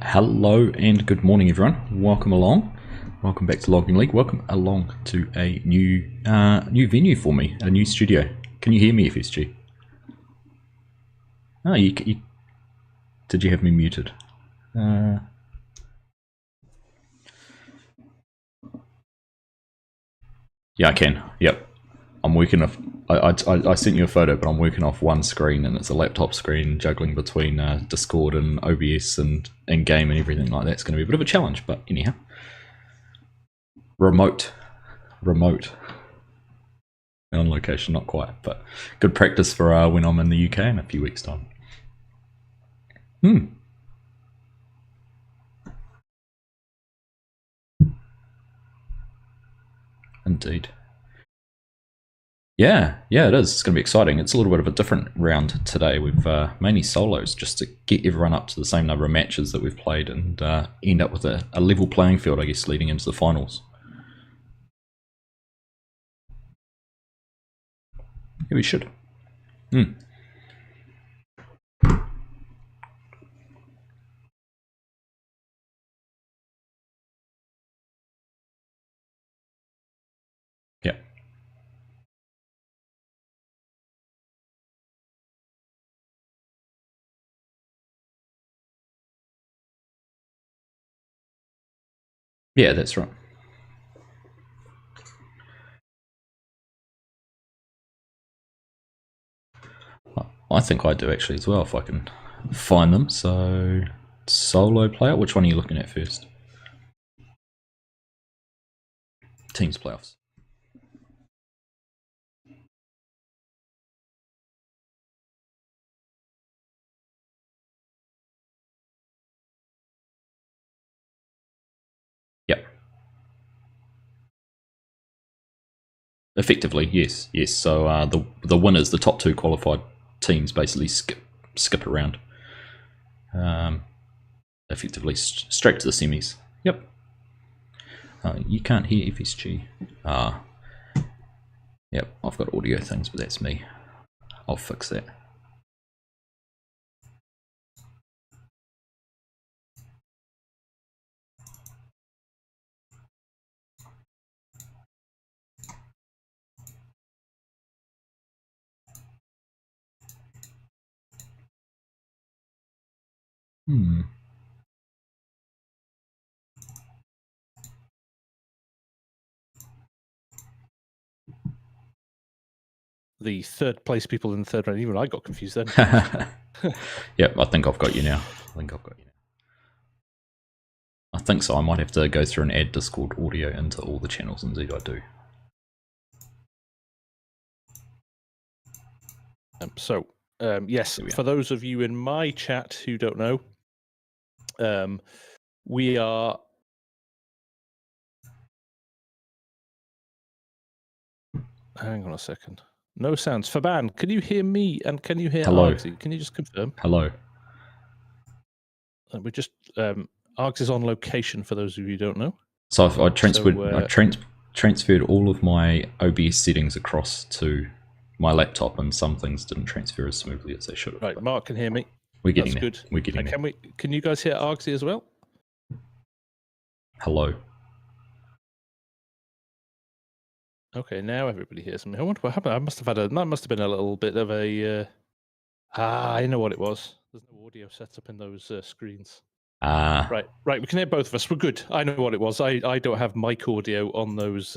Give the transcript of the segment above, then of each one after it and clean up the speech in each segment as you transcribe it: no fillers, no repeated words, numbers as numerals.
Hello and good morning, everyone. Welcome along. Welcome back to Logging League. Welcome along to a new venue for me, a new studio. Can you hear me, FSG? Oh, did you have me muted? Yeah, I can. Yep. I'm working off. I sent you a photo, but I'm working off one screen, and it's a laptop screen, juggling between Discord and OBS and in-game and everything like that. It's going to be a bit of a challenge, but anyhow. Remote. On location, not quite, but good practice for when I'm in the UK in a few weeks' time. Indeed. Yeah, it is. It's going to be exciting. It's a little bit of a different round today. We've mainly solos just to get everyone up to the same number of matches that we've played and end up with a level playing field, I guess, leading into the finals. Yeah, we should. Yeah. Yeah, that's right. I think I do actually as well, if I can find them. So, solo player. Which one are you looking at first? Teams playoffs. Yep. Effectively, yes. So the winners, the top two qualified teams, basically skip around. Effectively straight to the semis. Yep. You can't hear FSG. Yep, I've got audio things, but that's me. I'll fix that. The third place people in the third round. Even I got confused then. Yep, I think I've got you now. I think so. I might have to go through and add Discord audio into all the channels. Indeed, I do. Yes, for those of you in my chat who don't know, we are... Hang on a second. No sounds. Faban, can you hear me and can you hear Argsy? Can you just confirm? Hello. We're just... Args is on location for those of you who don't know. So I transferred all of my OBS settings across to my laptop, and some things didn't transfer as smoothly as they should have. Right, Mark can hear me. We're getting there. Good. We're getting there. Can you guys hear Argsy as well? Hello. Okay, now everybody hears me. I wonder what happened. That must have been a little bit of a... I know what it was. There's no audio set up in those screens. Right. We can hear both of us. We're good. I know what it was. I don't have mic audio on those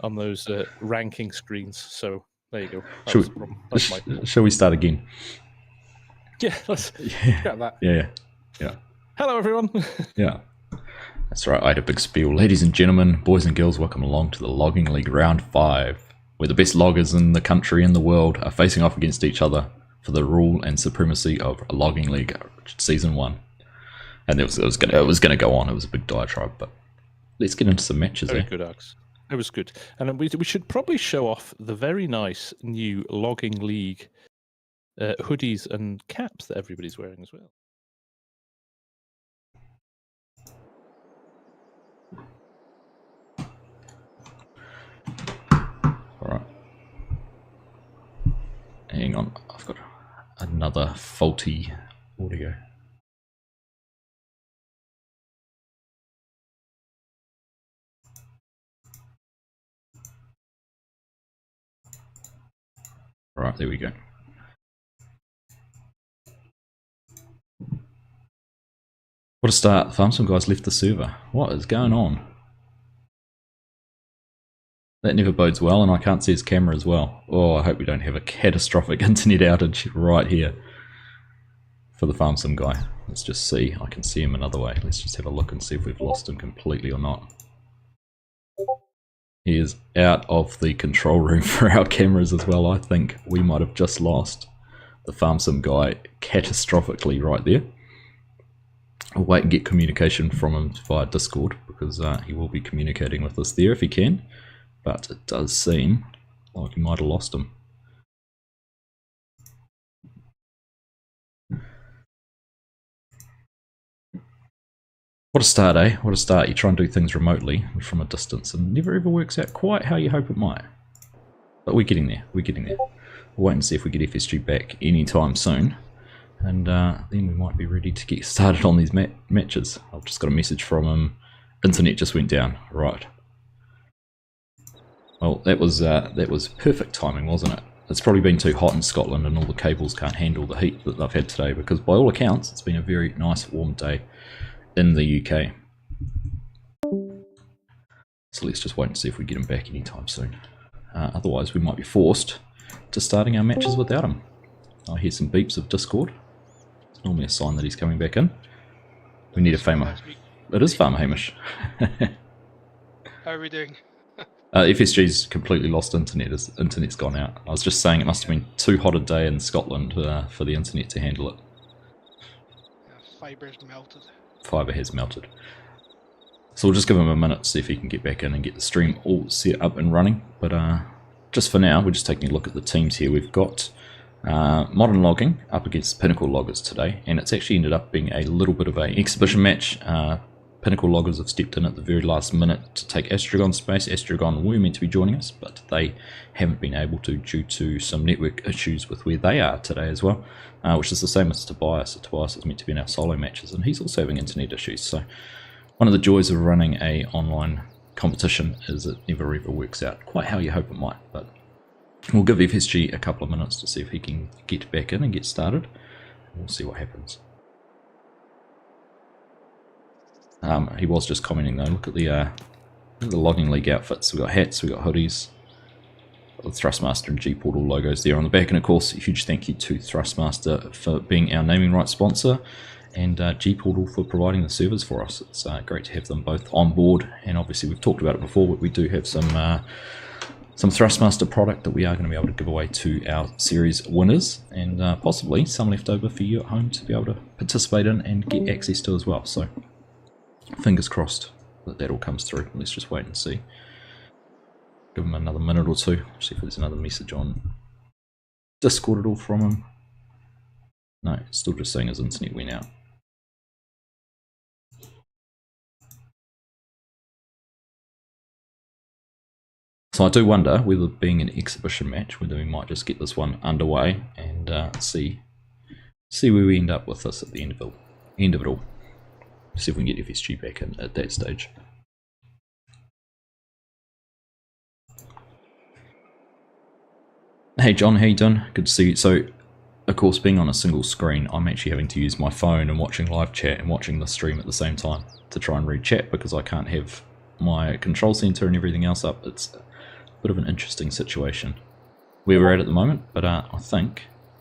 on those ranking screens. So there you go. Shall we start again? Yeah, let's get that. Yeah. Hello, everyone. Yeah. That's right, I had a big spiel. Ladies and gentlemen, boys and girls, welcome along to the Logging League Round 5, where the best loggers in the country and the world are facing off against each other for the rule and supremacy of Logging League Season 1. And it was going to go on. It was a big diatribe, but let's get into some matches. Very good, Args. It was good. And we should probably show off the very nice new Logging League hoodies and caps that everybody's wearing as well. Alright. Hang on, I've got another faulty audio. Right, there we go. What a start. Farmsome guys left the server. What is going on? That never bodes well, and I can't see his camera as well. Oh, I hope we don't have a catastrophic internet outage right here for the Farmsome guy. Let's just see. I can see him another way. Let's just have a look and see if we've lost him completely or not. He is out of the control room for our cameras as well. I think we might have just lost the Farmsome guy catastrophically right there. I'll wait and get communication from him via Discord, because he will be communicating with us there if he can. But it does seem like we might have lost him. What a start, eh? What a start. You try and do things remotely from a distance and it never ever works out quite how you hope it might. But we're getting there. We're getting there. We'll wait and see if we get FSG back anytime soon. And then we might be ready to get started on these matches. I've just got a message from him. Internet just went down. Right. Well, that was perfect timing, wasn't it? It's probably been too hot in Scotland and all the cables can't handle the heat that they've had today, because by all accounts it's been a very nice warm day in the UK. So let's just wait and see if we get him back anytime soon. Otherwise we might be forced to starting our matches without him. I hear some beeps of Discord. It's normally a sign that he's coming back in. We need a Farmer. It is Farmer Hamish. How are we doing? FSG's completely lost internet. His internet's gone out. I was just saying it must have been too hot a day in Scotland for the internet to handle it. Fiber's melted. Fiber has melted. So we'll just give him a minute to see if he can get back in and get the stream all set up and running. But just for now, we're just taking a look at the teams here. We've got Modern Logging up against Pinnacle Loggers today, and it's actually ended up being a little bit of an exhibition match. Pinnacle Loggers have stepped in at the very last minute to take Astragon's space. Astragon were meant to be joining us, but they haven't been able to due to some network issues with where they are today as well, which is the same as Tobias. So Tobias is meant to be in our solo matches, and he's also having internet issues. So one of the joys of running a online competition is it never ever works out quite how you hope it might. But we'll give FSG a couple of minutes to see if he can get back in and get started. We'll see what happens. He was just commenting though. Look at the Logging League outfits. We've got hats, we've got hoodies, got the THRUSTMASTER and G Portal logos there on the back. And of course, a huge thank you to THRUSTMASTER for being our naming rights sponsor, and G Portal for providing the servers for us. It's great to have them both on board. And obviously, we've talked about it before, but we do have some THRUSTMASTER product that we are going to be able to give away to our series winners, and possibly some left over for you at home to be able to participate in and get access to as well. So fingers crossed that that all comes through. Let's just wait and see. Give him another minute or two. See if there's another message on Discord at all from him. No, still just saying his internet went out. So I do wonder whether, being an exhibition match, whether we might just get this one underway and see where we end up with this at the end of it all. See if we can get FSG back in at that stage. Hey John, how you doing? Good to see you. So, of course, being on a single screen, I'm actually having to use my phone and watching live chat and watching the stream at the same time to try and read chat, because I can't have my control center and everything else up. It's a bit of an interesting situation where we're at the moment, but I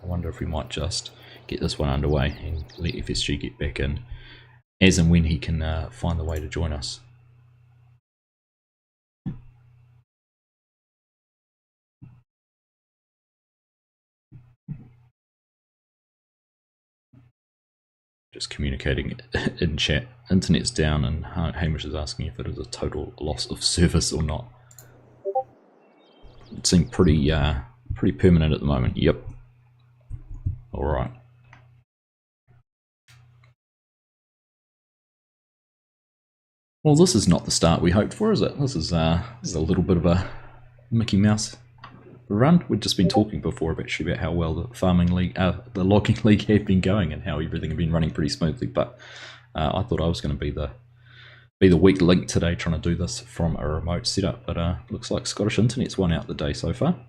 wonder if we might just get this one underway and let FSG get back in as and when he can find the way to join us. Just communicating in chat. Internet's down, and Hamish is asking if it is a total loss of service or not. It seemed pretty permanent at the moment. Yep. All right. Well, this is not the start we hoped for, is it? This is a little bit of a Mickey Mouse run. We've just been talking before about how well the logging league had been going and how everything had been running pretty smoothly. But I thought I was going to be the weak link today, trying to do this from a remote setup. But looks like Scottish Internet's won out the day so far.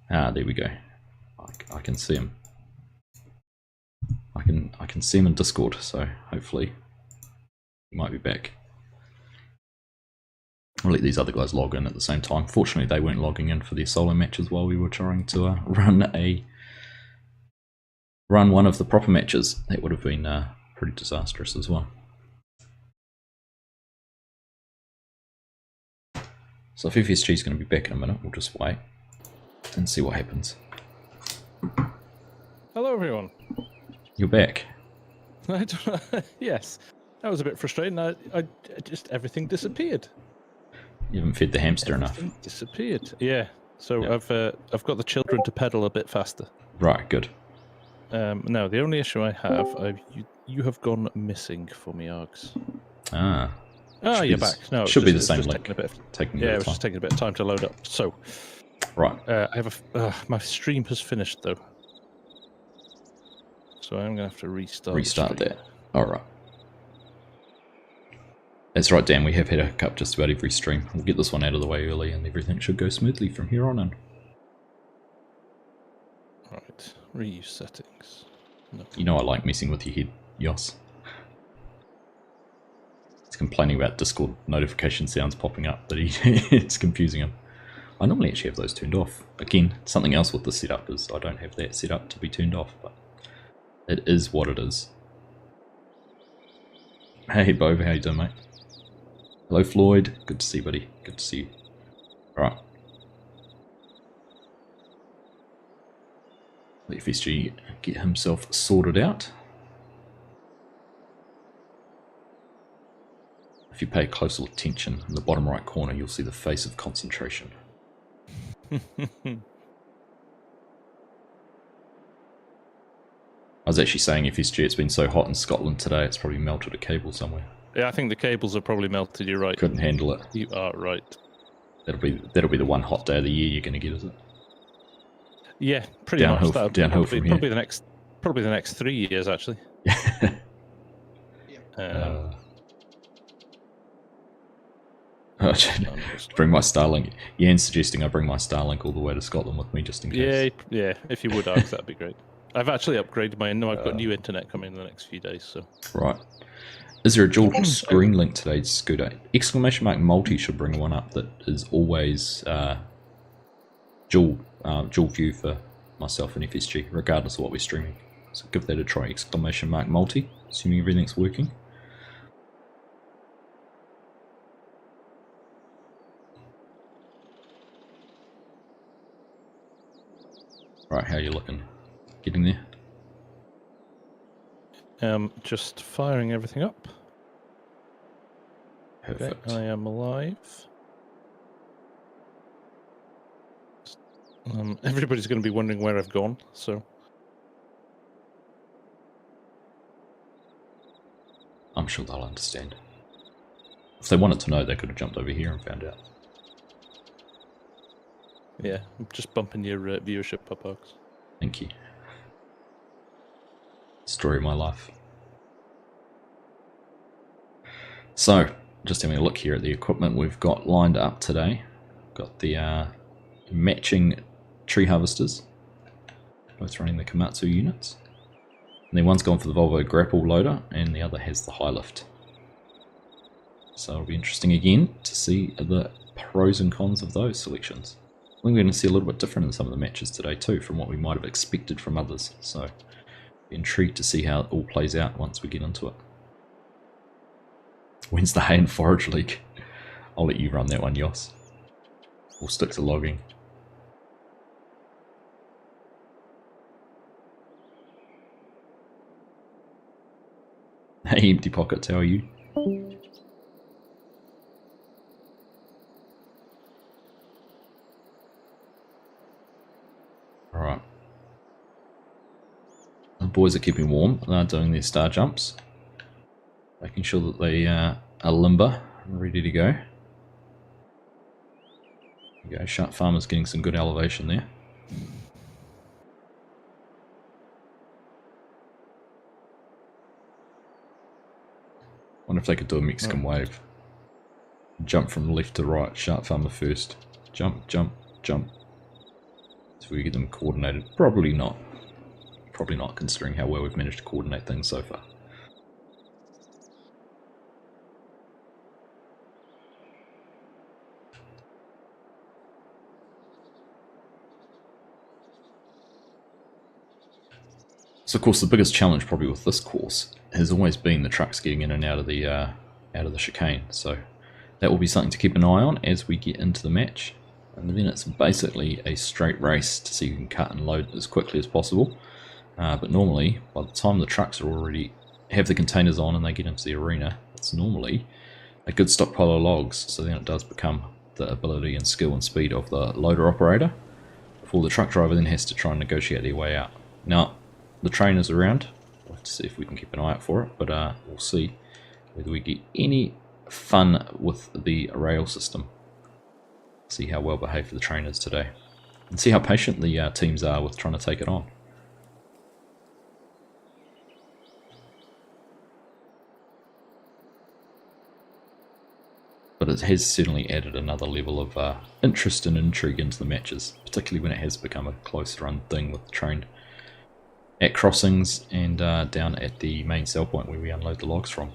Ah, there we go. I can see him. I can see him in Discord, so hopefully he might be back. I'll let these other guys log in at the same time. Fortunately, they weren't logging in for their solo matches while we were trying to run one of the proper matches. That would have been pretty disastrous as well. So if FSG is going to be back in a minute, we'll just wait and see what happens. Hello, everyone. You're back. Yes, that was a bit frustrating. I just everything disappeared. You haven't fed the hamster Everything enough. Disappeared. Yeah. So Yeah. I've got the children to pedal a bit faster. Right. Good. Now the only issue I have, you have gone missing for me, Args. Ah. Ah, you're back. No, should be the it's same just link. Taking it was just taking a bit of time to load up. So, right. I have my stream has finished though, so I'm gonna have to restart that. All right. That's right, Dan. We have had a hiccup just about every stream. We'll get this one out of the way early, and everything should go smoothly from here on in. Right. Reuse settings. No. You know I like messing with your head, Yos. He's complaining about Discord notification sounds popping up, that it's confusing him. I normally actually have those turned off. Again, something else with the setup is I don't have that set up to be turned off, but it is what it is. Hey, Bove, how you doing, mate? Hello, Floyd. Good to see you, buddy. Good to see you. Alright. Let FSG get himself sorted out. If you pay closer attention, in the bottom right corner, you'll see the face of concentration. I was actually saying, FSG, it's been so hot in Scotland today, it's probably melted a cable somewhere. Yeah, I think the cables are probably melted. You're right. Couldn't handle it. You are right. That'll be the one hot day of the year you're going to get, is it? Yeah, pretty much. Downhill from here. Probably the next 3 years, actually. Bring my Starlink. Ian's suggesting I bring my Starlink all the way to Scotland with me just in case. Yeah. If you would, Args, that'd be great. I've actually upgraded my. No, I've got new internet coming in the next few days. So right. Is there a dual screen link today, Scooter? Exclamation mark multi should bring one up that is always dual view for myself and FSG, regardless of what we're streaming. So give that a try. Exclamation mark multi, assuming everything's working. Right, how are you looking? Getting there? Just firing everything up. Perfect. Okay, I am alive. Everybody's going to be wondering where I've gone, so... I'm sure they'll understand. If they wanted to know, they could have jumped over here and found out. Yeah, I'm just bumping your viewership up, Args. Thank you. Story of my life. So, just having a look here at the equipment we've got lined up today. Got the matching tree harvesters, both running the Komatsu units. And then one's gone for the Volvo grapple loader, and the other has the high lift. So it'll be interesting again to see the pros and cons of those selections. I think we're going to see a little bit different in some of the matches today too, from what we might have expected from others. So, intrigued to see how it all plays out once we get into it. When's the Hay and Forage League? I'll let you run that one, Yos. We'll stick to logging. Hey, Empty Pockets, how are you? Alright. The boys are keeping warm. They're doing their star jumps. Making sure that they are limber and ready to go. There you go. Sharp Farmer's getting some good elevation there. Wonder if they could do a Mexican wave. Jump from left to right. Sharp Farmer first. Jump, jump, jump. So we get them coordinated. Probably not. Probably not, considering how well we've managed to coordinate things so far. So of course the biggest challenge probably with this course has always been the trucks getting in and out of the chicane. So that will be something to keep an eye on as we get into the match. And then it's basically a straight race to see who can cut and load as quickly as possible. But normally, by the time the trucks are already have the containers on and they get into the arena, it's normally a good stockpile of logs. So then it does become the ability and skill and speed of the loader operator before the truck driver then has to try and negotiate their way out. Now, the train is around. We'll have to see if we can keep an eye out for it, but we'll see whether we get any fun with the rail system. See how well behaved the train is today, and see how patient the teams are with trying to take it on. But it has certainly added another level of interest and intrigue into the matches, particularly when it has become a close run thing with the train at crossings and down at the main sell point where we unload the logs from.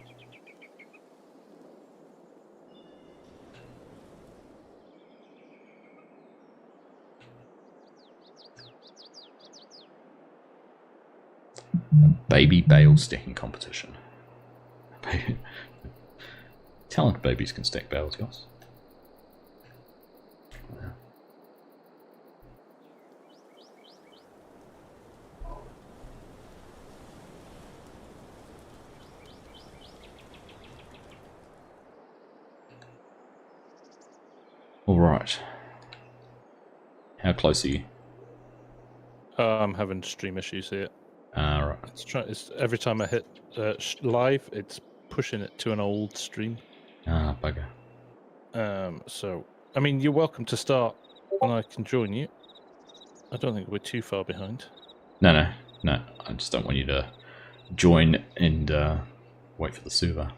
A baby bale stacking competition. Talented babies can stack bales, guys. Alright. How close are you? I'm having stream issues here. Right. It's every time I hit live, it's pushing it to an old stream. Bugger. So, I mean, you're welcome to start and I can join you. I don't think we're too far behind. No. I just don't want you to join and wait for the server.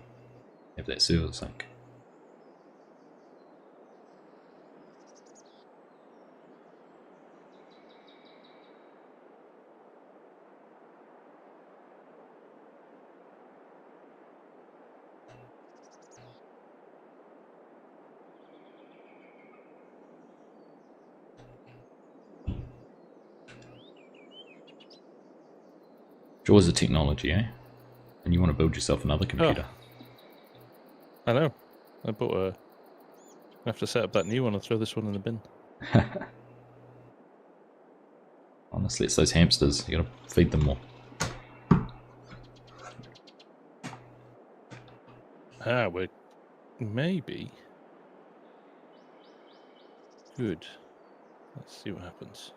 Have that server sync. Joys of technology, eh? And you want to build yourself another computer. I know. I have to set up that new one and throw this one in the bin. Honestly, it's those hamsters. You gotta feed them more. We're maybe good. Let's see what happens.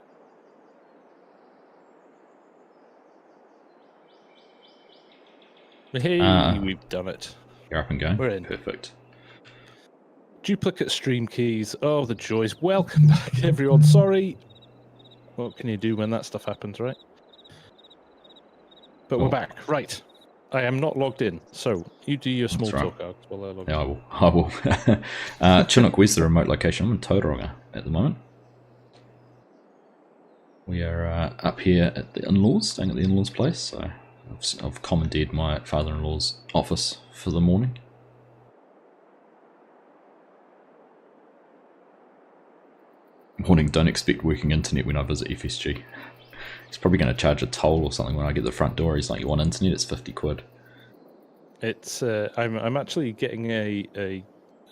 Hey, we've done it. You're up and going. We're in. Perfect. Duplicate stream keys. Oh, the joys. Welcome back, everyone. Sorry. What can you do when that stuff happens, right? But we're back. Right. I am not logged in, so you do your small talk out while I log in. Yeah, I will. Chinook, where's the remote location? I'm in Tauranga at the moment. We are up here at the in-laws, staying at the in-laws place, so I've commandeered my father-in-law's office for the morning. Warning, don't expect working internet when I visit FSG. He's probably going to charge a toll or something when I get to the front door. He's like, you want internet? It's 50 quid. It's I'm actually getting a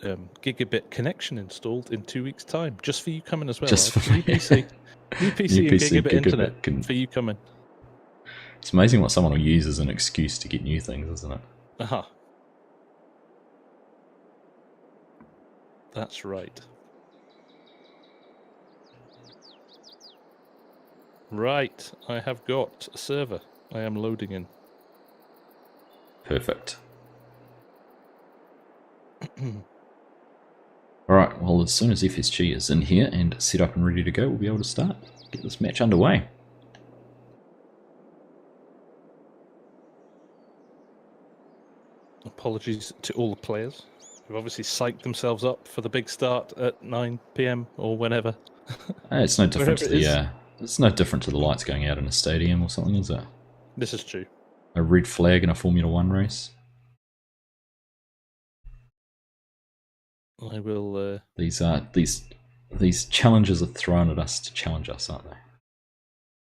gigabit connection installed in 2 weeks' time, just for you coming as well. Just for new PC and gigabit internet for you coming. It's amazing what someone will use as an excuse to get new things, isn't it? Aha. That's right. Right, I have got a server. I am loading in. Perfect. Alright, well, as soon as FSG is in here and set up and ready to go, we'll be able to start. Get this match underway. Apologies to all the players who've obviously psyched themselves up for the big start at 9 PM or whenever. It's no different to It's no different to the lights going out in a stadium or something, is it? This is true. A red flag in a Formula 1 race. I will... These challenges are thrown at us to challenge us, aren't they?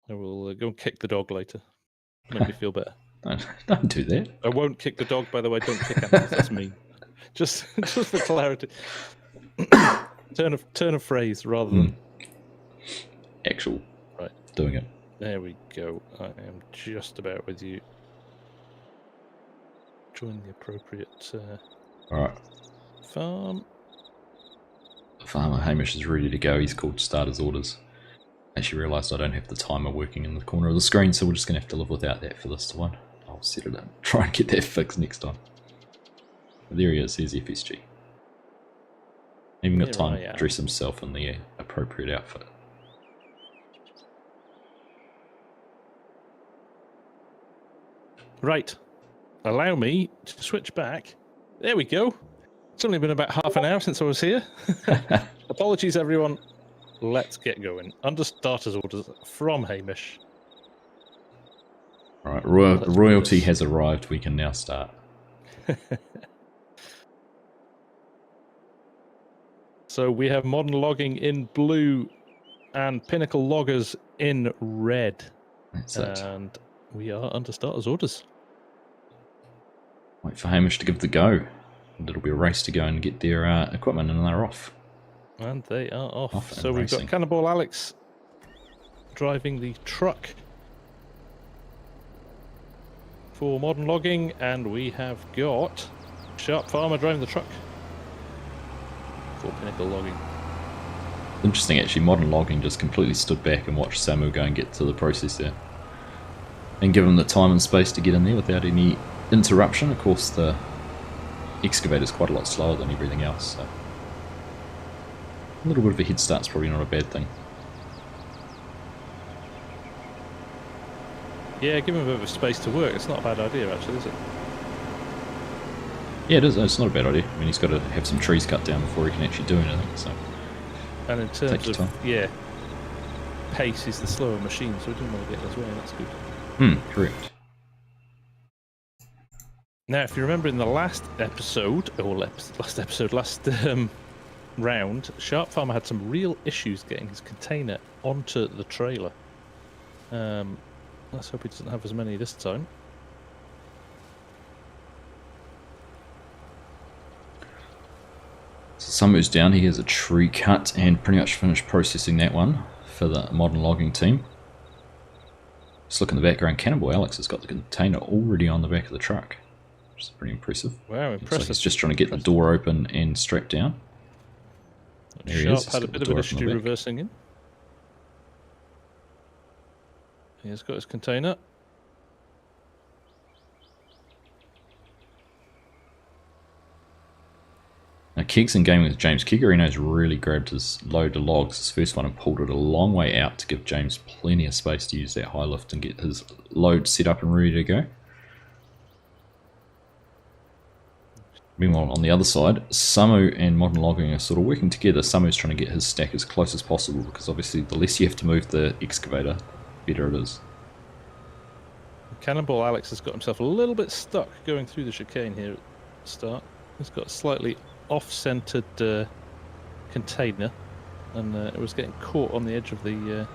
I will go and kick the dog later. Make me feel better. Don't do that. I won't kick the dog, by the way. Don't kick animals. That's mean. Just for clarity. turn of phrase rather than... Actual. Right. Doing it. There we go. I am just about with you. Join the appropriate Alright. farm. Farmer Hamish is ready to go. He's called starters orders. Actually realised I don't have the timer working in the corner of the screen, so we're just going to have to live without that for this one. I'll set it up. Try and get that fixed next time. But there he is. Here's FSG. Even got time to dress himself in the appropriate outfit. Right. Allow me to switch back. There we go. It's only been about half an hour since I was here. Apologies, everyone. Let's get going. Under starters orders from Hamish. Alright, royalty has arrived. We can now start. So we have modern logging in blue and pinnacle loggers in red. That's it. And we are under starters orders. Wait for Hamish to give the go. And it'll be a race to go and get their equipment, and they're off. And they are off. So we've got Cannonball Alex driving the truck for modern logging, and we have got Sharp Farmer driving the truck for pinnacle logging. Interesting, actually. Modern logging just completely stood back and watched Samu go and get to the process there, and give him the time and space to get in there without any interruption. Of course, the excavator's quite a lot slower than everything else, so a little bit of a head start's probably not a bad thing. Yeah, give him a bit of space to work. It's not a bad idea, actually, is it? Yeah, it is. It's not a bad idea. I mean, he's got to have some trees cut down before he can actually do anything, so... And in terms of, pace, he's the slower machine, so he didn't want to get in his way, that's good. Correct. Now, if you remember in the last episode, last round, Sharp Farmer had some real issues getting his container onto the trailer. Let's hope he doesn't have as many this time. So Samu's down. He has a tree cut and pretty much finished processing that one for the modern logging team. Just look in the background. Cannonball Alex has got the container already on the back of the truck, which is pretty impressive. Wow, impressive. Like he's just trying to get the door open and strapped down. There he is. Sharp had a bit of an issue reversing in. He's got his container. Now Keeg's in game with James. Keegarino's really grabbed his load of logs, his first one, and pulled it a long way out to give James plenty of space to use that high lift and get his load set up and ready to go. Meanwhile, on the other side, Samu and Modern Logging are sort of working together. Samu's trying to get his stack as close as possible because obviously the less you have to move the excavator, the better it is. Cannonball Alex has got himself a little bit stuck going through the chicane here at the start. He's got a slightly off-centered container, and it was getting caught on the edge of the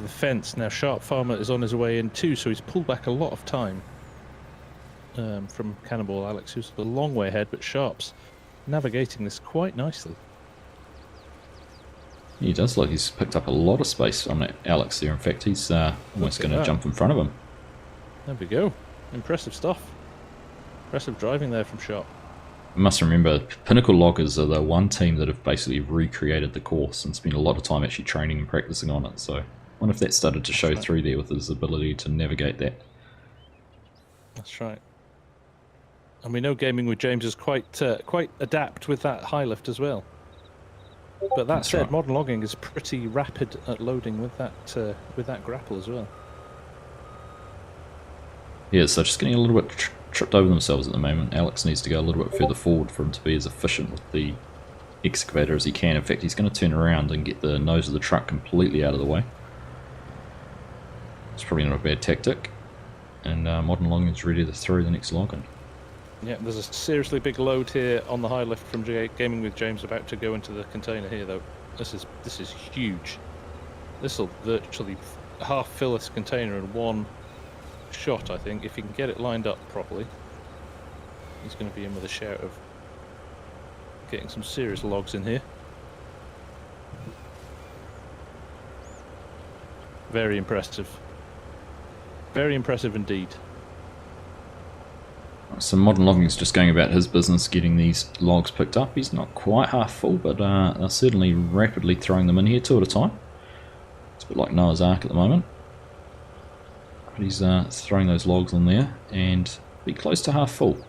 fence. Now Sharp Farmer is on his way in too, so he's pulled back a lot of time from Cannonball Alex, who's a long way ahead, but Sharp's navigating this quite nicely. He does look, he's picked up a lot of space on that Alex there. In fact, he's almost going to jump in front of him. There we go. Impressive stuff. Impressive driving there from Sharp. You must remember, Pinnacle Loggers are the one team that have basically recreated the course and spent a lot of time actually training and practicing on it. So I wonder if that started to show through there with his ability to navigate that. That's right. And we know Gaming with James is quite adept with that high lift as well. But that said, right, Modern Logging is pretty rapid at loading with that grapple as well. Yeah, so just getting a little bit tripped over themselves at the moment. Alex needs to go a little bit further forward for him to be as efficient with the excavator as he can. In fact, he's going to turn around and get the nose of the truck completely out of the way. It's probably not a bad tactic. And Modern Logging is ready to throw the next log in. Yeah, there's a seriously big load here on the high lift from Gaming with James about to go into the container here, though. This is huge. This will virtually half fill this container in one shot, I think. If he can get it lined up properly, he's going to be in with a shout of getting some serious logs in here. Very impressive. Very impressive indeed. So Modern Logging is just going about his business, getting these logs picked up. He's not quite half full, but they're certainly rapidly throwing them in here, 2 at a time. It's a bit like Noah's Ark at the moment. But he's throwing those logs on there, and be close to half full.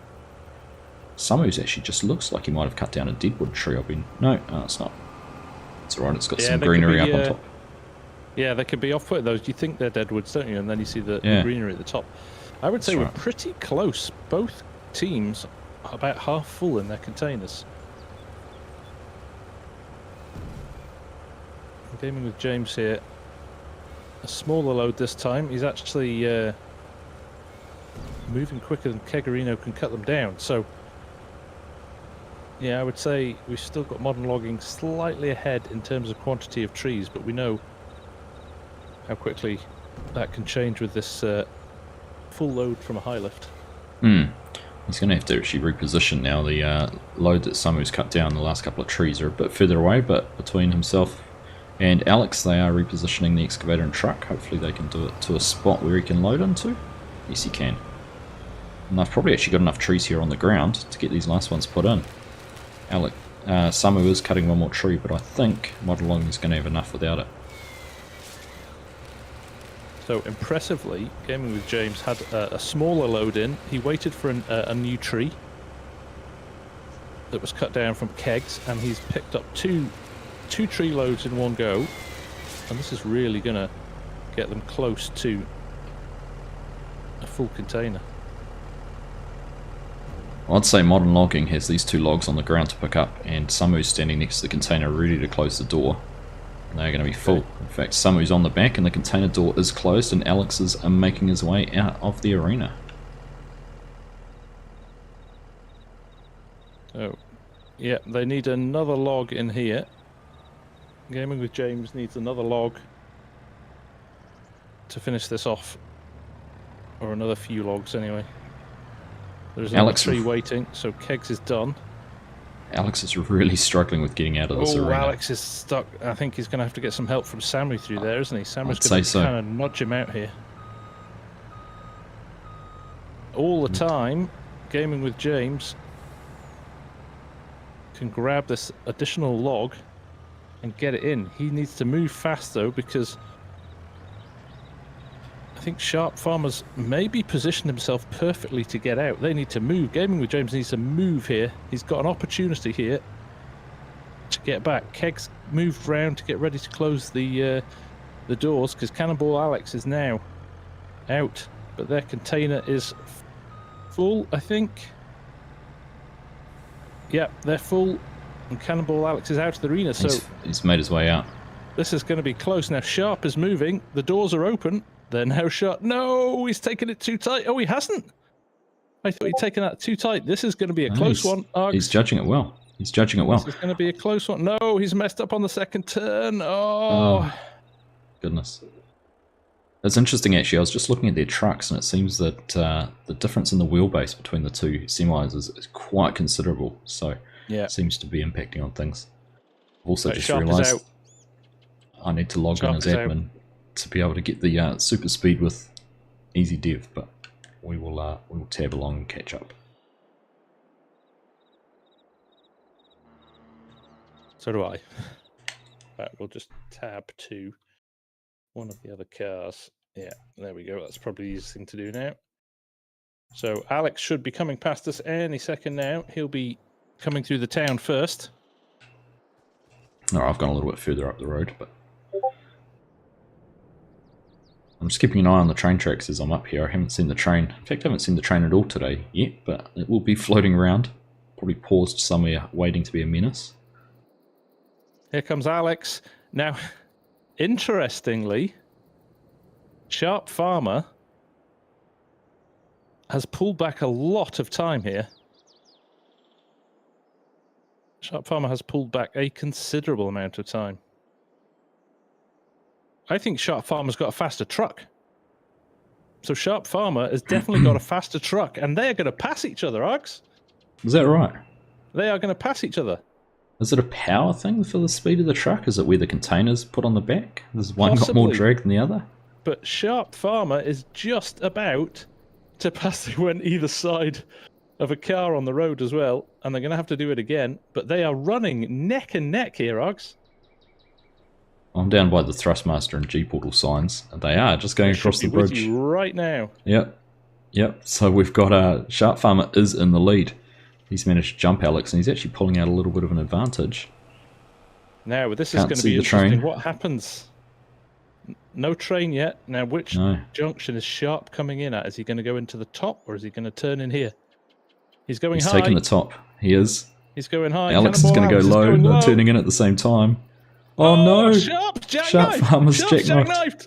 Samu's actually just looks like he might have cut down a deadwood tree. No, it's not. It's alright, it's got some greenery up on top. Yeah, they could be off-put those. You think they're deadwoods, don't you? And then you see the greenery at the top. I would say we're pretty close. Both teams are about half full in their containers. Gaming with James here. A smaller load this time. He's actually moving quicker than Kegarino can cut them down. So, yeah, I would say we've still got Modern Logging slightly ahead in terms of quantity of trees, but we know how quickly that can change with this full load from a high lift. He's going to have to actually reposition now. The load that Samu's cut down, the last couple of trees are a bit further away, but between himself and Alex, they are repositioning the excavator and truck. Hopefully they can do it to a spot where he can load into. Yes, he can. And I've probably actually got enough trees here on the ground to get these last ones put in. Samu is cutting one more tree, but I think Modern Logging is going to have enough without it. So impressively, Gaming with James had a smaller load in. He waited for a new tree that was cut down from kegs, and he's picked up two tree loads in one go. And this is really going to get them close to a full container. I'd say Modern Logging has these 2 logs on the ground to pick up, and Samu's standing next to the container ready to close the door. They're going to be full. In fact, Samu's on the back and the container door is closed, and Alex is making his way out of the arena. Oh, yeah, they need another log in here. Gaming with James needs another log to finish this off. Or another few logs anyway. There's another tree waiting, so kegs is done. Alex is really struggling with getting out of this arena. Alex is stuck. I think he's going to have to get some help from Samu through there, isn't he? Samu's going to kind of nudge him out here. All the time, Gaming with James can grab this additional log and get it in. He needs to move fast though, because I think Sharp Farmers maybe positioned himself perfectly to get out. They need to move. Gaming with James needs to move here. He's got an opportunity here to get back. Kegs moved round to get ready to close the doors, because Cannonball Alex is now out, but their container is full, I think. Yeah, they're full, and Cannonball Alex is out of the arena. So he's made his way out. This is going to be close now. Sharp is moving. The doors are open. They're now shut. No, he's taken it too tight. Oh, he hasn't. I thought he'd taken that too tight. This is going to be a close one. Args. He's judging it well. He's judging it well. This is going to be a close one. No, he's messed up on the second turn. Oh. Goodness. That's interesting, actually. I was just looking at their trucks, and it seems that the difference in the wheelbase between the 2 semis is quite considerable. So it seems to be impacting on things. I've also just realised I need to log in as admin to be able to get the super speed with easy dev, but we will tab along and catch up. So do I. Right, we'll just tab to one of the other cars. Yeah, there we go. That's probably the easiest thing to do now. So Alex should be coming past us any second now. He'll be coming through the town first. Alright, I've gone a little bit further up the road, but I'm just keeping an eye on the train tracks as I'm up here. I haven't seen the train. In fact, I haven't seen the train at all today yet, but it will be floating around. Probably paused somewhere waiting to be a menace. Here comes Alex. Now, interestingly, Sharp Farmer has pulled back a lot of time here. Sharp Farmer has pulled back a considerable amount of time. I think Sharp Farmer's got a faster truck. So Sharp Farmer has definitely got a faster truck, and they're going to pass each other, Args. Is that right? They are going to pass each other. Is it a power thing for the speed of the truck? Is it where the containers put on the back? Has one got more drag than the other? But Sharp Farmer is just about to pass through either side of a car on the road as well, and they're going to have to do it again. But they are running neck and neck here, Args. I'm down by the Thrustmaster and G-Portal signs, and they are just going across the bridge. With you right now. Yep. So we've got Sharp Farmer is in the lead. He's managed to jump Alex, and he's actually pulling out a little bit of an advantage. Now, this is going to be interesting. What happens? No train yet. Now, which junction is Sharp coming in at? Is he going to go into the top, or is he going to turn in here? He's going high. He's taking the top. He is. He's going high. Alex is going to go low. They're turning in at the same time. Oh no! Sharp Farmer's jackknifed.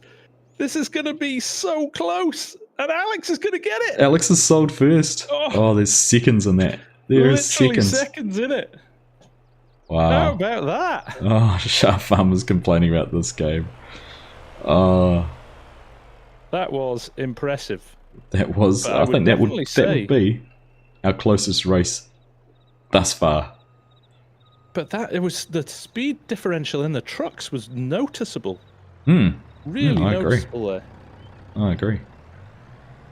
This is going to be so close, and Alex is going to get it. Alex is sold first. Oh, there's seconds in that. There's seconds in it. Wow. How about that? Oh, Sharp Farmer's complaining about this game. That was impressive. That was. I think that would be our closest race thus far. But it was the speed differential in the trucks was noticeable. Really noticeable there. I agree.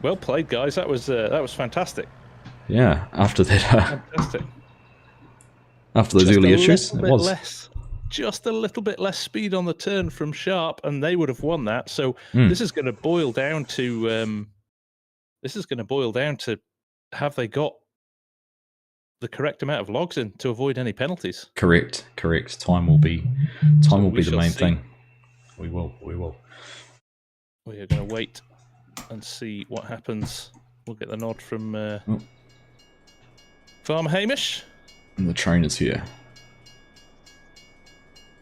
Well played, guys. That was fantastic. Yeah. After that. Fantastic. After those early issues, it was. Just a little bit less speed on the turn from Sharp, and they would have won that. So this is going to boil down to. Have they got the correct amount of logs in to avoid any penalties? Correct. Time will be the main thing. We will. We are going to wait and see what happens. We'll get the nod from Farmer Hamish. And the train is here.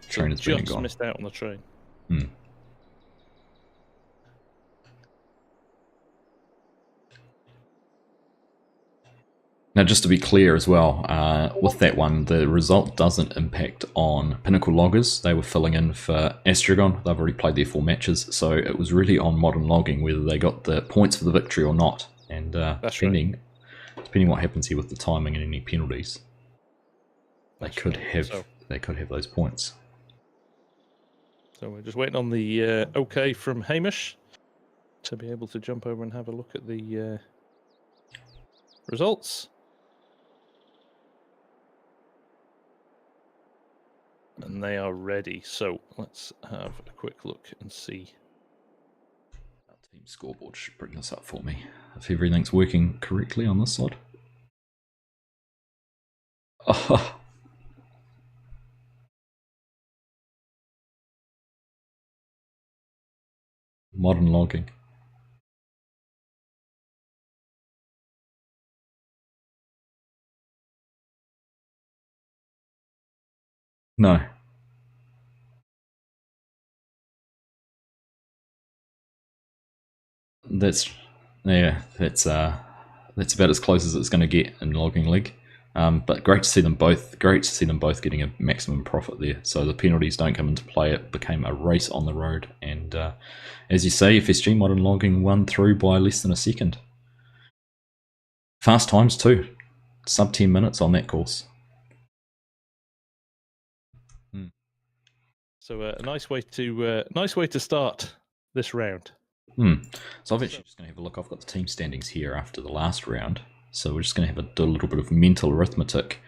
Train has been just missed out on the train. Now, just to be clear as well, with that one, the result doesn't impact on Pinnacle Loggers. They were filling in for Astragon. They've already played their 4 matches, so it was really on Modern Logging whether they got the points for the victory or not. And depending what happens here with the timing and any penalties, they could have those points. So we're just waiting on the OK from Hamish to be able to jump over and have a look at the results. And they are ready. So let's have a quick look and see. Our team scoreboard should bring this up for me if everything's working correctly on this side. Oh. Modern Logging. No. That's about as close as it's going to get in Logging League. But great to see them both. Great to see them both getting a maximum profit there. So the penalties don't come into play. It became a race on the road, and as you say, FSG Modern Logging won through by less than a second. Fast times too, sub 10 minutes on that course. So a nice way to start this round. So I've actually just going to have a look. I've got the team standings here after the last round. So we're just going to do a little bit of mental arithmetic.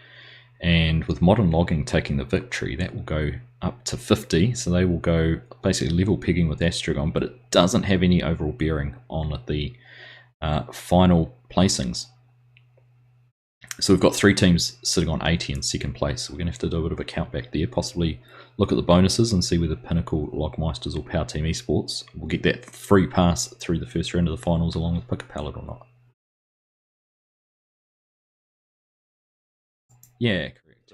And with Modern Logging taking the victory, that will go up to 50. So they will go basically level pegging with Astragon, but it doesn't have any overall bearing on the final placings. So we've got 3 teams sitting on 80 in second place. So we're going to have to do a bit of a count back there, possibly look at the bonuses and see whether Pinnacle Logmeisters or Power Team Esports will get that free pass through the first round of the finals along with Pick a Pallet or not. Yeah, correct.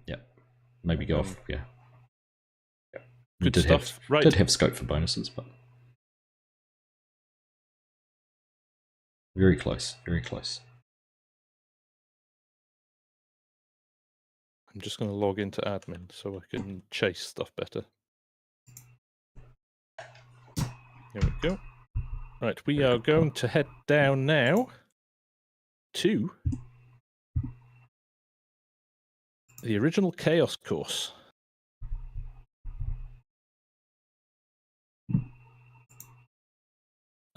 Yep. Maybe go off. Yeah, Good stuff. Right. Did have scope for bonuses, but very close, very close. I'm just going to log into admin so I can chase stuff better. Here we go. Right, we are going to head down now to the original Chaos course.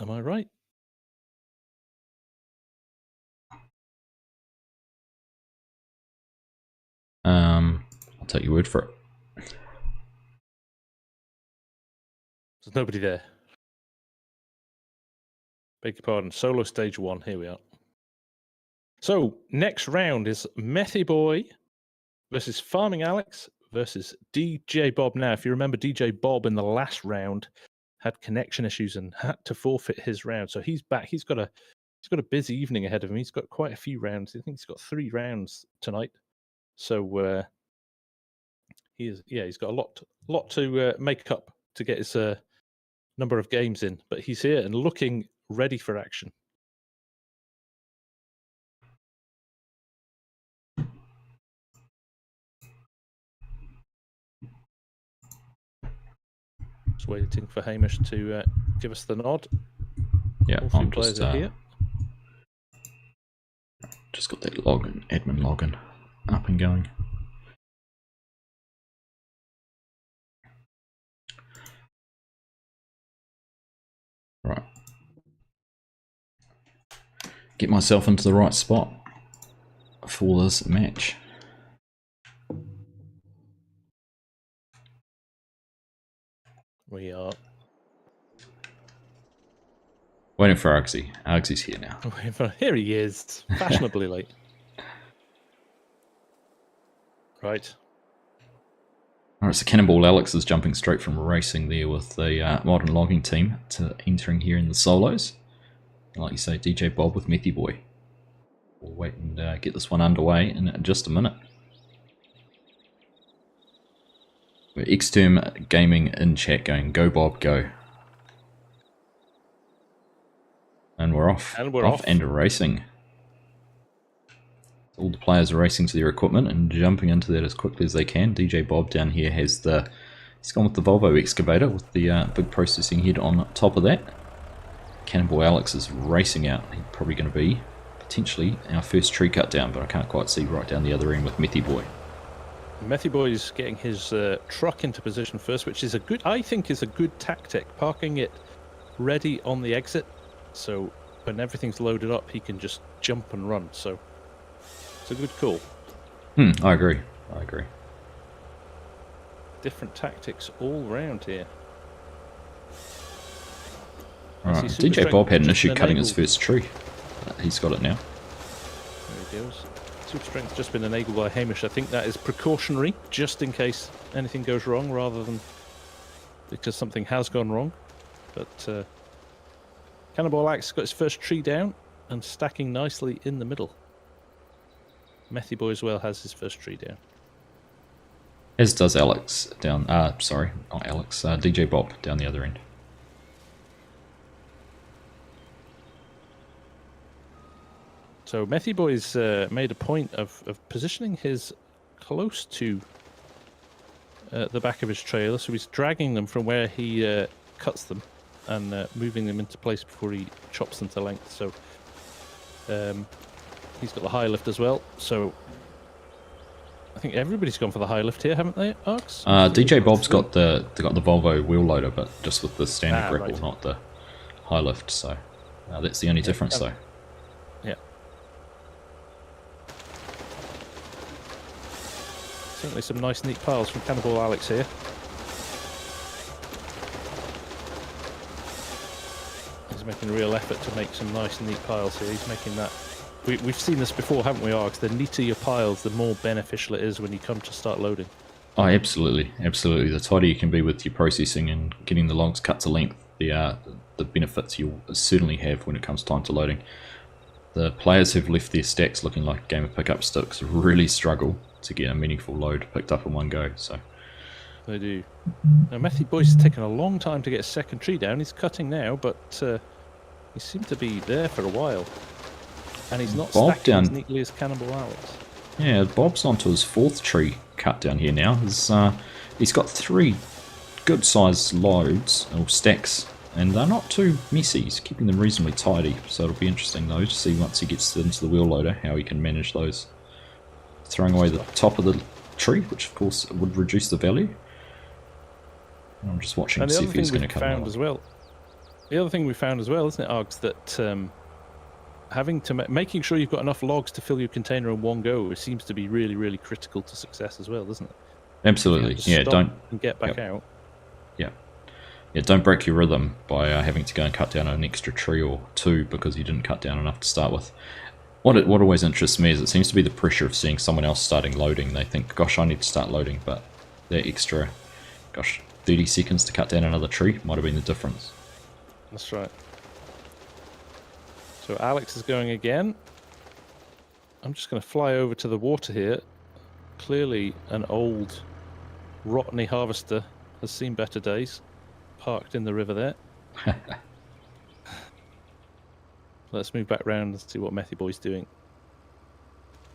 Am I right? I'll take your word for it. There's nobody there. Beg your pardon. Solo stage 1. Here we are. So, next round is Methy Boy versus Farming Alex versus DJ Bob. Now, if you remember, DJ Bob in the last round had connection issues and had to forfeit his round. So he's back. He's got a busy evening ahead of him. He's got quite a few rounds. I think he's got 3 rounds tonight. So he's got a lot to make up to get his number of games in. But he's here and looking ready for action. Just waiting for Hamish to give us the nod. Yeah, All 3 players are here. Just got that admin login up and going. Right. Get myself into the right spot for this match. We are waiting for Argsy. Argsy's here now. Here he is, fashionably late. Right. Alright, so Cannonball Alex is jumping straight from racing there with the modern logging team to entering here in the solos. And like you say, DJ Bob with Methy Boy. We'll wait and get this one underway in just a minute. We're Xterm Gaming in chat going, go Bob, go. And we're off. And we're off. And racing. All the players are racing to their equipment and jumping into that as quickly as they can. DJ Bob down here has he's gone with the Volvo excavator with the big processing head on top of that. Cannonball Alex is racing out. He's probably going to be potentially our first tree cut down, but I can't quite see right down the other end with Methy Boy. Methy Boy is getting his truck into position first, which is I think is a good tactic, parking it ready on the exit. So when everything's loaded up, he can just jump and run. So it's a good call. I agree. Different tactics all round here. Right. DJ Bob had an issue cutting his first tree. He's got it now. There he goes. Super strength just been enabled by Hamish. I think that is precautionary, just in case anything goes wrong, rather than because something has gone wrong. But Cannonball Alex got his first tree down and stacking nicely in the middle. Methy Boy as well has his first tree down. As does Alex down. Sorry, not Alex. DJ Bob down the other end. So Methy Boy's made a point of positioning his close to the back of his trailer, so he's dragging them from where he cuts them and moving them into place before he chops them to length. So he's got the high lift as well. So I think everybody's gone for the high lift here, haven't they, Args? DJ Bob's got the Volvo wheel loader, but just with the standard grapple, right, not the high lift. So that's the only difference, though. Yeah. Certainly some nice neat piles from Cannonball Alex here. He's making a real effort to make some nice neat piles here. He's making that. We've seen this before, haven't we, Args? The neater your piles, the more beneficial it is when you come to start loading. Oh, absolutely. Absolutely. The tighter you can be with your processing and getting the logs cut to length, the benefits you'll certainly have when it comes time to loading. The players who've left their stacks looking like a game of pickup sticks really struggle to get a meaningful load picked up in one go. So They do. Now, Methy Boy's taken a long time to get a second tree down. He's cutting now, but he seemed to be there for a while. And he's not Bob stacking down as neatly as Cannibal Alex. Yeah, Bob's onto his 4th tree cut down here now. He's got 3 good-sized loads, or stacks, and they're not too messy. He's keeping them reasonably tidy, so it'll be interesting, though, to see once he gets into the wheel loader how he can manage those. Throwing away the top of the tree, which, of course, would reduce the value. And I'm just watching to see if he's going to come out. The other thing we found as well, isn't it, Args, that making sure you've got enough logs to fill your container in one go seems to be really, really critical to success as well, doesn't it? Absolutely. Yeah, don't get back out. Yeah, don't break your rhythm by having to go and cut down an extra tree or 2 because you didn't cut down enough to start with. What always interests me is it seems to be the pressure of seeing someone else starting loading. They think, gosh, I need to start loading, but that extra, 30 seconds to cut down another tree might have been the difference. That's right. So Alex is going again. I'm just going to fly over to the water here. Clearly an old rotteny harvester has seen better days. Parked in the river there. Let's move back round and see what Methy Boy's doing.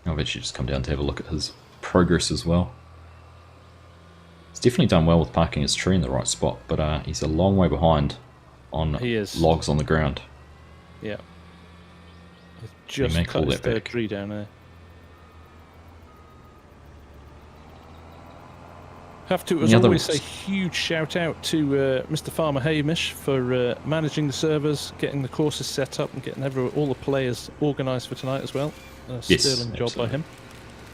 I'll bet you just come down to have a look at his progress as well. He's definitely done well with parking his tree in the right spot, but he's a long way behind on logs on the ground. Yeah. He's just cut his 3rd tree down there. Have to, as always, say huge shout out to Mr. Farmer Hamish for managing the servers, getting the courses set up, and getting all the players organised for tonight as well. Sterling job by him.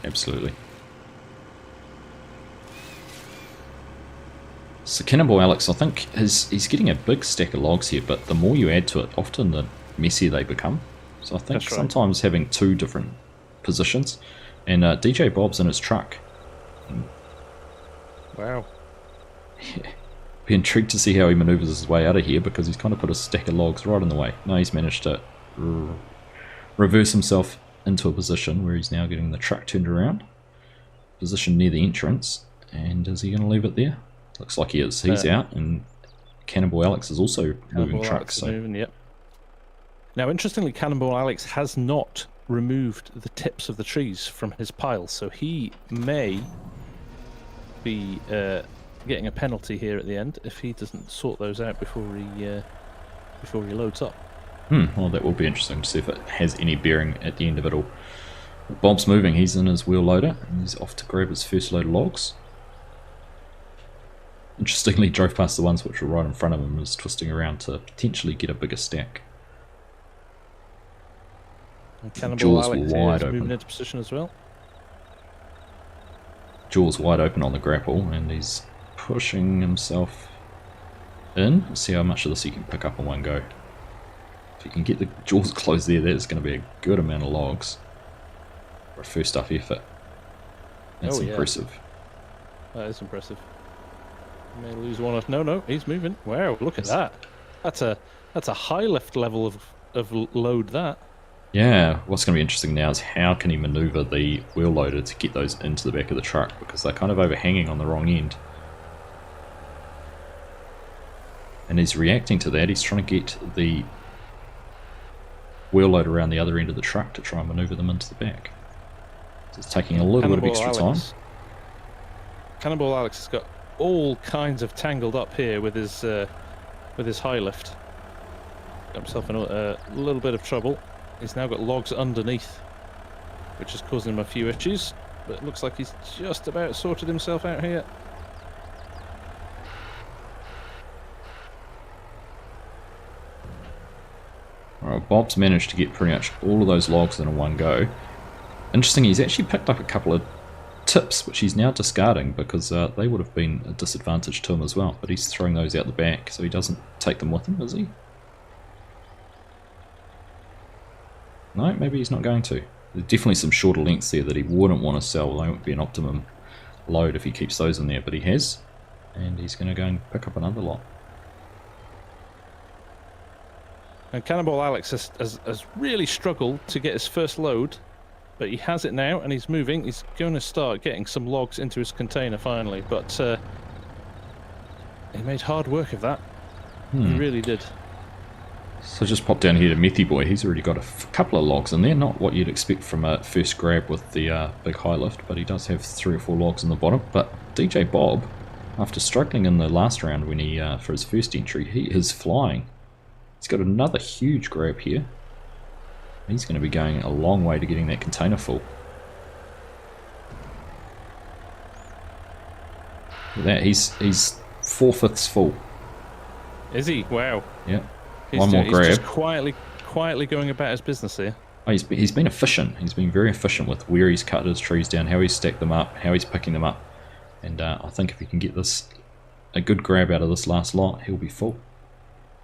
Absolutely. So Cannibal Alex, I think he's getting a big stack of logs here, but the more you add to it, often the messier they become. So I think sometimes having 2 different positions, and DJ Bob's in his truck. Wow. Yeah. Be intrigued to see how he manoeuvres his way out of here because he's kind of put a stack of logs right in the way. No, he's managed to reverse himself into a position where he's now getting the truck turned around. Position near the entrance. And is he going to leave it there? Looks like he is. He's out, and Cannibal Alex is also moving trucks. Yep. Now, interestingly, Cannibal Alex has not removed the tips of the trees from his pile, so he may be getting a penalty here at the end if he doesn't sort those out before he loads up. Well, that will be interesting to see if it has any bearing at the end of it all. Bob's moving. He's in his wheel loader, and he's off to grab his first load of logs. Interestingly, drove past the ones which were right in front of him and was twisting around to potentially get a bigger stack. And Cannibal Alex is moving into position as well. Jaws wide open on the grapple, and he's pushing himself in. Let's see how much of this he can pick up in one go. If he can get the jaws closed there, that's going to be a good amount of logs for a first up effort. That's impressive. That is impressive. He may lose one. No, he's moving. Wow, look at that. That's a high lift level of load. That. Yeah, what's going to be interesting now is how can he manoeuvre the wheel loader to get those into the back of the truck, because they're kind of overhanging on the wrong end. And he's reacting to that. He's trying to get the wheel loader around the other end of the truck to try and manoeuvre them into the back. So it's taking a little bit of extra time. Cannibal Alex has got all kinds of tangled up here with his high lift. Got himself in a little bit of trouble. He's now got logs underneath, which is causing him a few issues, but it looks like he's just about sorted himself out here. Alright, Bob's managed to get pretty much all of those logs in one go. Interesting, he's actually picked up a couple of tips, which he's now discarding because they would have been a disadvantage to him as well, but he's throwing those out the back so he doesn't take them with him, is he? No, maybe he's not going to. There's definitely some shorter lengths there that he wouldn't want to sell. They won't be an optimum load if he keeps those in there, but he has. And he's going to go and pick up another lot. And Cannibal Alex has really struggled to get his first load, but he has it now and he's moving. He's going to start getting some logs into his container finally, but He made hard work of that. He really did. So just pop down here to Methy Boy. He's already got a couple of logs in there. Not what you'd expect from a first grab with the big high lift, but he does have 3 or 4 logs in the bottom. But DJ Bob, after struggling in the last round when he for his first entry, he is flying. He's got another huge grab here. He's going to be going a long way to getting that container full. Look at that, he's 4/5 full. Is he? Wow. Yeah. One more grab. He's just quietly going about his business here. Oh, he's been efficient. He's been very efficient with where he's cut his trees down, how he's stacked them up, how he's picking them up. And I think if he can get a good grab out of this last lot, he'll be full.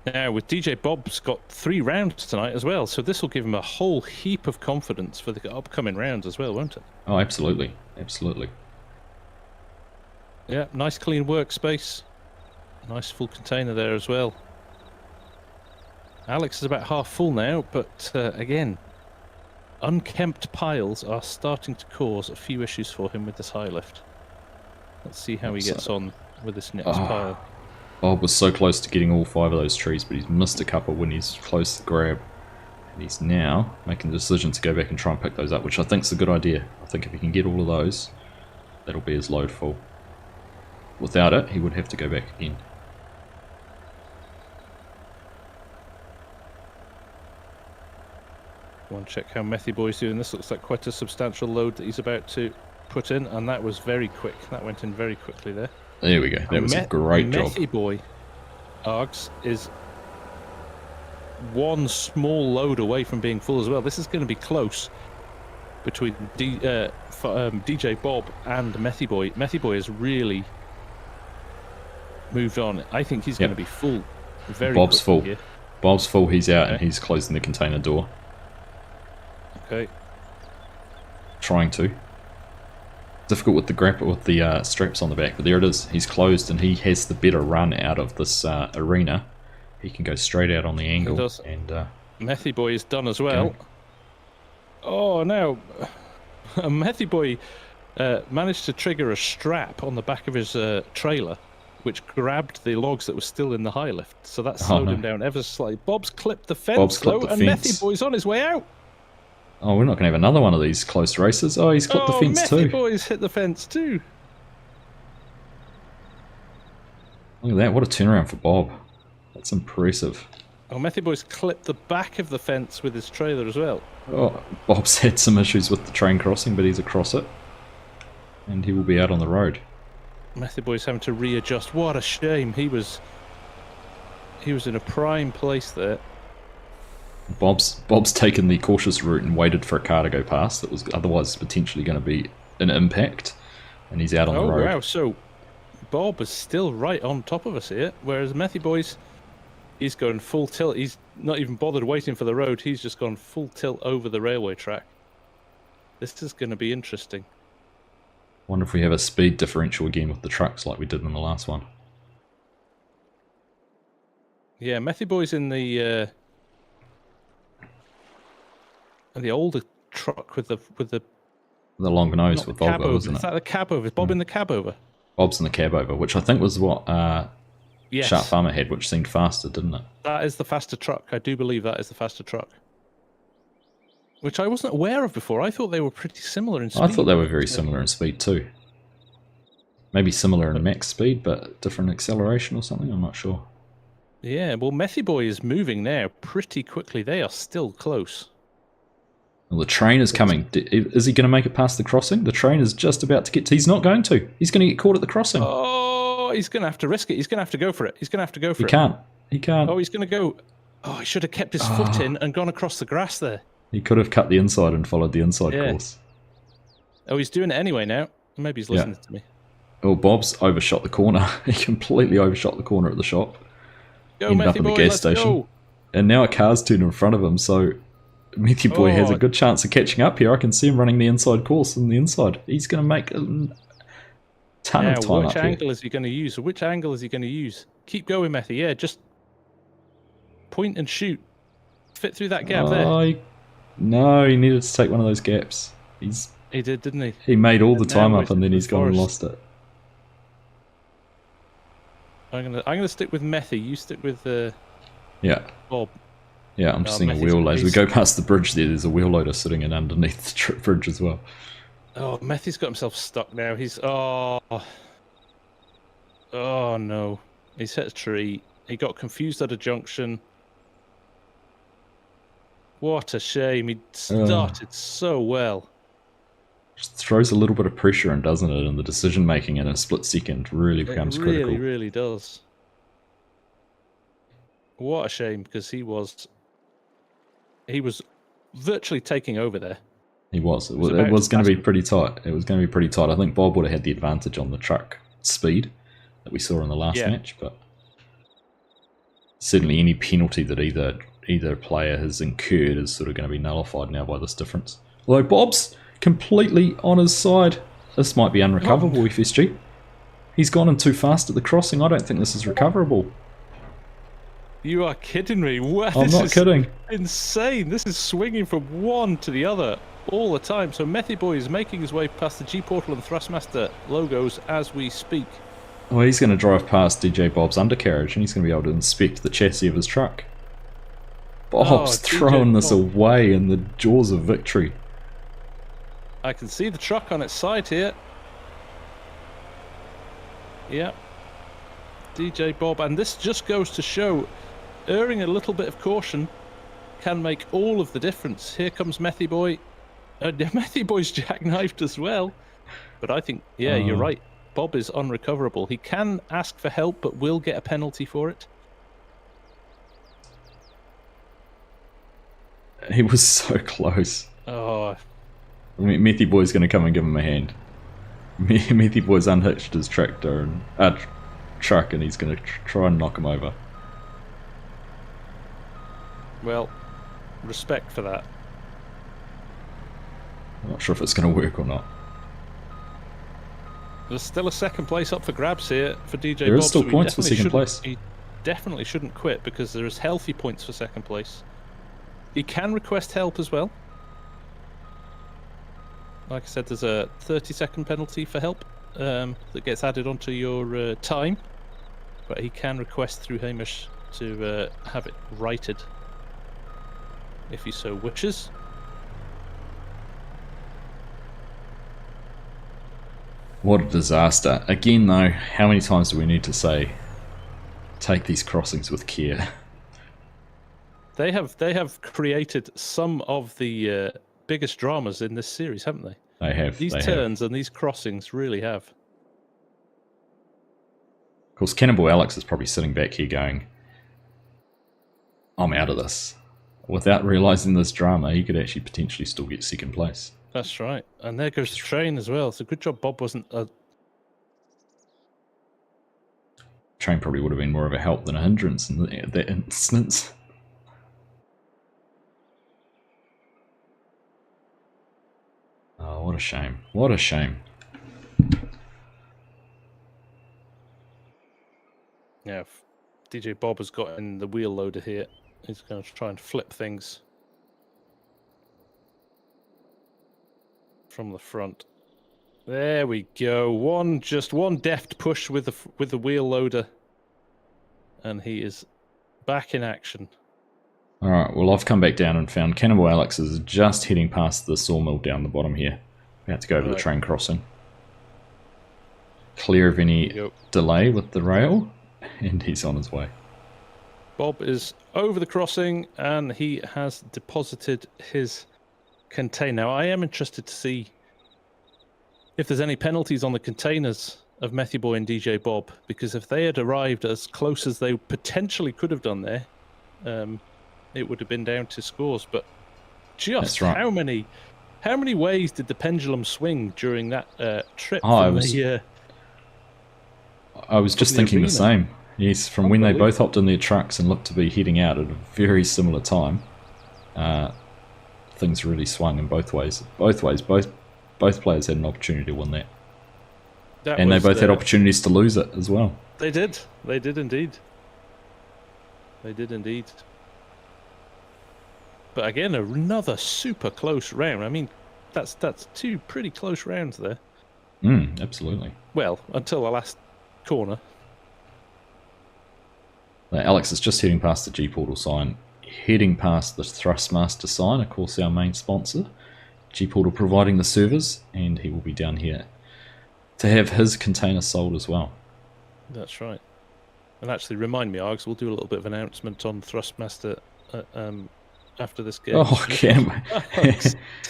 Now, with DJ Bob's got 3 rounds tonight as well, so this will give him a whole heap of confidence for the upcoming rounds as well, won't it? Oh, absolutely. Absolutely. Yeah, nice clean workspace. Nice full container there as well. Alex is about half full now, but again, unkempt piles are starting to cause a few issues for him with this high lift. Let's see how he gets on with this next pile. Bob was so close to getting all 5 of those trees, but he's missed a couple when he's close to the grab. And he's now making the decision to go back and try and pick those up, which I think is a good idea. I think if he can get all of those, that'll be his load full. Without it, he would have to go back again. Go and check how Methy Boy's doing. This looks like quite a substantial load that he's about to put in, and that was very quick. That went in very quickly there. There we go. That was a great job. Methy Boy, Args, is 1 small load away from being full as well. This is going to be close between DJ Bob and Methy Boy. Methy Boy has really moved on. I think he's going to be full very Bob's full. Here. Bob's full. He's out and he's closing the container door. Okay. Trying to. Difficult with the grapple with the straps on the back, but there it is. He's closed and he has the better run out of this arena. He can go straight out on the angle. He does. And Methy Boy is done as well. Oh no, Methy Boy managed to trigger a strap on the back of his trailer, which grabbed the logs that were still in the high lift. So that slowed him down ever so slightly. Bob's clipped the fence though, and Methy Boy's on his way out. Oh, we're not going to have another one of these close races. Oh, he's clipped the fence too. Methy Boy's hit the fence too. Look at that, what a turnaround for Bob. That's impressive. Oh, Methy Boy's clipped the back of the fence with his trailer as well. Oh, Bob's had some issues with the train crossing, but he's across it. And he will be out on the road. Methy Boy's having to readjust. What a shame. He was in a prime place there. Bob's taken the cautious route and waited for a car to go past that was otherwise potentially going to be an impact, and he's out on the road. Oh wow, so Bob is still right on top of us here, whereas Methy Boy's, he's going full tilt. He's not even bothered waiting for the road, he's just gone full tilt over the railway track. This is going to be interesting. Wonder if we have a speed differential again with the trucks like we did in the last one. Yeah, Methy Boy's in the older truck with the long nose with Volvo, isn't it? Is that the cab over? Is Bob in the cab over? Bob's in the cab over, which I think was what Sharp Farmer had, which seemed faster, didn't it? That is the faster truck. I do believe that is the faster truck. Which I wasn't aware of before. I thought they were pretty similar in speed. I thought they were very similar in speed too. Maybe similar in max speed, but different acceleration or something, I'm not sure. Yeah, well, Methy Boy is moving now pretty quickly. They are still close. Well, the train is coming. Is he going to make it past the crossing? The train is just about to get to... He's not going to. He's going to get caught at the crossing. Oh, he's going to have to risk it. He's going to have to go for it. He's going to have to go for it. He can't. Oh, he's going to go... Oh, he should have kept his foot in and gone across the grass there. He could have cut the inside and followed the inside course. Oh, he's doing it anyway now. Maybe he's listening to me. Oh, Bob's overshot the corner. He completely overshot the corner at the shop. Go, Ended Methy up at the Boy, gas let's station. go. And now a car's turned in front of him, so Methy Boy has a good chance of catching up here. I can see him running the inside course on the inside. He's going to make a ton of time which up angle here. is he going to use? Which angle is he going to use? Keep going, Methy. Yeah, just point and shoot. Fit through that gap there. No, he needed to take one of those gaps. He did, didn't he? He made all the time up and then he's gone and lost it. I'm gonna stick with Methy. You stick with yeah. Bob. Yeah, I'm just seeing a wheel load. As we go past the bridge there's a wheel loader sitting in underneath the bridge as well. Oh, Methy's got himself stuck now. He's... Oh no. He's hit a tree. He got confused at a junction. What a shame. He started so well. Just throws a little bit of pressure in, doesn't it? And the decision making in a split second really becomes critical. It really does. What a shame, because he was virtually taking over there. He was. It was going to be pretty tight. It was going to be pretty tight. I think Bob would have had the advantage on the truck speed that we saw in the last match, but certainly any penalty that either player has incurred is sort of going to be nullified now by this difference. Although Bob's completely on his side. This might be unrecoverable, FSG. He's gone in too fast at the crossing. I don't think this is recoverable. You are kidding me. What? I'm not kidding. Insane. This is swinging from one to the other all the time. So Methy Boy is making his way past the G Portal and Thrustmaster logos as we speak. Well, he's going to drive past DJ Bob's undercarriage and he's going to be able to inspect the chassis of his truck. Bob's throwing this away in the jaws of victory. I can see the truck on its side here. Yeah. DJ Bob, and this just goes to show erring a little bit of caution can make all of the difference. Here comes Methy Boy. Methy Boy's jackknifed as well. But I think, you're right. Bob is unrecoverable. He can ask for help, but will get a penalty for it. He was so close. Oh. I mean, Methy Boy's going to come and give him a hand. Methy Boy's unhitched his tractor and truck, and he's going to try and knock him over. Well, respect for that. I'm not sure if it's going to work or not. There's still a second place up for grabs here for DJ Bob. There is still points for second place. He definitely shouldn't quit because there is healthy points for second place. He can request help as well. Like I said, there's a 30-second penalty for help that gets added onto your time. But he can request through Hamish to have it righted if he so wishes. What a disaster. Again though, how many times do we need to say, take these crossings with care? They have created some of the biggest dramas in this series, haven't they? They have. These turns and these crossings really have. Of course, Cannibal Alex is probably sitting back here going, I'm out of this. Without realising this drama, he could actually potentially still get second place. That's right. And there goes the train as well. So good job Bob wasn't... Train probably would have been more of a help than a hindrance in that instance. Oh, what a shame. What a shame. Yeah, DJ Bob has got in the wheel loader here. He's going to try and flip things from the front. There we go. Just one deft push with the wheel loader, and he is back in action. All right. Well, I've come back down and found Cannibal Alex is just heading past the sawmill down the bottom here. We have to go over the train crossing. Clear of any delay with the rail, and he's on his way. Bob is over the crossing, and he has deposited his container. Now, I am interested to see if there's any penalties on the containers of Methy Boy and DJ Bob, because if they had arrived as close as they potentially could have done there, it would have been down to scores. But just how many ways did the pendulum swing during that trip? I was just thinking the same. Yes, from when they both hopped in their trucks and looked to be heading out at a very similar time, things really swung in both ways. Both players had an opportunity to win that. And they both had opportunities to lose it as well. They did. They did indeed. They did indeed. But again, another super close round. I mean, that's two pretty close rounds there. Absolutely. Well, until the last corner. Alex is just heading past the G-Portal sign, heading past the THRUSTMASTER sign, of course our main sponsor. G-Portal providing the servers, and he will be down here to have his container sold as well. That's right. And actually, remind me, Args, we'll do a little bit of announcement on THRUSTMASTER after this game. Oh, Cam.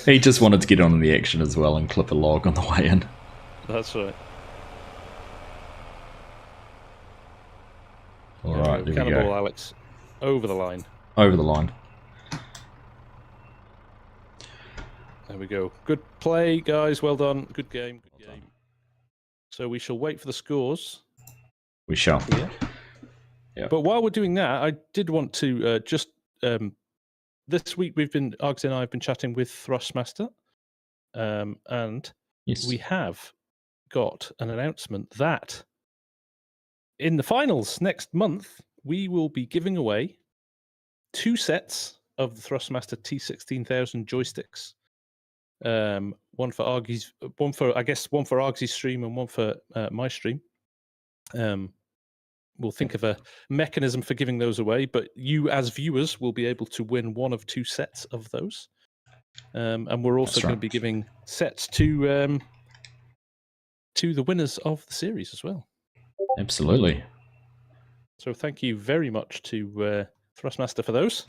He just wanted to get on the action as well and clip a log on the way in. That's right. Alright, there we Cannonball go. Alex. Over the line. Over the line. There we go. Good play, guys. Well done. Good game. Good game. So we shall wait for the scores. We shall. Yeah. But while we're doing that, I did want to just... this week, Argsy and I have been chatting with THRUSTMASTER. And we have got an announcement that in the finals next month, we will be giving away 2 sets of the THRUSTMASTER T16000 joysticks. One for Argy's stream and one for my stream. We'll think of a mechanism for giving those away, but you as viewers will be able to win one of 2 sets of those. And we're also going to be giving sets to the winners of the series as well. Absolutely. So thank you very much to THRUSTMASTER for those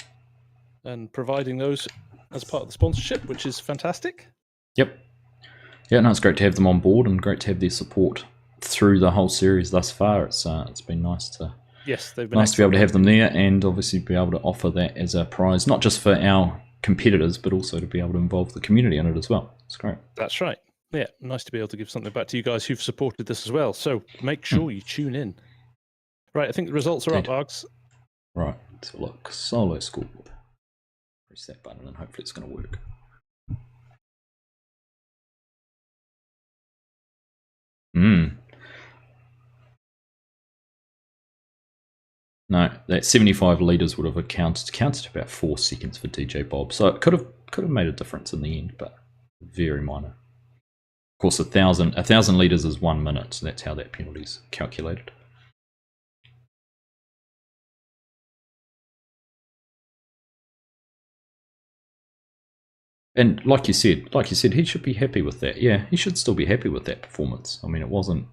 and providing those as part of the sponsorship, which is fantastic. Yep. Yeah, no, it's great to have them on board and great to have their support through the whole series thus far. It's been nice to they've been nice to be able to have them there and obviously be able to offer that as a prize, not just for our competitors, but also to be able to involve the community in it as well. It's great. That's right. Yeah, nice to be able to give something back to you guys who've supported this as well. So make sure you tune in. Right, I think the results are up, Args. Right, let's have a look. Solo scoreboard. Press that button and hopefully it's going to work. No, that 75 litres would have counted about 4 seconds for DJ Bob. So it could have made a difference in the end, but very minor. Of course, 1,000 litres is 1 minute, so that's how that penalty is calculated. And like you said, he should be happy with that. Yeah, he should still be happy with that performance. I mean, it wasn't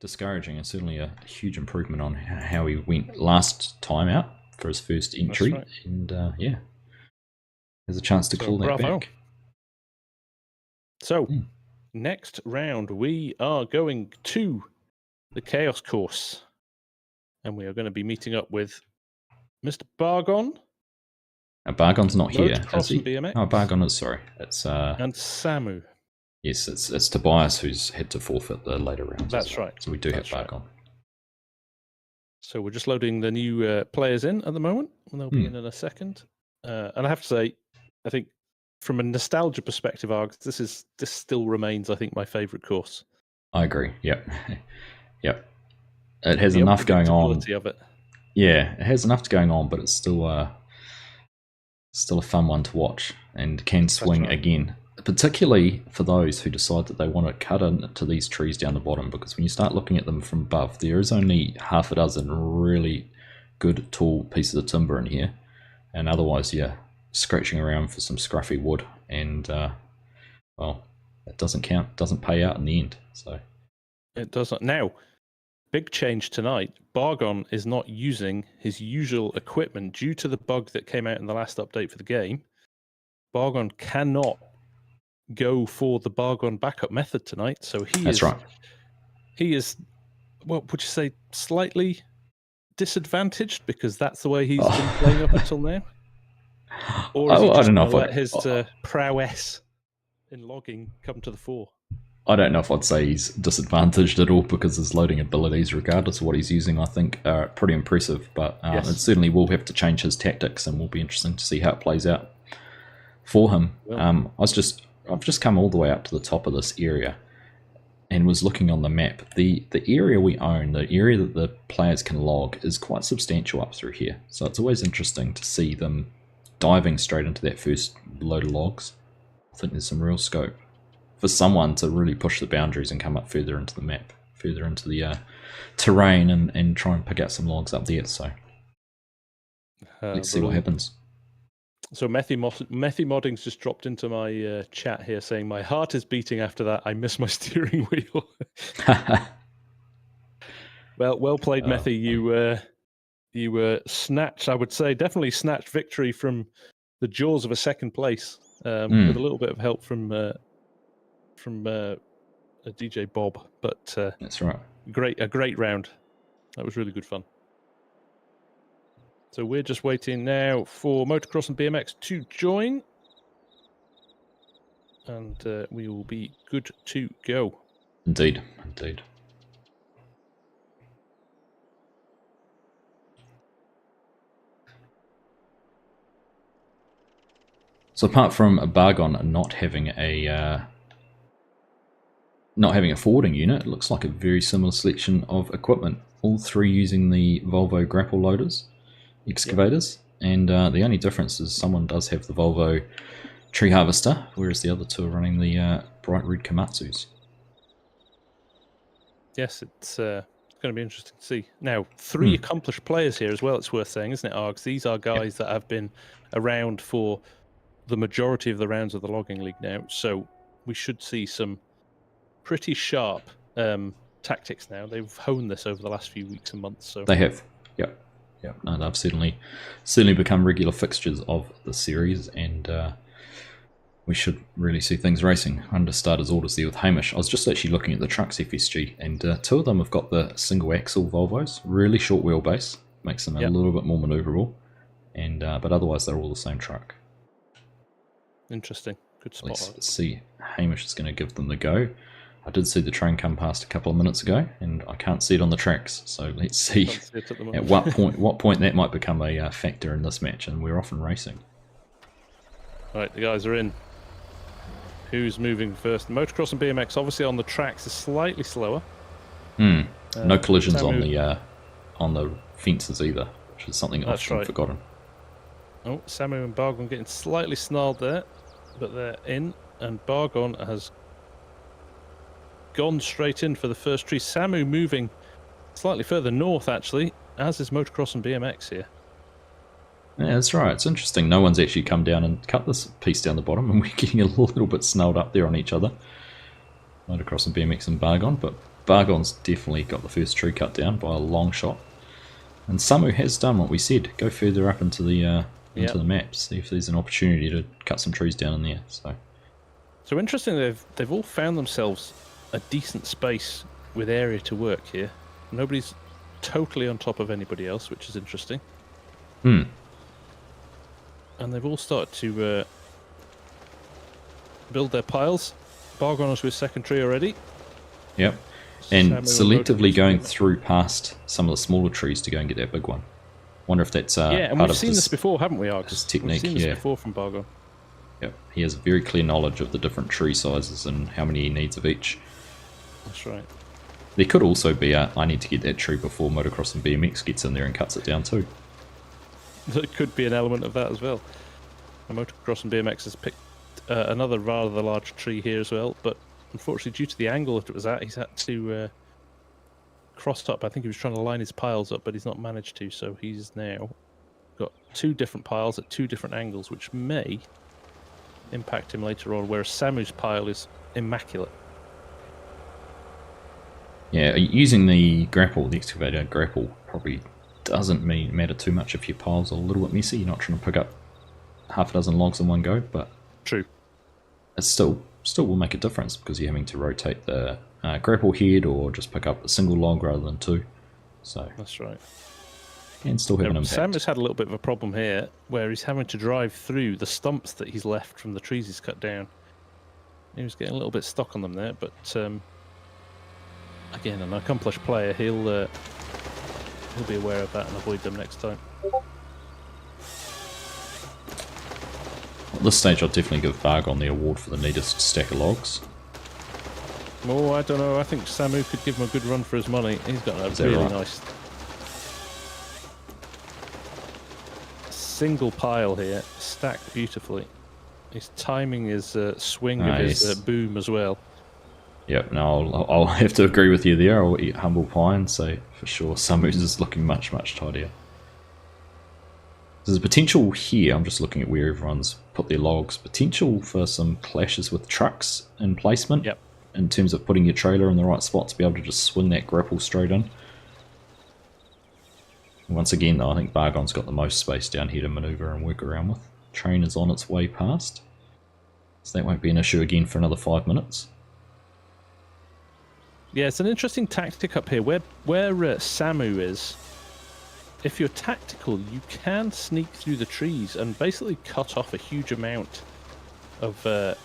discouraging, and certainly a huge improvement on how he went last time out for his first entry. Right. And yeah, there's a chance to claw that back. So, next round, we are going to the Chaos Course. And we are going to be meeting up with Mr. Bargon. Bargon's not here, is he? BMX. Oh, Bargon is, sorry. It's and Samu. Yes, it's Tobias who's had to forfeit the later rounds. That's right. So we do have Bargon. So we're just loading the new players in at the moment, and they'll be in a second. And I have to say, I think from a nostalgia perspective, Args, this still remains, I think, my favourite course. I agree. Yep. Yep. It has enough going on. Of it. Yeah, it has enough going on, but it's still a fun one to watch and can swing again. Particularly for those who decide that they want to cut into these trees down the bottom, because when you start looking at them from above, there is only half a dozen really good tall pieces of timber in here, and otherwise you're scratching around for some scruffy wood, and well, that doesn't count, doesn't pay out in the end. So it doesn't. Now, big change tonight. Bargon is not using his usual equipment due to the bug that came out in the last update for the game. Bargon cannot go for the Bargon backup method tonight, so he is, what would you say, slightly disadvantaged because that's the way he's been playing up until now? Or is he just going to let his prowess in logging come to the fore? I don't know if I'd say he's disadvantaged at all, because his loading abilities, regardless of what he's using, I think are pretty impressive, but it certainly will have to change his tactics, and will be interesting to see how it plays out for him. Well, I've just come all the way up to the top of this area and was looking on the map. The area we own, the area that the players can log, is quite substantial up through here. So it's always interesting to see them diving straight into that first load of logs. I think there's some real scope for someone to really push the boundaries and come up further into the map, further into the terrain and try and pick out some logs up there. So let's see what happens. So Methy Modding's just dropped into my chat here saying, my heart is beating after that. I miss my steering wheel. Well played, Methy. You snatched, I would say, definitely snatched victory from the jaws of a second place with a little bit of help from DJ Bob. But that's right. A great round. That was really good fun. So we're just waiting now for Motocross and BMX to join. And we will be good to go. Indeed. So apart from Bargon not having a forwarding unit, it looks like a very similar selection of equipment. All three using the Volvo grapple loaders, excavators, and the only difference is someone does have the Volvo tree harvester, whereas the other two are running the bright red Komatsus. Yes, it's going to be interesting to see. Now, three accomplished players here as well, it's worth saying, isn't it, Args? These are guys that have been around for the majority of the rounds of the Logging League now, so we should see some pretty sharp tactics now. They've honed this over the last few weeks and months. So they have, yeah. No, they've certainly become regular fixtures of the series, and we should really see things racing under starters orders there with Hamish. I was just actually looking at the trucks FSG, and two of them have got the single axle Volvos, really short wheelbase, makes them a little bit more manoeuvrable, and but otherwise they're all the same truck. Interesting, good spot. Let's see. Hamish is going to give them the go. I did see the train come past a couple of minutes ago, and I can't see it on the tracks. So let's see at what point that might become a factor in this match. And we're often racing. All right, the guys are in. Who's moving first? Motocross and BMX, obviously on the tracks, is slightly slower. No collisions on the fences either, which is something I've forgotten. Oh, Samu and Bargon getting slightly snarled there, but they're in, and Bargon has gone straight in for the first tree. Samu moving slightly further north, actually, as is Motocross and BMX here. Yeah, that's right. It's interesting. No one's actually come down and cut this piece down the bottom, and we're getting a little bit snarled up there on each other. Motocross and BMX and Bargon, but Bargon's definitely got the first tree cut down by a long shot. And Samu has done what we said. Go further up into the map, see if there's an opportunity to cut some trees down in there. So interestingly, they've all found themselves a decent space with area to work here. Nobody's totally on top of anybody else, which is interesting. And they've all started to build their piles. Bargon is with second tree already. Yep. And selectively going through past some of the smaller trees to go and get that big one. Wonder if that's and we've seen this before, haven't we, Args? This technique, we've seen this before from Bargon. Yep. He has very clear knowledge of the different tree sizes and how many he needs of each. That's right. There could also be I need to get that tree before Motocross and BMX gets in there and cuts it down too. There could be an element of that as well. And Motocross and BMX has picked another rather large tree here as well, but unfortunately due to the angle that it was at, he's had to cross up. I think he was trying to line his piles up, but he's not managed to, so he's now got two different piles at two different angles, which may impact him later on, whereas Samu's pile is immaculate. Yeah, using the excavator grapple probably doesn't matter too much if your piles are a little bit messy. You're not trying to pick up half a dozen logs in one go, but true, it still will make a difference because you're having to rotate the grapple head or just pick up a single log rather than two. So that's right. And still have an impact. Sam has had a little bit of a problem here where he's having to drive through the stumps that he's left from the trees he's cut down. He was getting a little bit stuck on them there, but again, an accomplished player, he'll be aware of that and avoid them next time. At this stage, I'll definitely give Bargon the award for the neatest stack of logs. Oh, I don't know. I think Samu could give him a good run for his money. He's got a really nice single pile here, stacked beautifully. He's timing his swing of his boom as well. Yep, no, I'll have to agree with you there. I'll eat humble pie and say for sure Samu's is looking much, much tidier. There's a potential here, I'm just looking at where everyone's put their logs, potential for some clashes with trucks in placement. Yep. In terms of putting your trailer in the right spot to be able to just swing that grapple straight in. Once again, though, I think Bargon's got the most space down here to manoeuvre and work around with. Train is on its way past, so that won't be an issue again for another 5 minutes. Yeah, it's an interesting tactic up here. Where Samu is, if you're tactical, you can sneak through the trees and basically cut off a huge amount of the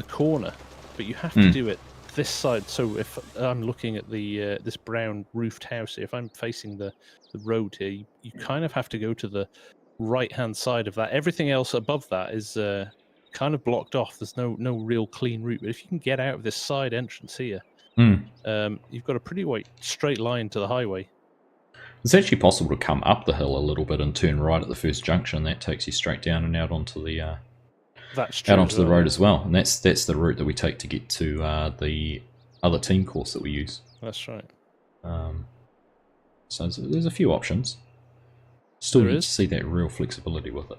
corner, but you have to do it this side. So if I'm looking at the this brown roofed house here, if I'm facing the road here, you kind of have to go to the right-hand side of that. Everything else above that is kind of blocked off. There's no real clean route. But if you can get out of this side entrance here, you've got a pretty straight line to the highway. It's actually possible to come up the hill a little bit and turn right at the first junction. That takes you straight down and out onto the the road as well. And that's the route that we take to get to the other team course that we use. That's right. So there's a few options. Still There need is. to see that real flexibility with it.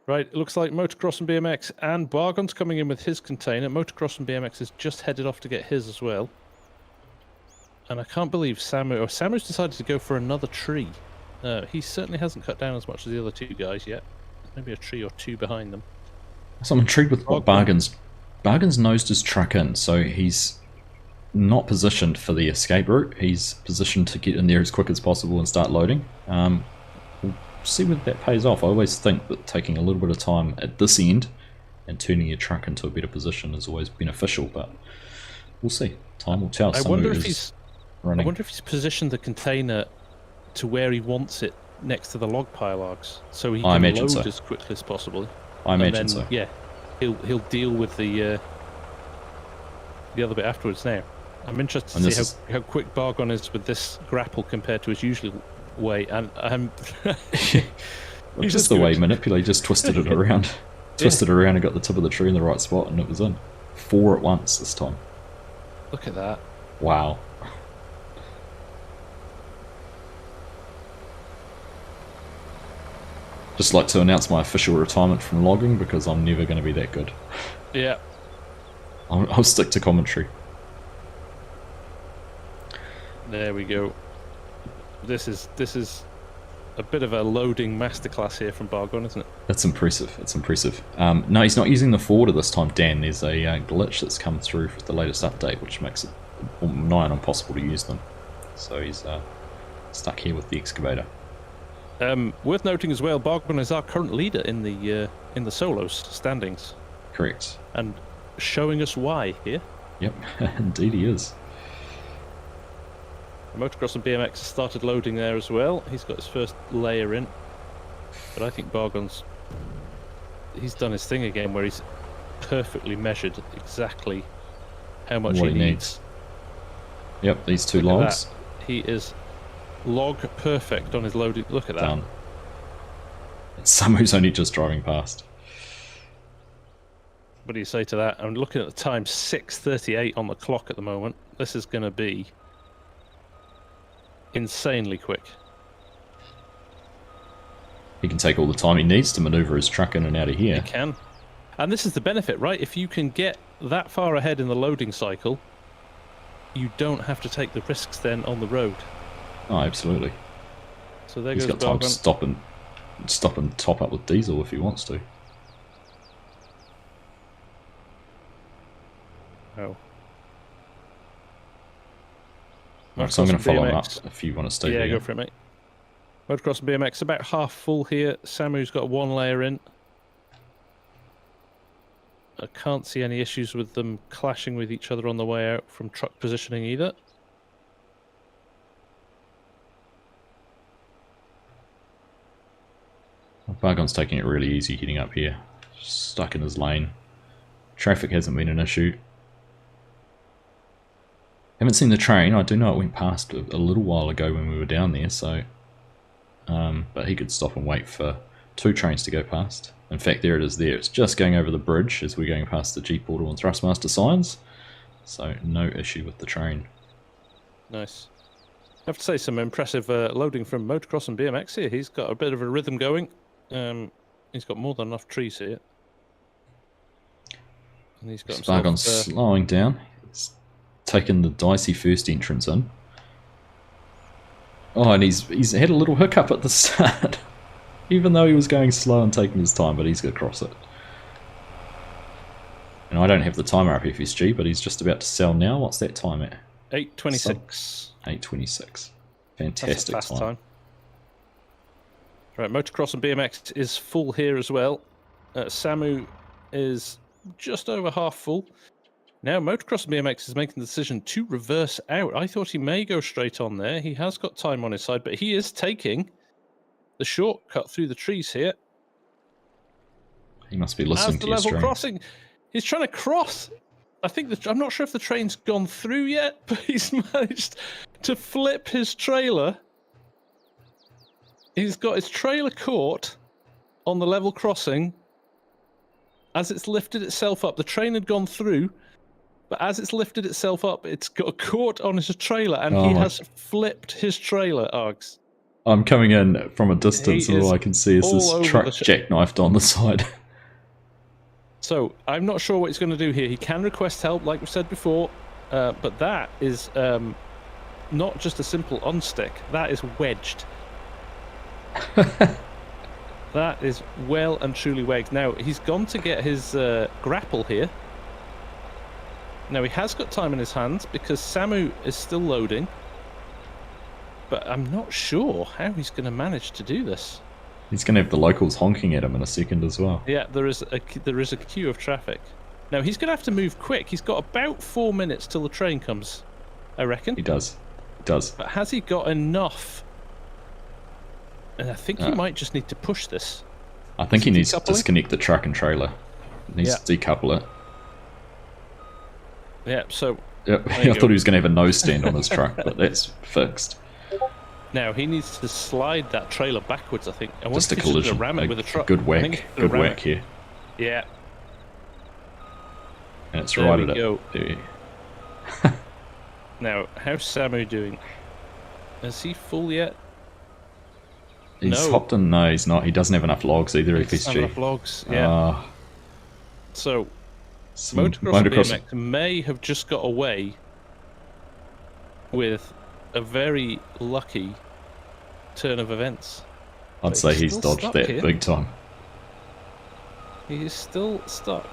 Right, it looks like Motocross and BMX and Bargon's coming in with his container. Motocross and BMX has just headed off to get his as well. And I can't believe Samu's decided to go for another tree. He certainly hasn't cut down as much as the other two guys yet. Maybe a tree or two behind them. So I'm intrigued with what Bargon's nosed his truck in, so he's not positioned for the escape route. He's positioned to get in there as quick as possible and start loading. We'll see whether that pays off. I always think that taking a little bit of time at this end and turning your truck into a better position is always beneficial, but we'll see. Time will tell. I wonder if he's positioned the container to where he wants it next to the log pile arcs, so he can load as quickly as possible. I imagine so. Yeah, he'll deal with the other bit afterwards. Now, I'm interested to see how quick Bargon is with this grapple compared to his usual way, and just the way he manipulated, just twisted it around, around and got the tip of the tree in the right spot, and it was in. 4 at once this time. Look at that! Wow. Just like to announce my official retirement from logging because I'm never going to be that good. Yeah. I'll stick to commentary. There we go. This is a bit of a loading masterclass here from Bargon, isn't it? That's impressive. It's impressive. No, he's not using the forwarder this time, Dan. There's a glitch that's come through with the latest update, which makes it nigh impossible to use them. So he's stuck here with the excavator. Worth noting as well, Bargon is our current leader in the solos standings. Correct. And showing us why here. Yep, indeed he is. Motocross and BMX has started loading there as well. He's got his first layer in. But I think he's done his thing again where he's perfectly measured exactly how much he needs. Yep, these two logs. He is log perfect on his loading. Look at that. Done. It's someone who's only just driving past. What do you say to that? I'm looking at the time, 6:38 on the clock at the moment. This is going to be insanely quick. He can take all the time he needs to maneuver his truck in and out of here. He can. And this is the benefit, right? If you can get that far ahead in the loading cycle, you don't have to take the risks then on the road. Oh, absolutely. So there He's goes got time Bargon. to stop and top up with diesel if he wants to. Oh. Right, so I'm going to follow him up if you want to stay there. Yeah, go for it, mate. Motocross and BMX about half full here. Samu's got one layer in. I can't see any issues with them clashing with each other on the way out from truck positioning either. Bargon's taking it really easy heading up here. Stuck in his lane. Traffic hasn't been an issue. Haven't seen the train. I do know it went past a little while ago when we were down there, so but he could stop and wait for 2 trains to go past. In fact, there it is there. It's just going over the bridge as we're going past the G Portal and Thrustmaster signs. so no issue with the train. Nice. I have to say, some impressive loading from motocross and BMX here. He's got a bit of a rhythm going. He's got more than enough trees here. And he's got Spargon's slowing down. He's taken the dicey first entrance in. Oh, and he's had a little hiccup at the start. Even though he was going slow and taking his time, but he's going to cross it. And I don't have the timer up FSG, but he's just about to sell now. What's that time at? 8:26. 8:26. Fantastic time. Right, motocross and BMX is full here as well. Samu is just over half full. Now motocross and BMX is making the decision to reverse out. I thought he may go straight on there. He has got time on his side, but he is taking the shortcut through the trees here. He must be listening to your level stream. Crossing. He's trying to cross. I think I'm not sure if the train's gone through yet, but he's managed to flip his trailer. He's got his trailer caught on the level crossing. As it's lifted itself up, the train had gone through, but as it's lifted itself up, it's got caught on his trailer, and he has flipped his trailer, Args. I'm coming in from a distance, and all I can see is this truck jackknifed on the side. So, I'm not sure what he's going to do here. He can request help, like we said before, but that is not just a simple unstick. That is wedged. That is well and truly wedged. Now, he's gone to get his grapple here. Now, he has got time in his hands because Samu is still loading. But I'm not sure how he's going to manage to do this. He's going to have the locals honking at him in a second as well. Yeah, there is a queue of traffic. Now, he's going to have to move quick. He's got about 4 minutes till the train comes, I reckon. He does. He does. But has he got enough? And I think he might just need to push this. I think he needs to disconnect the truck and trailer. He needs to decouple it. Yeah, so... Yep. I thought he was going to have a nose stand on his truck, but that's fixed. Now, he needs to slide that trailer backwards, I think. Just a collision. Ram it with a truck. Good whack. Good whack here. Yeah. And it's right at it. There. Now, how's Samu doing? Is he full yet? He's hopped in. No, he's not. He doesn't have enough logs either, FSG. He doesn't have enough logs, yeah. So, motocross and BMX may have just got away with a very lucky turn of events. I'd say he's dodged that big time. He is still stuck,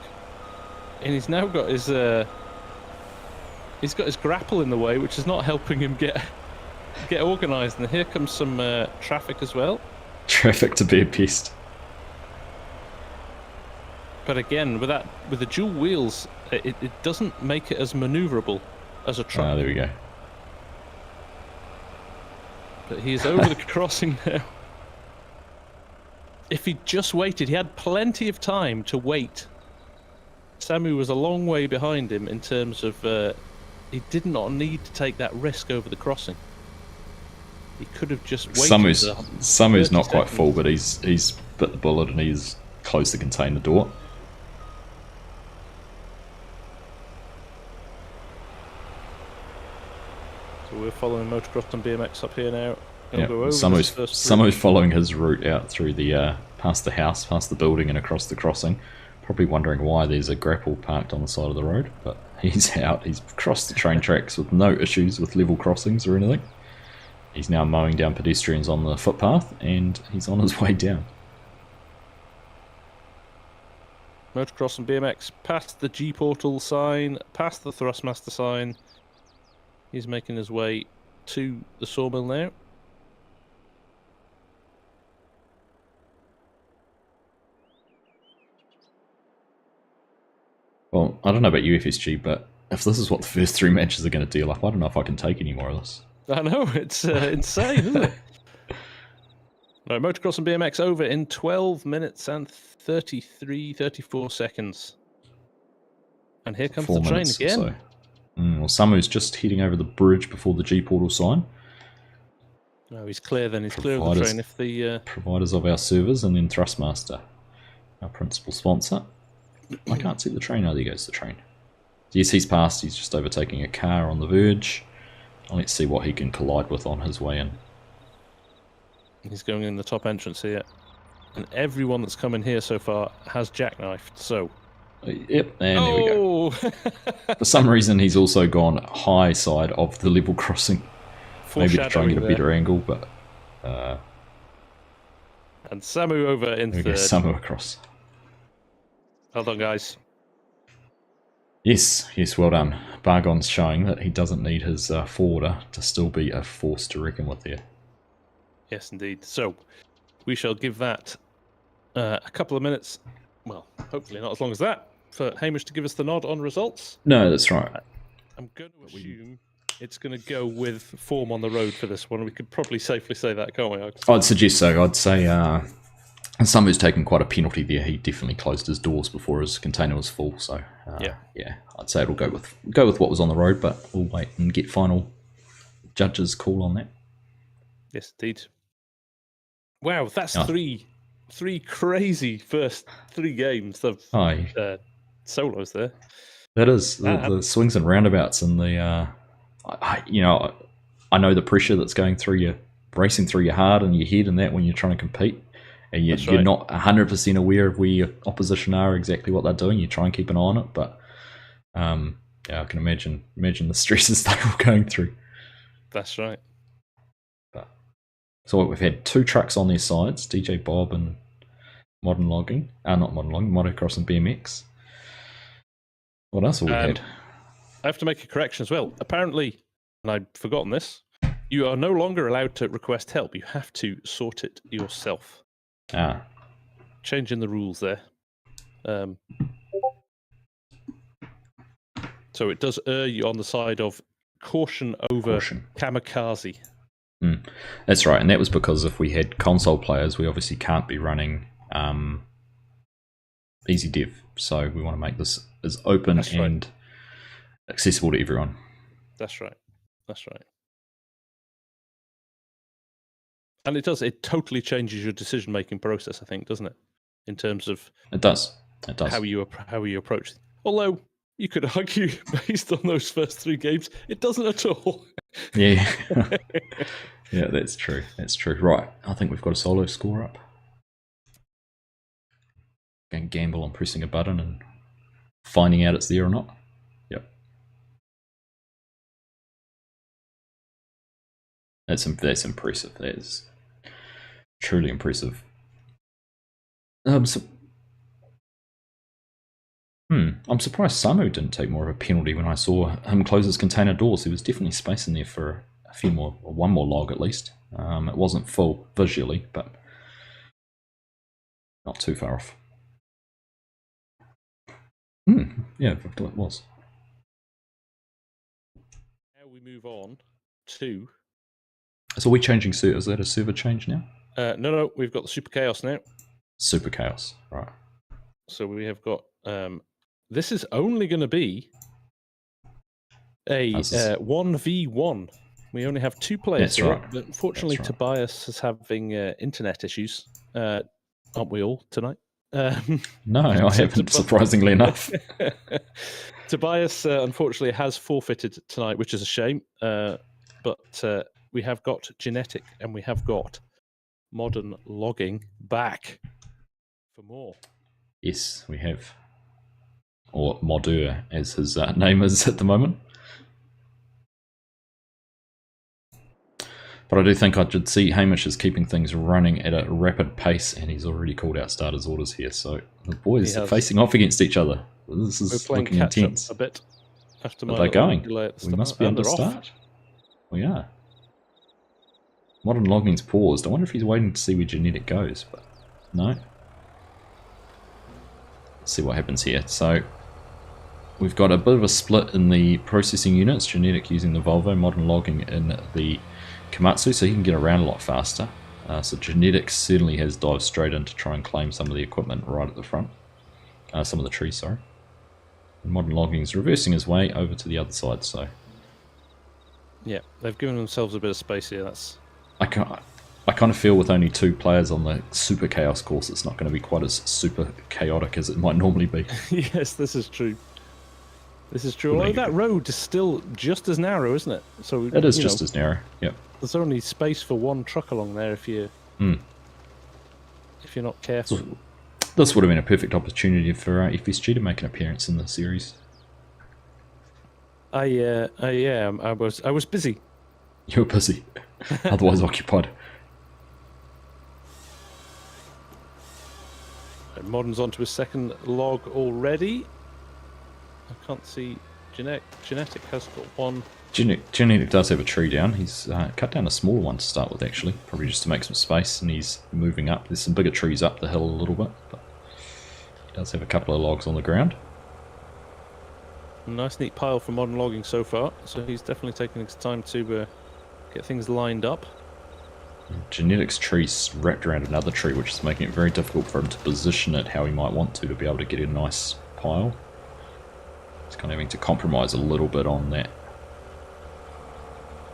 and he's now got his grapple in the way, which is not helping him get organised. And here comes some traffic as well. Traffic to be a pest. But again, with the dual wheels, it doesn't make it as manoeuvrable as a truck. There we go. But he is over the crossing now. If he'd just waited, he had plenty of time to wait. Samu was a long way behind him in terms of he did not need to take that risk over the crossing. He could have just waited. Samu's not quite full, but he's bit the bullet and he's closed the container door. So we're following motocross and BMX up here now. Yeah, Samu's following his route out through the past the house, past the building, and across the crossing. Probably wondering why there's a grapple parked on the side of the road, but he's out. He's crossed the train tracks with no issues with level crossings or anything. He's now mowing down pedestrians on the footpath, and he's on his way down. Motocross and BMX past the G Portal sign, past the THRUSTMASTER sign. He's making his way to the sawmill now. Well, I don't know about you, FSG, but if this is what the first 3 matches are going to deal up, I don't know if I can take any more of this. I know, it's insane, isn't it? Right, motocross and BMX over in 12 minutes and 34 seconds. And here comes the train again. So. Well, Samu's just heading over the bridge before the G Portal sign. No, he's clear then. He's clear of the train. If the providers of our servers, and then THRUSTMASTER, our principal sponsor. I can't see the train. Oh, there goes the train. Yes, he's passed. He's just overtaking a car on the verge. Let's see what he can collide with on his way in. He's going in the top entrance here. And everyone that's come in here so far has jackknifed, so... Yep, and there we go. For some reason, he's also gone high side of the level crossing. Maybe to try and get a better angle, but... And Samu over in third. Samu across. Well done, guys. Yes, well done. Bargon's showing that he doesn't need his forwarder to still be a force to reckon with here. Yes, indeed. So, we shall give that a couple of minutes. Well, hopefully not as long as that, for Hamish to give us the nod on results. No, that's right. I'm going to assume it's going to go with form on the road for this one. We could probably safely say that, can't we? I'd suggest so. I'd say Samu's taken quite a penalty there. He definitely closed his doors before his container was full. So yeah, I'd say it'll go with what was on the road, but we'll wait and get final judges' call on that. Yes, indeed. Wow, that's three crazy first 3 games of solos there. That is the swings and roundabouts and the I know the pressure that's going through you, racing through your heart and your head and that when you're trying to compete, and you're not 100% aware of where your opposition are, exactly what they're doing. You try and keep an eye on it, but I can imagine the stresses they're all going through. That's right. So we've had 2 trucks on their sides, DJ Bob and Modern Logging. Not Modern Logging, Motocross and BMX. What else have we had? I have to make a correction as well. Apparently, and I'd forgotten this, you are no longer allowed to request help. You have to sort it yourself. Changing the rules there. So it does err you on the side of caution over kamikaze. That's right, and that was because if we had console players, we obviously can't be running easy dev. So we want to make this as open and accessible to everyone. That's right. And it totally changes your decision-making process, I think, doesn't it? In terms of... It does. How you approach it. Although, you could argue, based on those first 3 games, it doesn't at all. Yeah. Yeah, that's true. Right, I think we've got a solo score up. Going to gamble on pressing a button and finding out it's there or not. Yep. That's impressive. That is truly impressive. I'm surprised Samu didn't take more of a penalty when I saw him close his container doors. There was definitely space in there for a few more, or one more log at least. It wasn't full visually, but not too far off. Yeah, it was. Now we move on to... So are we changing server? Is that a server change now? No, we've got the Super Chaos now. Super Chaos, right. So we have got... this is only going to be a 1v1. We only have 2 players here, but unfortunately Tobias is having internet issues. Aren't we all tonight? No, I haven't, surprisingly enough. Tobias, unfortunately, has forfeited tonight, which is a shame. But we have got Genetic and we have got Modern Logging back for more. Yes, we have. Or Modeur, as his name is at the moment. But I do think I should see Hamish is keeping things running at a rapid pace, and he's already called out starters orders here. So the boys are facing off against each other. This is looking intense. A bit after are they going? We must be under start. We are. Modern Logging's paused. I wonder if he's waiting to see where Genetic goes, but no. Let's see what happens here. So we've got a bit of a split in the processing units. Genetic using the Volvo, Modern Logging in the Komatsu, so he can get around a lot faster. So Genetic certainly has dived straight in to try and claim some of the equipment right at the front. Some of the trees, sorry. And Modern Logging is reversing his way over to the other side, so... Yeah, they've given themselves a bit of space here. I kind of feel with only 2 players on the Super Chaos course, it's not going to be quite as super chaotic as it might normally be. Yes, this is true. This is true. Although that road is still just as narrow, isn't it? So it is just as narrow. Yep. There's only space for one truck along there if you're not careful. So, this would have been a perfect opportunity for FSG to make an appearance in the series. I was busy. You were busy, otherwise occupied. Modern's onto his second log already. I can't see Genetic has got one. Genetic does have a tree down. He's cut down a smaller one to start with, actually, probably just to make some space, and he's moving up. There's some bigger trees up the hill a little bit, but he does have a couple of logs on the ground. Nice neat pile for Modern logging so far, so he's definitely taking his time to get things lined up. Genetic's tree's wrapped around another tree, which is making it very difficult for him to position it how he might want to be able to get a nice pile. He's kind of having to compromise a little bit on that.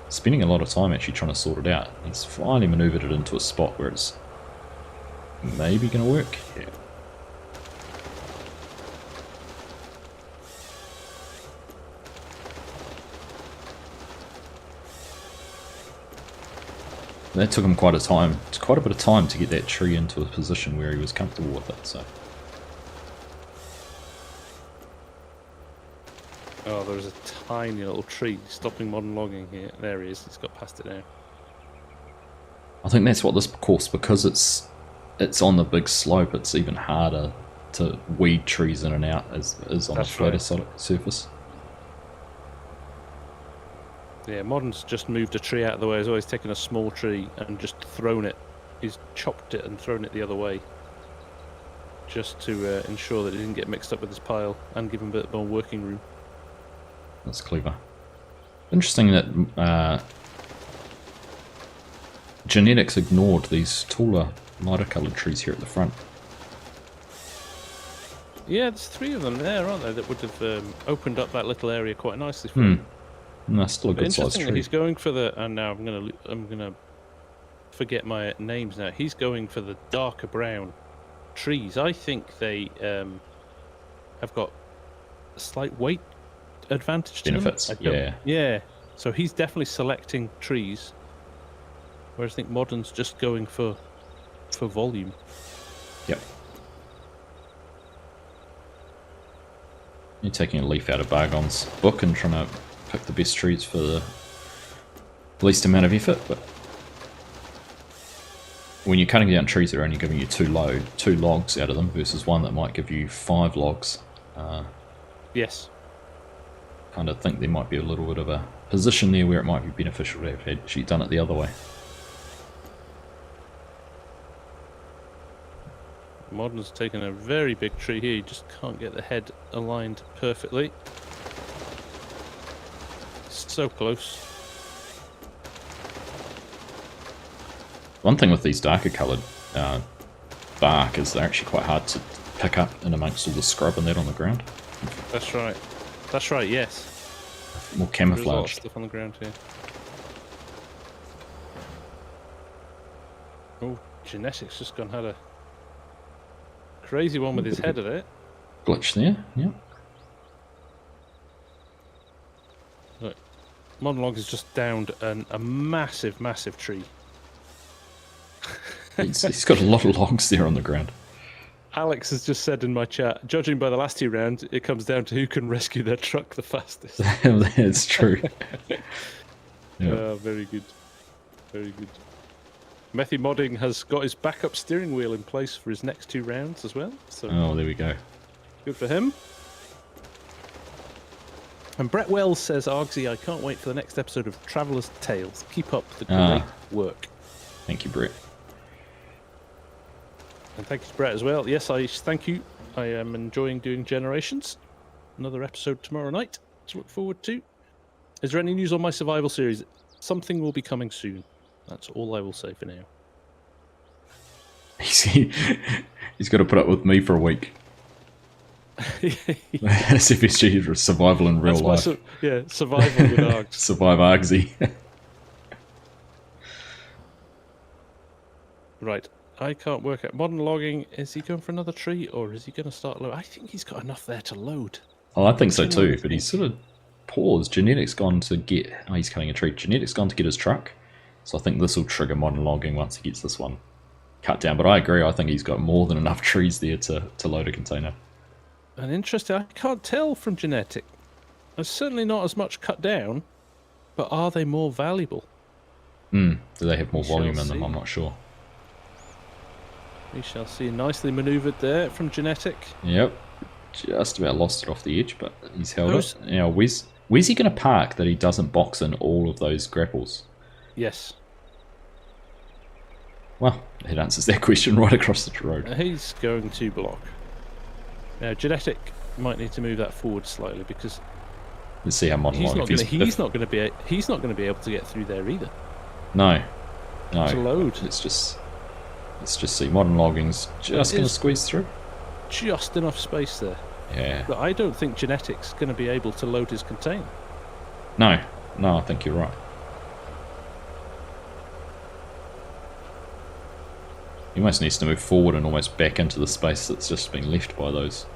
Spending a lot of time actually trying to sort it out. He's finally manoeuvred it into a spot where it's maybe going to work. Yeah. That took him quite a bit of time to get that tree into a position where he was comfortable with it. So. Oh, there's a tiny little tree stopping Modern logging here. There he is. He's got past it now. I think that's what this course, because it's on the big slope, it's even harder to weed trees in and out as on a flatter surface. Yeah, Modern's just moved a tree out of the way as well. He's taken a small tree and just thrown it. He's chopped it and thrown it the other way, just to ensure that it didn't get mixed up with his pile and give him a bit more working room. That's clever. Interesting that Genetics ignored these taller, lighter coloured trees here at the front. Yeah, there's 3 of them there, aren't there, that would have opened up that little area quite nicely for him. No, still a good sized Interesting tree. that he's going for the, and now I'm gonna forget my names now. He's going for the darker brown trees. I think they have got a slight weight advantage to benefits. them. Yeah. So he's definitely selecting trees, whereas I think Modern's just going for volume. Yep. You're taking a leaf out of Bargon's book and trying to pick the best trees for the least amount of effort, but when you're cutting down trees that are only giving you 2 logs out of them versus one that might give you 5 logs, yes, kind of think there might be a little bit of a position there where it might be beneficial to have actually done it the other way. Modern's taken a very big tree here. You just can't get the head aligned perfectly. So close. One thing with these darker coloured bark is they're actually quite hard to pick up in amongst all the scrub and that on the ground. That's right. That's right, yes. More There's a lot of camouflaged. stuff on the ground here. Oh, Genetics just had a crazy one with his head of it. Glitch there, yeah. Look, Modern Log has just downed a massive, massive tree. He's got a lot of logs there on the ground. Alex has just said in my chat, judging by the last 2 rounds, it comes down to who can rescue their truck the fastest. That's true. Yeah. Very good. Very good. Methy Modding has got his backup steering wheel in place for his next 2 rounds as well. So Oh, there we go. good for him. And Brett Wells says, Argsy, I can't wait for the next episode of Traveller's Tales. Keep up the great work. Thank you, Brett. And thank you to Brett as well. Yes, thank you. I am enjoying doing Generations. Another episode tomorrow night to look forward to. Is there any news on my survival series? Something will be coming soon. That's all I will say for now. He's got to put up with me for a week. SFSG for survival in real life. Survival with Args. Survive Argsy. Right. I can't work out. Modern Logging, is he going for another tree or is he going to start load? I think he's got enough there to load. Oh, I think so too, but he's sort of paused. Genetic's gone to get... Oh, he's cutting a tree. Genetic's gone to get his truck. So I think this will trigger modern logging once he gets this one cut down. But I agree, I think he's got more than enough trees there to load a container. And interesting, I can't tell from Genetic. There's certainly not as much cut down, but are they more valuable? Do they have more volume in them? I'm not sure. We shall see. Nicely manoeuvred there from Genetic. Yep. Just about lost it off the edge, but he's held it. Now, where's he going to park that he doesn't box in all of those grapples? Yes. Well, it answers that question right across the road. He's going to block. Now, Genetic might need to move that forward slightly because let's see how modern logging. He's not going to be able to get through there either. No. It's a load. Let's just see. Modern logging's just going to squeeze through. Just enough space there. Yeah. But I don't think Genetic's going to be able to load his container. No, I think you're right. He almost needs to move forward and almost back into the space that's just been left by those.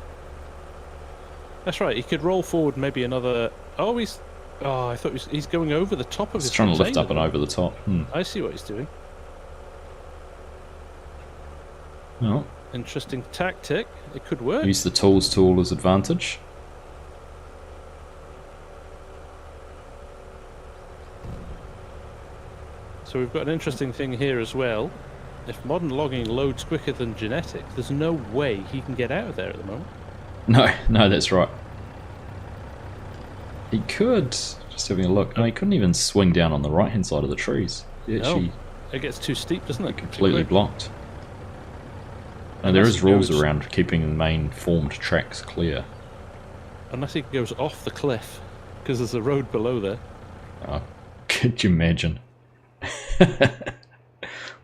That's right. He could roll forward maybe another... Oh, I thought he's going over the top of his container. He's trying to lift up and over the top. I see what he's doing. Oh. Interesting tactic. It could work. Use the tools to his advantage. So we've got an interesting thing here as well. If modern logging loads quicker than Genetic, there's no way he can get out of there at the moment. No, that's right. He could, just having a look, no, he couldn't even swing down on the right hand side of the trees. No, it gets too steep, doesn't it? Completely blocked. And there is rules around keeping the main formed tracks clear. Unless he goes off the cliff, because there's a road below there. Oh, could you imagine?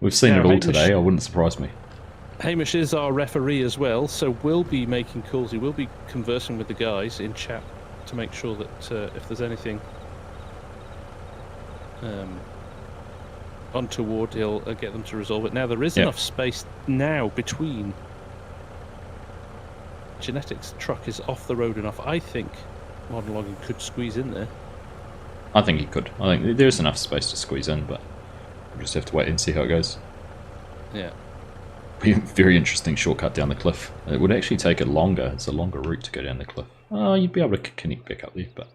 We've seen it all today, it wouldn't surprise me. Hamish is our referee as well, so we'll be making calls. He will be conversing with the guys in chat to make sure that if there's anything untoward, he'll get them to resolve it. Now, there is enough space now between... Genetic's truck is off the road enough. I think modern logging could squeeze in there. I think he could. I think there's enough space to squeeze in, but we'll just have to wait and see how it goes. Yeah. Very interesting shortcut down the cliff. It would actually take it longer. It's a longer route to go down the cliff. Oh, you'd be able to connect back up there, but...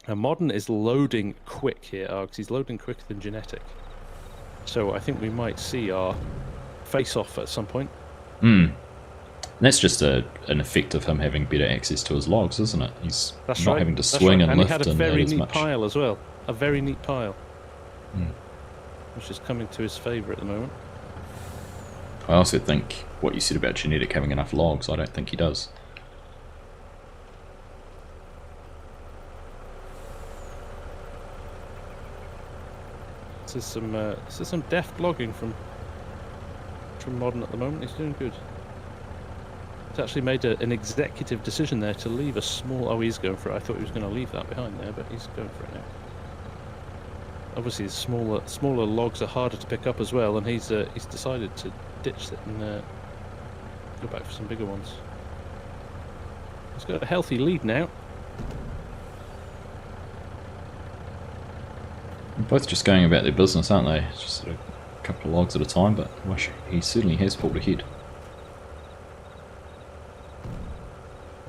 Now, modern is loading quick here, Args. He's loading quicker than Genetic. So I think we might see our face-off at some point. That's just an effect of him having better access to his logs, isn't it? He's not having to swing and lift and he had a very neat pile as well. A very neat pile. Which is coming to his favour at the moment. I also think what you said about Genetic having enough logs, I don't think he does. This is some deft logging from Modern at the moment. He's doing good. He's actually made an executive decision there to leave a small... Oh, he's going for it. I thought he was going to leave that behind there, but he's going for it now. Obviously, smaller logs are harder to pick up as well, and he's decided to ditch it and go back for some bigger ones. He's got a healthy lead now. They're both just going about their business, aren't they? It's just a couple of logs at a time, but he certainly has pulled ahead.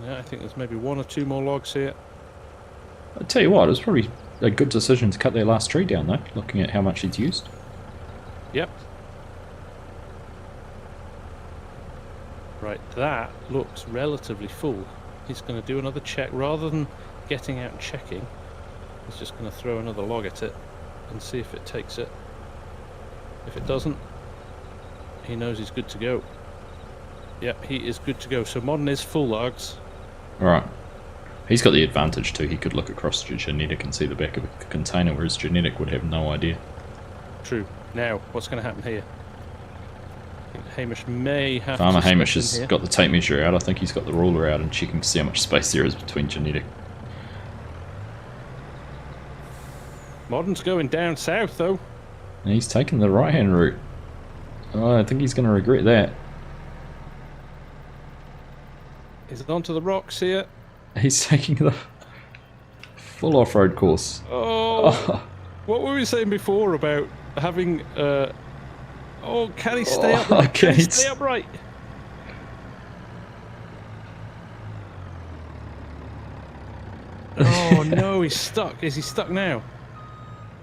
Yeah, I think there's maybe one or two more logs here. I tell you what, it was probably a good decision to cut their last tree down, though, looking at how much he's used. Yep. Right, that looks relatively full. He's going to do another check. Rather than getting out and checking, he's just going to throw another log at it and see if it takes it. If it doesn't, he knows he's good to go. Yep, he is good to go. So Modern is full, logs. Alright. He's got the advantage too. He could look across to Genetic and see the back of a container, whereas Genetic would have no idea. True. Now, what's going to happen here? I think Hamish may have Farmer Hamish has got the tape measure out. I think he's got the ruler out and checking to see how much space there is between Genetic. Modern's going down south, though. And he's taking the right-hand route. Oh, I think he's going to regret that. He's onto the rocks here. He's taking the full off-road course. Oh, what were we saying before about having... Oh, can he stay upright? Can he stay upright? Oh no, he's stuck. Is he stuck now?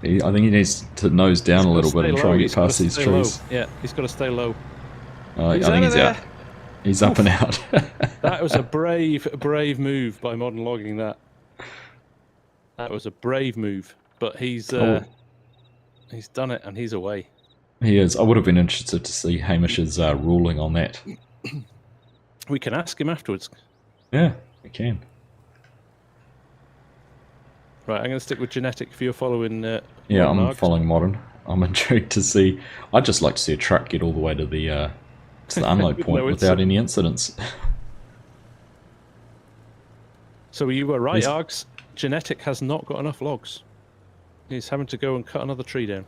I think he needs to nose down a little bit and try and get past these trees. Yeah, he's got to stay low. I think he's out. He's up and out. That was a brave move by Modern Logging. That was a brave move, but he's done it and he's away. He is. I would have been interested to see Hamish's ruling on that. We can ask him afterwards. Yeah, we can. Right, I'm going to stick with genetic if you're following. Yeah, I'm following Modern. I'm intrigued to see. I'd just like to see a truck get all the way to the unload point without any incidents. So you were right, Args. Genetic has not got enough logs. He's having to go and cut another tree down.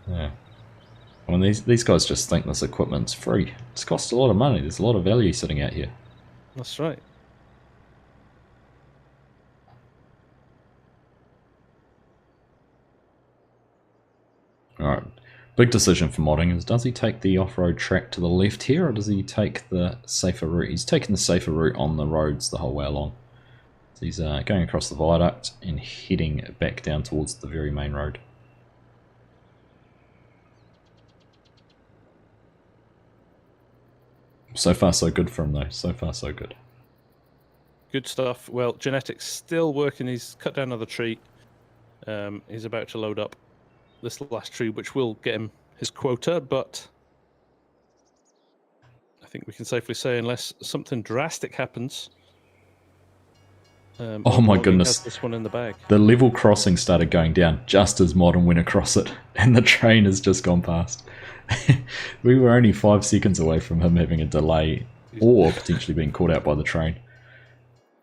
Yeah. Well, these guys just think this equipment's free. It's cost a lot of money. There's a lot of value sitting out here. That's right. Alright. Big decision for modding is, does he take the off-road track to the left here, or does he take the safer route? He's taking the safer route on the roads the whole way along. So he's going across the viaduct and heading back down towards the very main road. So far so good for him though, so far so good. Good stuff. Well, Genetic's still working, he's cut down another tree. He's about to load up this last tree, which will get him his quota, but I think we can safely say unless something drastic happens... oh my goodness, this one in the bag. The level crossing started going down just as Modern went across it, and the train has just gone past. We were only 5 seconds away from him having a delay or potentially being caught out by the train.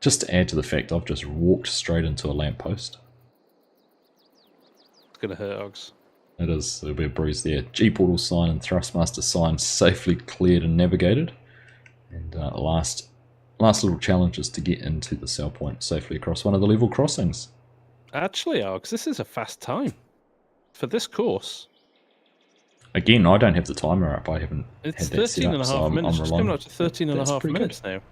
Just to add to the fact, I've just walked straight into a lamppost. It's going to hurt, Ogs. It is. There'll be a bruise there. G-Portal sign and THRUSTMASTER sign safely cleared and navigated. And last little challenge is to get into the sell point safely across one of the level crossings. Actually, Args, this is a fast time for this course. Again, I don't have the timer up. I haven't it's had that set up, 13 and a half so minutes. It's coming up to 13 and a half minutes now.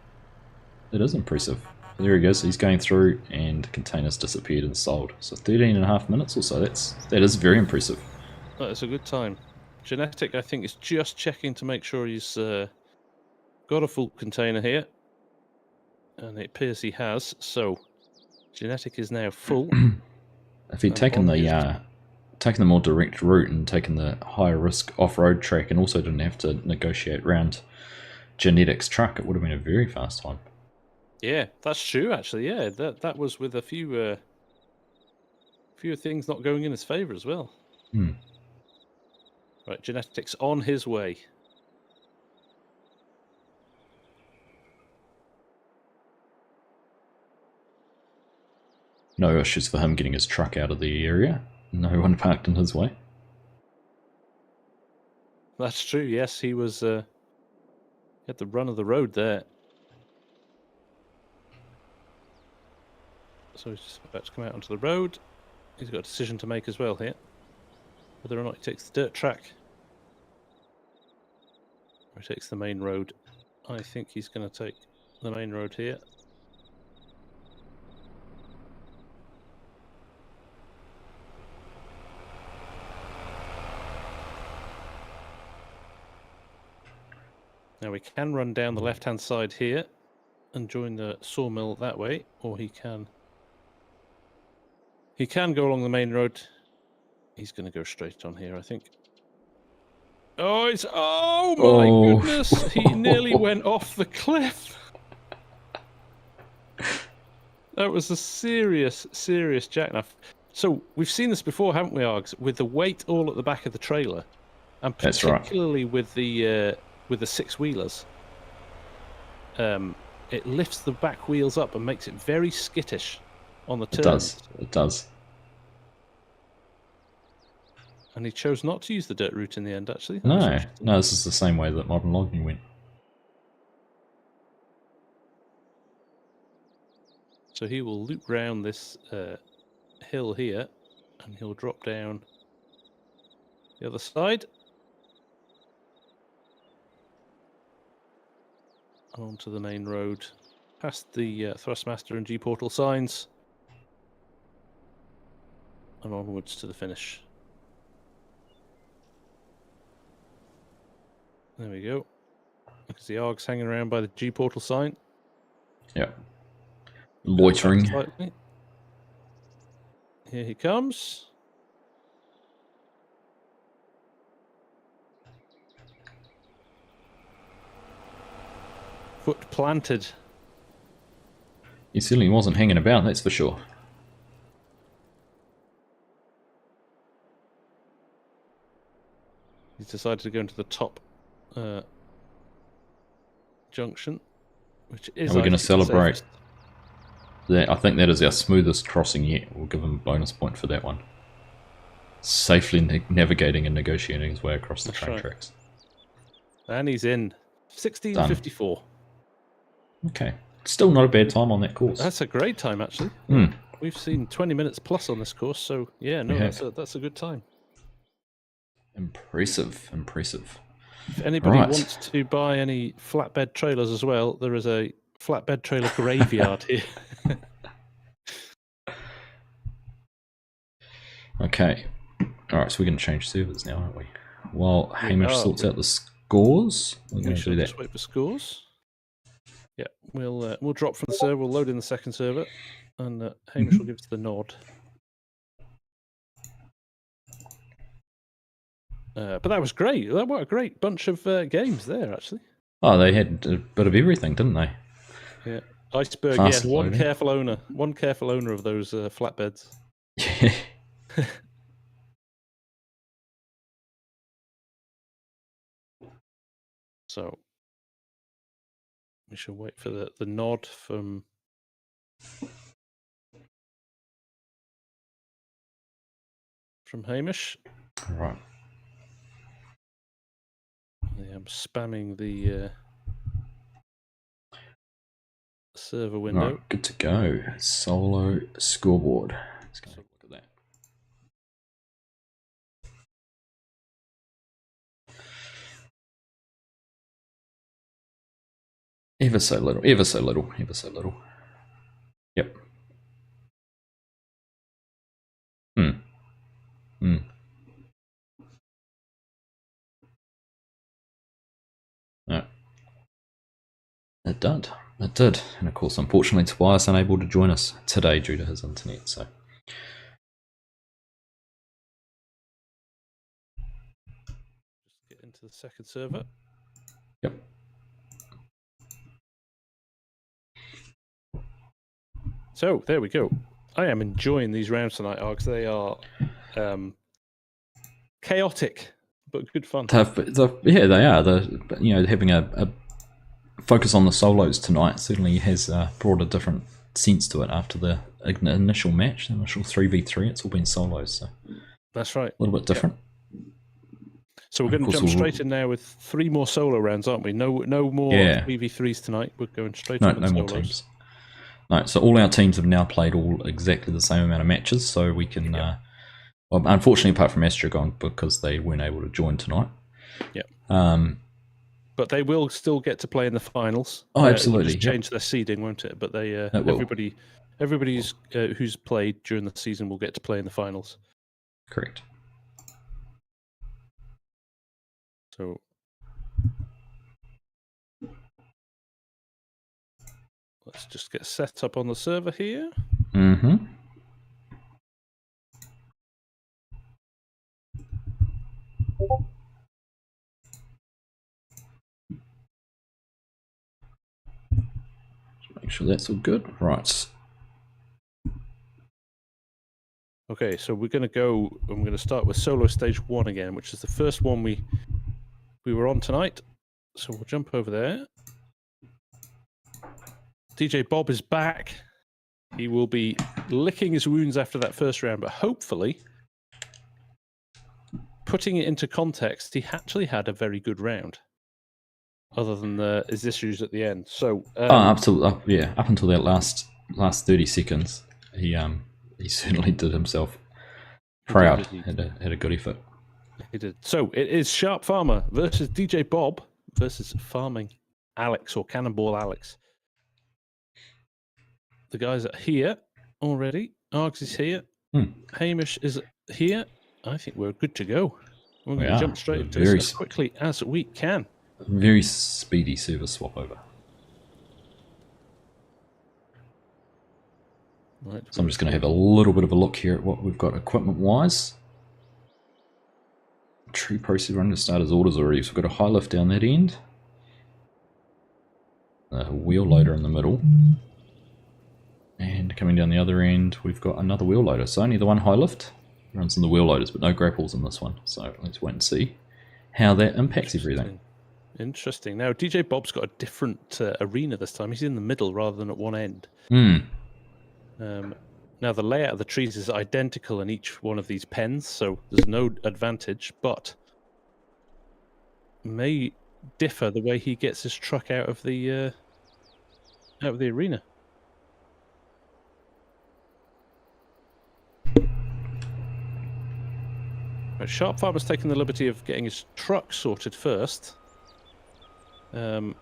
It is impressive. There he goes. He's going through and containers disappeared and sold. So 13 and a half minutes or so. That is very impressive. That is a good time. Genetic, I think, is just checking to make sure he's got a full container here. And it appears he has. So Genetic is now full. If he'd taken the more direct route and taken the higher risk off-road track and also didn't have to negotiate around Genetic's truck, it would have been a very fast time. Yeah, that's true actually. Yeah, that was with a few things not going in his favour as well. Right, Genetic's on his way. No issues for him getting his truck out of the area. No one parked in his way. That's true, yes. He was at the run of the road there. So he's just about to come out onto the road. He's got a decision to make as well here. Whether or not he takes the dirt track. Or he takes the main road. I think he's going to take the main road here. Now we can run down the left-hand side here and join the sawmill that way, or he can go along the main road. He's going to go straight on here, I think. Oh my goodness! He nearly went off the cliff. That was a serious jackknife. So we've seen this before, haven't we, Args? With the weight all at the back of the trailer, and particularly with the six-wheelers, it lifts the back wheels up and makes it very skittish on the turns. It does. And he chose not to use the dirt route in the end, actually. No, this is the same way that Modern Logging went. So he will loop round this hill here, and he'll drop down the other side. Onto the main road, past the THRUSTMASTER and G-Portal signs, and onwards to the finish. There we go. Because the Args hanging around by the G-Portal sign. Yep. Loitering. Here he comes. Foot planted. He certainly wasn't hanging about, that's for sure. He's decided to go into the top junction, which is. And we're going to celebrate. I think that is our smoothest crossing yet. We'll give him a bonus point for that one. Safely navigating and negotiating his way across the train tracks. And he's in 16:54. Okay. Still not a bad time on that course. That's a great time, actually. We've seen 20 minutes plus on this course, so yeah, no, that's a good time. Impressive, impressive. If anybody wants to buy any flatbed trailers as well, there is a flatbed trailer graveyard here. Okay. Alright, so we're going to change servers now, aren't we? While Hamish sorts out the scores, we're going to do that. Just wait for scores. Yeah, we'll drop from the server, we'll load in the second server, and Hamish will give us the nod. But that was great. What a great bunch of games there, actually. Oh, they had a bit of everything, didn't they? Yeah. Iceberg, yeah. One careful owner of those flatbeds. Yeah. So we shall wait for the nod from Hamish. All right. Yeah, I'm spamming the server window. Right, good to go. Solo scoreboard. Let's go have a look at that. Ever so little, ever so little, ever so little. Yep. No. It did. It did. And of course, unfortunately, Tobias unable to join us today due to his internet, so. Just get into the second server. Yep. So, there we go. I am enjoying these rounds tonight, Args. They are chaotic, but good fun. Yeah, they are. Having a focus on the solos tonight certainly has brought a different sense to it after the initial match, the initial 3v3. It's all been solos, so that's right. A little bit different. So we're going to jump straight in now with 3 more solo rounds, aren't we? No more 3v3s tonight. We're going straight in with no more teams. No, so all our teams have now played all exactly the same amount of matches, so we can. Well, unfortunately, apart from Astragon, because they weren't able to join tonight. Yeah. But they will still get to play in the finals. Oh, absolutely. Just change their seeding, won't it? But they everybody who's played during the season will get to play in the finals. Correct. So let's just get set up on the server here. Mm-hmm. Make sure that's all good. Right. Okay, so we're going to go. I'm going to start with solo stage 1 again, which is the first one we were on tonight. So we'll jump over there. DJ Bob is back. He will be licking his wounds after that first round, but hopefully, putting it into context, he actually had a very good round. Other than his issues at the end. So up until that last last 30 seconds, he certainly did himself proud. Had a good effort. He did. So it is Sharp Farmer versus DJ Bob versus Farming Alex or Cannonball Alex. The guys are here already. Args is here. Hamish is here. I think we're good to go. We're going to jump straight into this as quickly as we can. Very speedy service swap over. Right, so I'm just going to have a little bit of a look here at what we've got equipment-wise. Tree process running to start his orders already. So we've got a high lift down that end. A wheel loader in the middle. And coming down the other end, we've got another wheel loader. So only the one high lift runs in the wheel loaders, but no grapples in this one. So let's wait and see how that impacts everything. Interesting. Now, DJ Bob's got a different arena this time. He's in the middle rather than at one end. Now, the layout of the trees is identical in each one of these pens, so there's no advantage, but may differ the way he gets his truck out of the arena. Right, Sharp Farmer's taking the liberty of getting his truck sorted first. Getting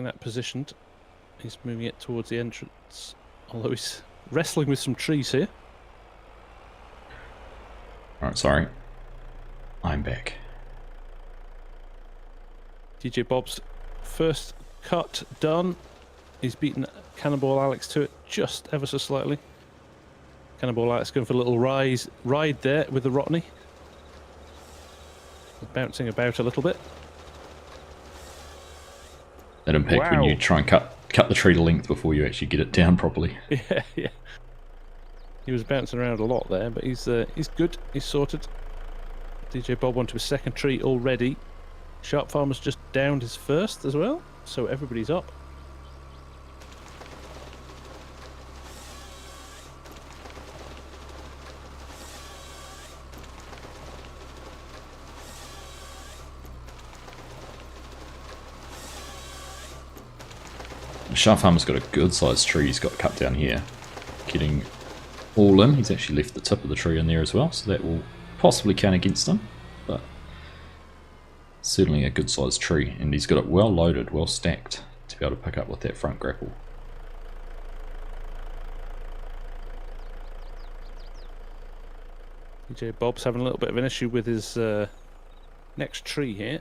that positioned. He's moving it towards the entrance, although he's wrestling with some trees here. Alright, sorry. I'm back. DJ Bob's first cut done. He's beaten Cannonball Alex to it just ever so slightly. Cannonball Alex going for a little ride there with the Rotney. Bouncing about a little bit. That impact when you try and cut the tree to length before you actually get it down properly. Yeah. He was bouncing around a lot there, but he's good. He's sorted. DJ Bob onto his second tree already. Sharp Farmer's just downed his first as well, so everybody's up. Sharp Farmer's got a good sized tree he's got cut down here. Getting all in. He's actually left the tip of the tree in there as well, so that will possibly count against him. But certainly a good sized tree, and he's got it well loaded, well stacked to be able to pick up with that front grapple. DJ Bob's having a little bit of an issue with his next tree here.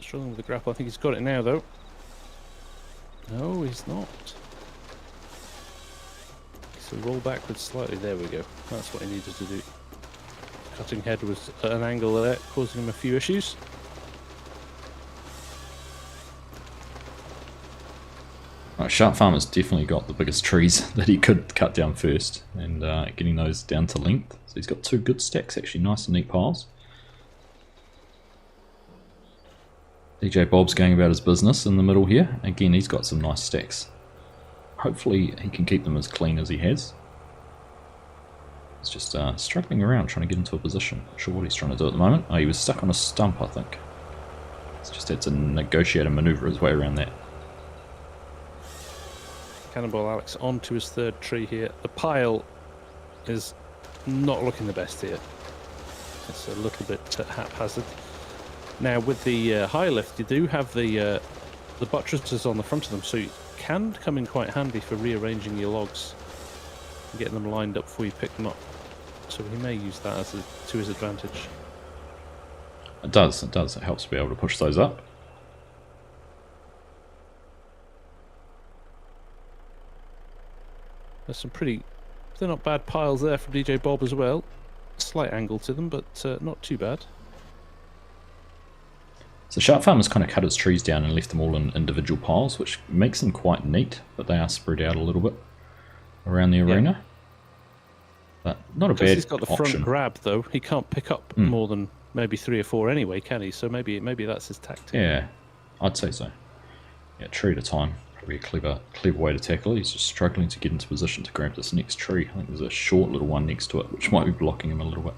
Struggling with the grapple. I think he's got it now though. No, he's not. So roll backwards slightly. There we go. That's what he needed to do. Cutting head was at an angle there, causing him a few issues. Right, Sharp Farmer's definitely got the biggest trees that he could cut down first, and getting those down to length. So he's got two good stacks, actually, nice and neat piles. DJ Bob's going about his business in the middle here. Again, he's got some nice stacks. Hopefully he can keep them as clean as he has. He's just struggling around trying to get into a position. Not sure what he's trying to do at the moment. Oh, he was stuck on a stump, I think. He's just had to negotiate and maneuver his way around that. Cannonball Alex onto his third tree here. The pile is not looking the best here. It's a little bit haphazard. Now with the high lift, you do have the buttresses on the front of them, so you can come in quite handy for rearranging your logs and getting them lined up before you pick them up. So he may use that as to his advantage. It does. It helps to be able to push those up. There's some they're not bad piles there from DJ Bob as well. Slight angle to them, but not too bad. So Sharp Farmer's kind of cut his trees down and left them all in individual piles, which makes them quite neat, but they are spread out a little bit around the arena. Yeah. But not a bad option. He's got the front grab though. He can't pick up more than maybe 3 or 4 anyway, can he? So maybe that's his tactic. Yeah, I'd say so. Yeah, tree at a time. Probably a clever way to tackle it. He's just struggling to get into position to grab this next tree. I think there's a short little one next to it, which might be blocking him a little bit.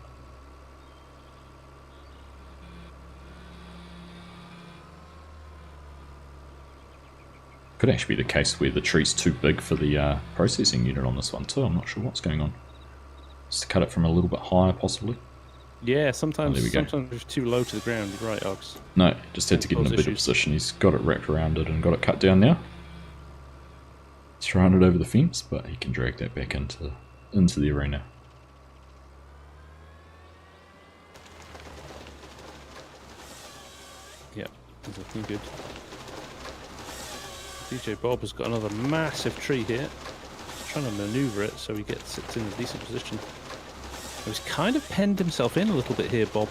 Could actually be the case where the tree's too big for the processing unit on this one too. I'm not sure what's going on. Just to cut it from a little bit higher, possibly. Yeah, sometimes it's too low to the ground. You're right, Args. No, just had to get in a better position. He's got it wrapped around it and got it cut down now. Thrown it over the fence, but he can drag that back into the arena. Yep, that's looking good. DJ Bob has got another massive tree here. He's trying to maneuver it so he sits in a decent position. He's kind of penned himself in a little bit here, Bob.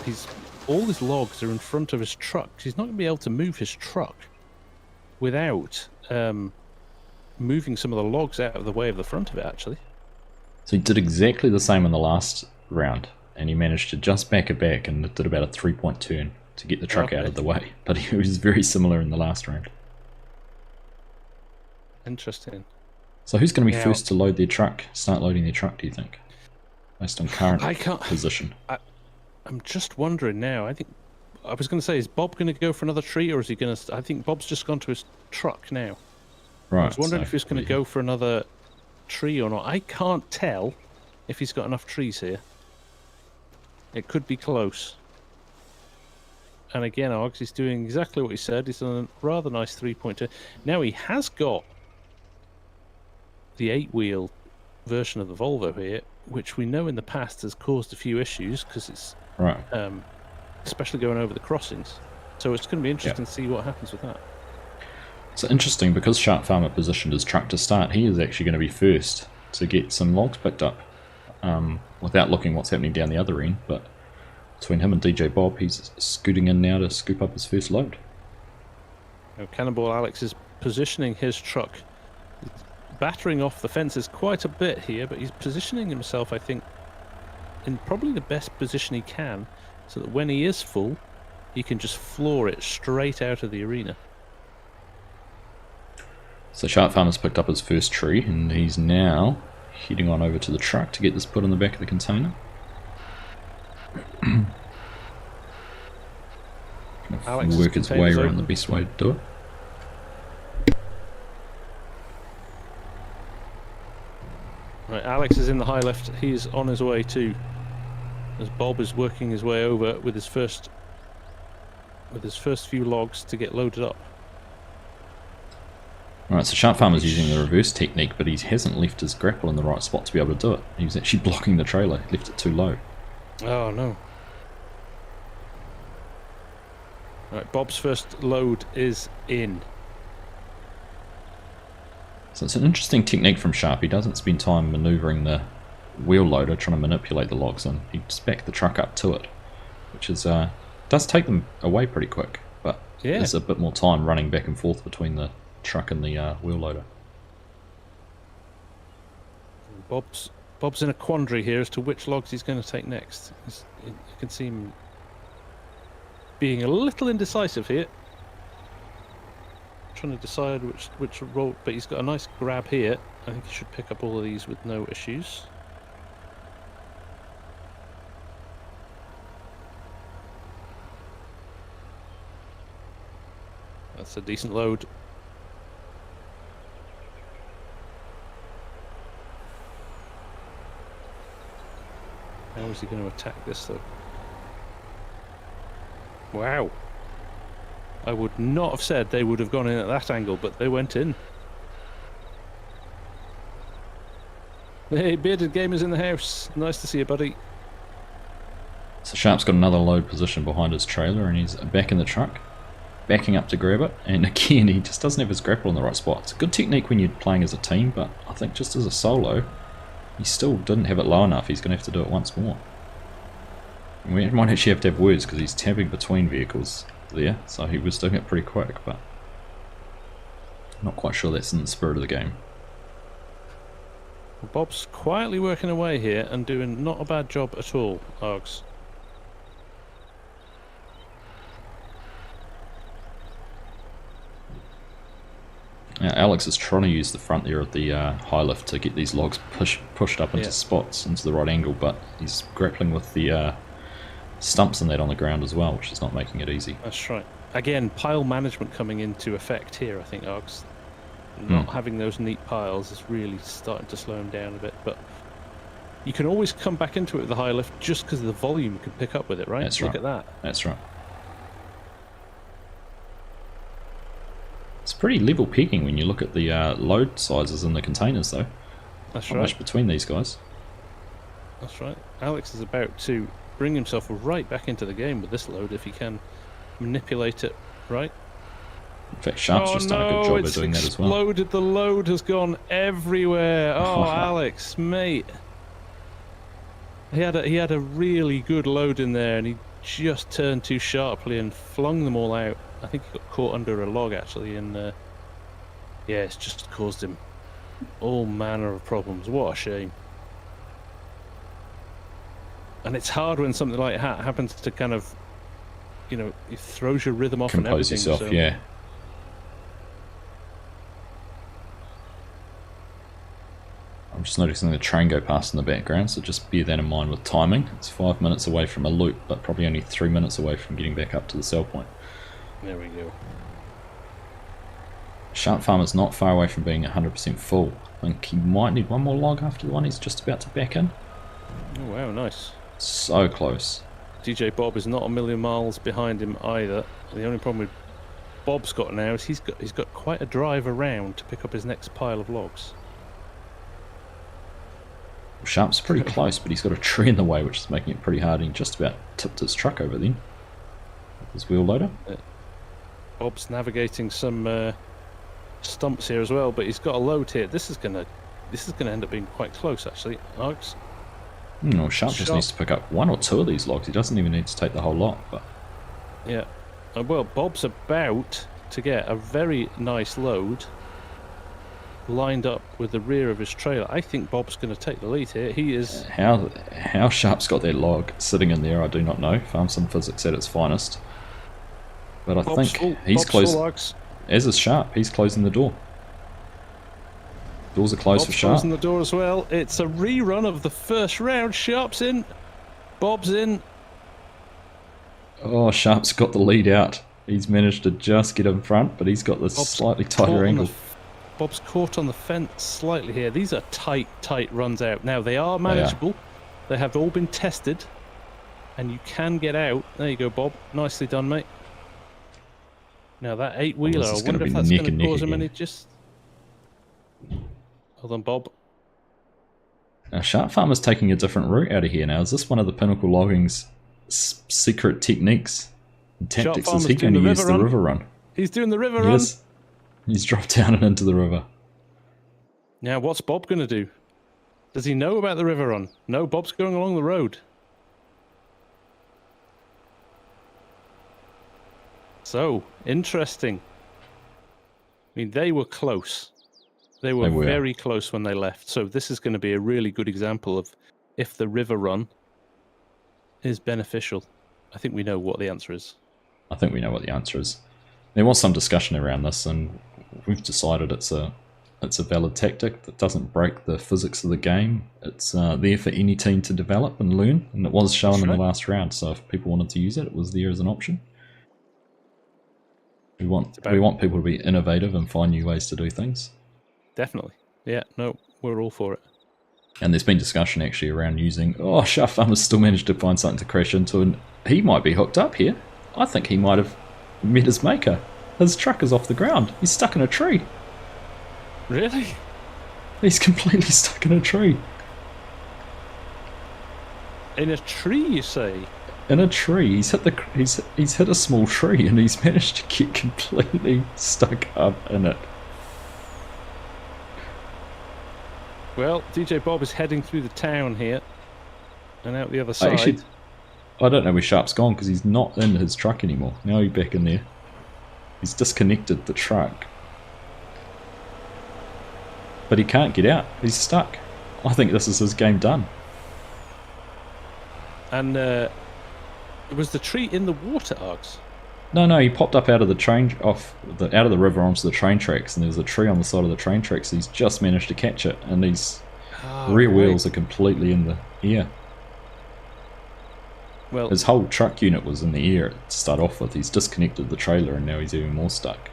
All his logs are in front of his truck. He's not going to be able to move his truck without moving some of the logs out of the way of the front of it, actually. So he did exactly the same in the last round, and he managed to just back it back and did about a 3-point turn to get the truck out of the way. But he was very similar in the last round. Interesting. So who's going to be first to load their truck, start loading their truck, do you think? Based on current position. I'm just wondering now. I was going to say, is Bob going to go for another tree, or is he going to... I think Bob's just gone to his truck now. Right. I was wondering if he's going to go for another tree or not. I can't tell if he's got enough trees here. It could be close. And again, Args is doing exactly what he said. He's done a rather nice 3-pointer. Now he has got the 8-wheel version of the Volvo here, which we know in the past has caused a few issues because it's especially going over the crossings. So it's going to be interesting to see what happens with that. It's interesting because Sharp Farmer positioned his truck to start. He is actually going to be first to get some logs picked up without looking what's happening down the other end. But between him and DJ Bob, he's scooting in now to scoop up his first load. Now, Cannonball Alex is positioning his truck, battering off the fences quite a bit here, but he's positioning himself, I think, in probably the best position he can, so that when he is full, he can just floor it straight out of the arena. So Sharp Farmer's picked up his first tree, and he's now heading on over to the truck to get this put in the back of the container. Work his way around the best way to do it. Right, Alex is in the high left. He's on his way too, as Bob is working his way over with his first few logs to get loaded up. Alright, so Sharp Farmer's using the reverse technique, but he hasn't left his grapple in the right spot to be able to do it. He was actually blocking the trailer, he left it too low. Oh no. Right, Bob's first load is in. So it's an interesting technique from Sharp. He doesn't spend time manoeuvring the wheel loader, trying to manipulate the logs, and he just backed the truck up to it, which is does take them away pretty quick, but there's a bit more time running back and forth between the truck and the wheel loader. Bob's in a quandary here as to which logs he's going to take next. You can see him being a little indecisive here, trying to decide which roll, but he's got a nice grab here. I think he should pick up all of these with no issues. That's a decent load. How is he going to attack this though? Wow. I would not have said they would have gone in at that angle, but they went in. Hey, Bearded Gamer's in the house. Nice to see you, buddy. So Sharp's got another load position behind his trailer, and he's back in the truck, backing up to grab it, and again he just doesn't have his grapple in the right spot. It's a good technique when you're playing as a team, but I think just as a solo, he still didn't have it low enough. He's going to have to do it once more. And we might actually have to have words, because he's tabbing between vehicles there, so he was doing it pretty quick, but I'm not quite sure that's in the spirit of the game. Bob's quietly working away here and doing not a bad job at all, Args. Alex is trying to use the front there of the high lift to get these logs pushed up into spots, into the right angle, but he's grappling with the stumps and that on the ground as well, which is not making it easy. That's right. Again, pile management coming into effect here, I think, Args. not having those neat piles is really starting to slow him down a bit. But you can always come back into it with the high lift just because of the volume you can pick up with it, right? That's Look right. at that. That's right. It's pretty level pegging when you look at the load sizes in the containers, though. That's Not right. much between these guys. That's right. Alex is about to bring himself right back into the game with this load if he can manipulate it right. In fact, Sharp's just done a good job of doing that as well. Exploded. The load has gone everywhere. Oh, Alex, mate. He had a really good load in there, and he just turned too sharply and flung them all out. I think he got caught under a log actually, and yeah, it's just caused him all manner of problems. What a shame. And it's hard when something like that happens to kind of, you know, it throws your rhythm off. Compose and everything. yourself, So, yeah. I'm just noticing the train go past in the background, so just bear that in mind with timing. It's 5 minutes away from a loop, but probably only 3 minutes away from getting back up to the sell point. There we go. Sharp Farmer's not far away from being 100% full. I think he might need one more log after the one he's just about to back in. Oh wow, nice. So close. DJ Bob is not a million miles behind him either. The only problem with Bob's got now is he's got quite a drive around to pick up his next pile of logs. Sharp's pretty close, but he's got a tree in the way, which is making it pretty hard. He just about tipped his truck over then. His wheel loader. Bob's navigating some stumps here as well, but he's got a load here. This is gonna end up being quite close actually. Args. No, Sharp just needs to pick up one or two of these logs. He doesn't even need to take the whole lot. But yeah, well, Bob's about to get a very nice load lined up with the rear of his trailer. I think Bob's going to take the lead here. He is. How Sharp's got that log sitting in there, I do not know. Farm Sim Physics at its finest. But I think he's closing. As is Sharp, he's closing the door. Doors are closed for Sharp. Bob's closing the door as well. It's a rerun of the first round. Sharp's in. Bob's in. Oh, Sharp's got the lead out. He's managed to just get in front, but he's got this slightly tighter angle. Bob's caught on the fence slightly here. These are tight runs out. Now, they are manageable. They have all been tested, and you can get out. There you go, Bob. Nicely done, mate. Now, that 8-wheeler, I wonder if that's going to cause him any just... Hold on, Bob. Now, Sharp Farmer's taking a different route out of here now. Is this one of the Pinnacle Logging's secret techniques and tactics? Is he going to use the river run? He's doing the river run. Yes. He's dropped down and into the river. Now, what's Bob going to do? Does he know about the river run? No, Bob's going along the road. So, interesting. I mean, they were close. They were very close when they left. So this is going to be a really good example of if the river run is beneficial. I think we know what the answer is. I think we know what the answer is. There was some discussion around this, and we've decided it's a valid tactic that doesn't break the physics of the game. It's there for any team to develop and learn, and it was shown in the last round. So if people wanted to use it, it was there as an option. We want people to be innovative and find new ways to do things. Definitely. Yeah, no, we're all for it. And there's been discussion actually around using, Sharp Farmer's still managed to find something to crash into, and he might be hooked up here. I think he might have met his maker. His truck is off the ground. He's stuck in a tree. Really? He's completely stuck in a tree. In a tree, you say? In a tree. He's hit a small tree, and he's managed to get completely stuck up in it. Well, DJ Bob is heading through the town here and out the other side. Actually, I don't know where Sharp's gone because he's not in his truck anymore. Now he's back in there. He's disconnected the truck. But he can't get out. He's stuck. I think this is his game done. And was the tree in the water, Args? No, he popped up out of the train, out of the river onto the train tracks, and there was a tree on the side of the train tracks. He's just managed to catch it, and these rear wheels are completely in the air. Well, his whole truck unit was in the air to start off with. He's disconnected the trailer, and now he's even more stuck.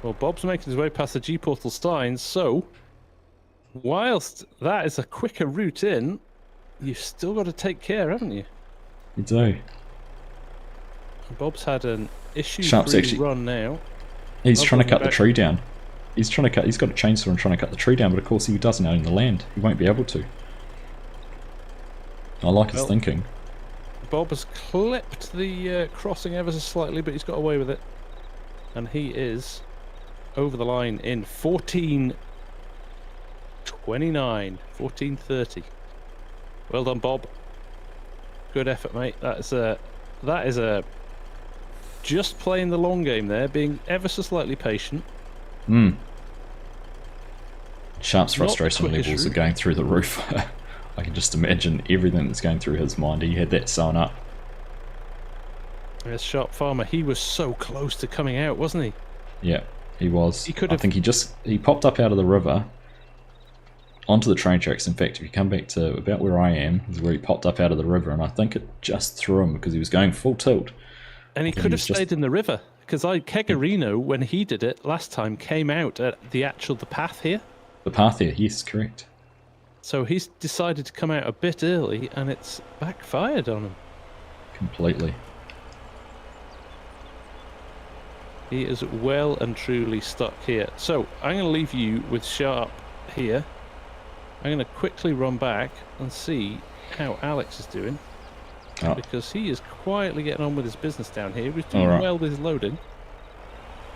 Well, Bob's making his way past the G-Portal signs, so whilst that is a quicker route in, you've still got to take care, haven't you? You do. Bob's had an issue-free run now. He's trying to cut the tree down. He's got a chainsaw and trying to cut the tree down, but of course he doesn't own the land. He won't be able to. I like his thinking. Bob has clipped the crossing ever so slightly, but he's got away with it. And he is over the line in 14:29, 14:30. Well done, Bob. Good effort, mate. That is a just playing the long game there, being ever so slightly patient. Sharp's frustration levels are going through the roof. I can just imagine everything that's going through his mind. He had that sewn up. Yes, Sharp Farmer, he was so close to coming out, wasn't he? Yeah, he was. I think he popped up out of the river onto the train tracks. In fact, if you come back to about where I am, is where he popped up out of the river, and I think it just threw him because he was going full tilt. And he could have stayed in the river, because Kegarino, when he did it last time, came out at the path here. The path here, yes, correct. So he's decided to come out a bit early, and it's backfired on him. Completely. He is well and truly stuck here. So I'm going to leave you with Sharp here. I'm going to quickly run back and see how Alex is doing. Because he is quietly getting on with his business down here. He's doing well with his loading.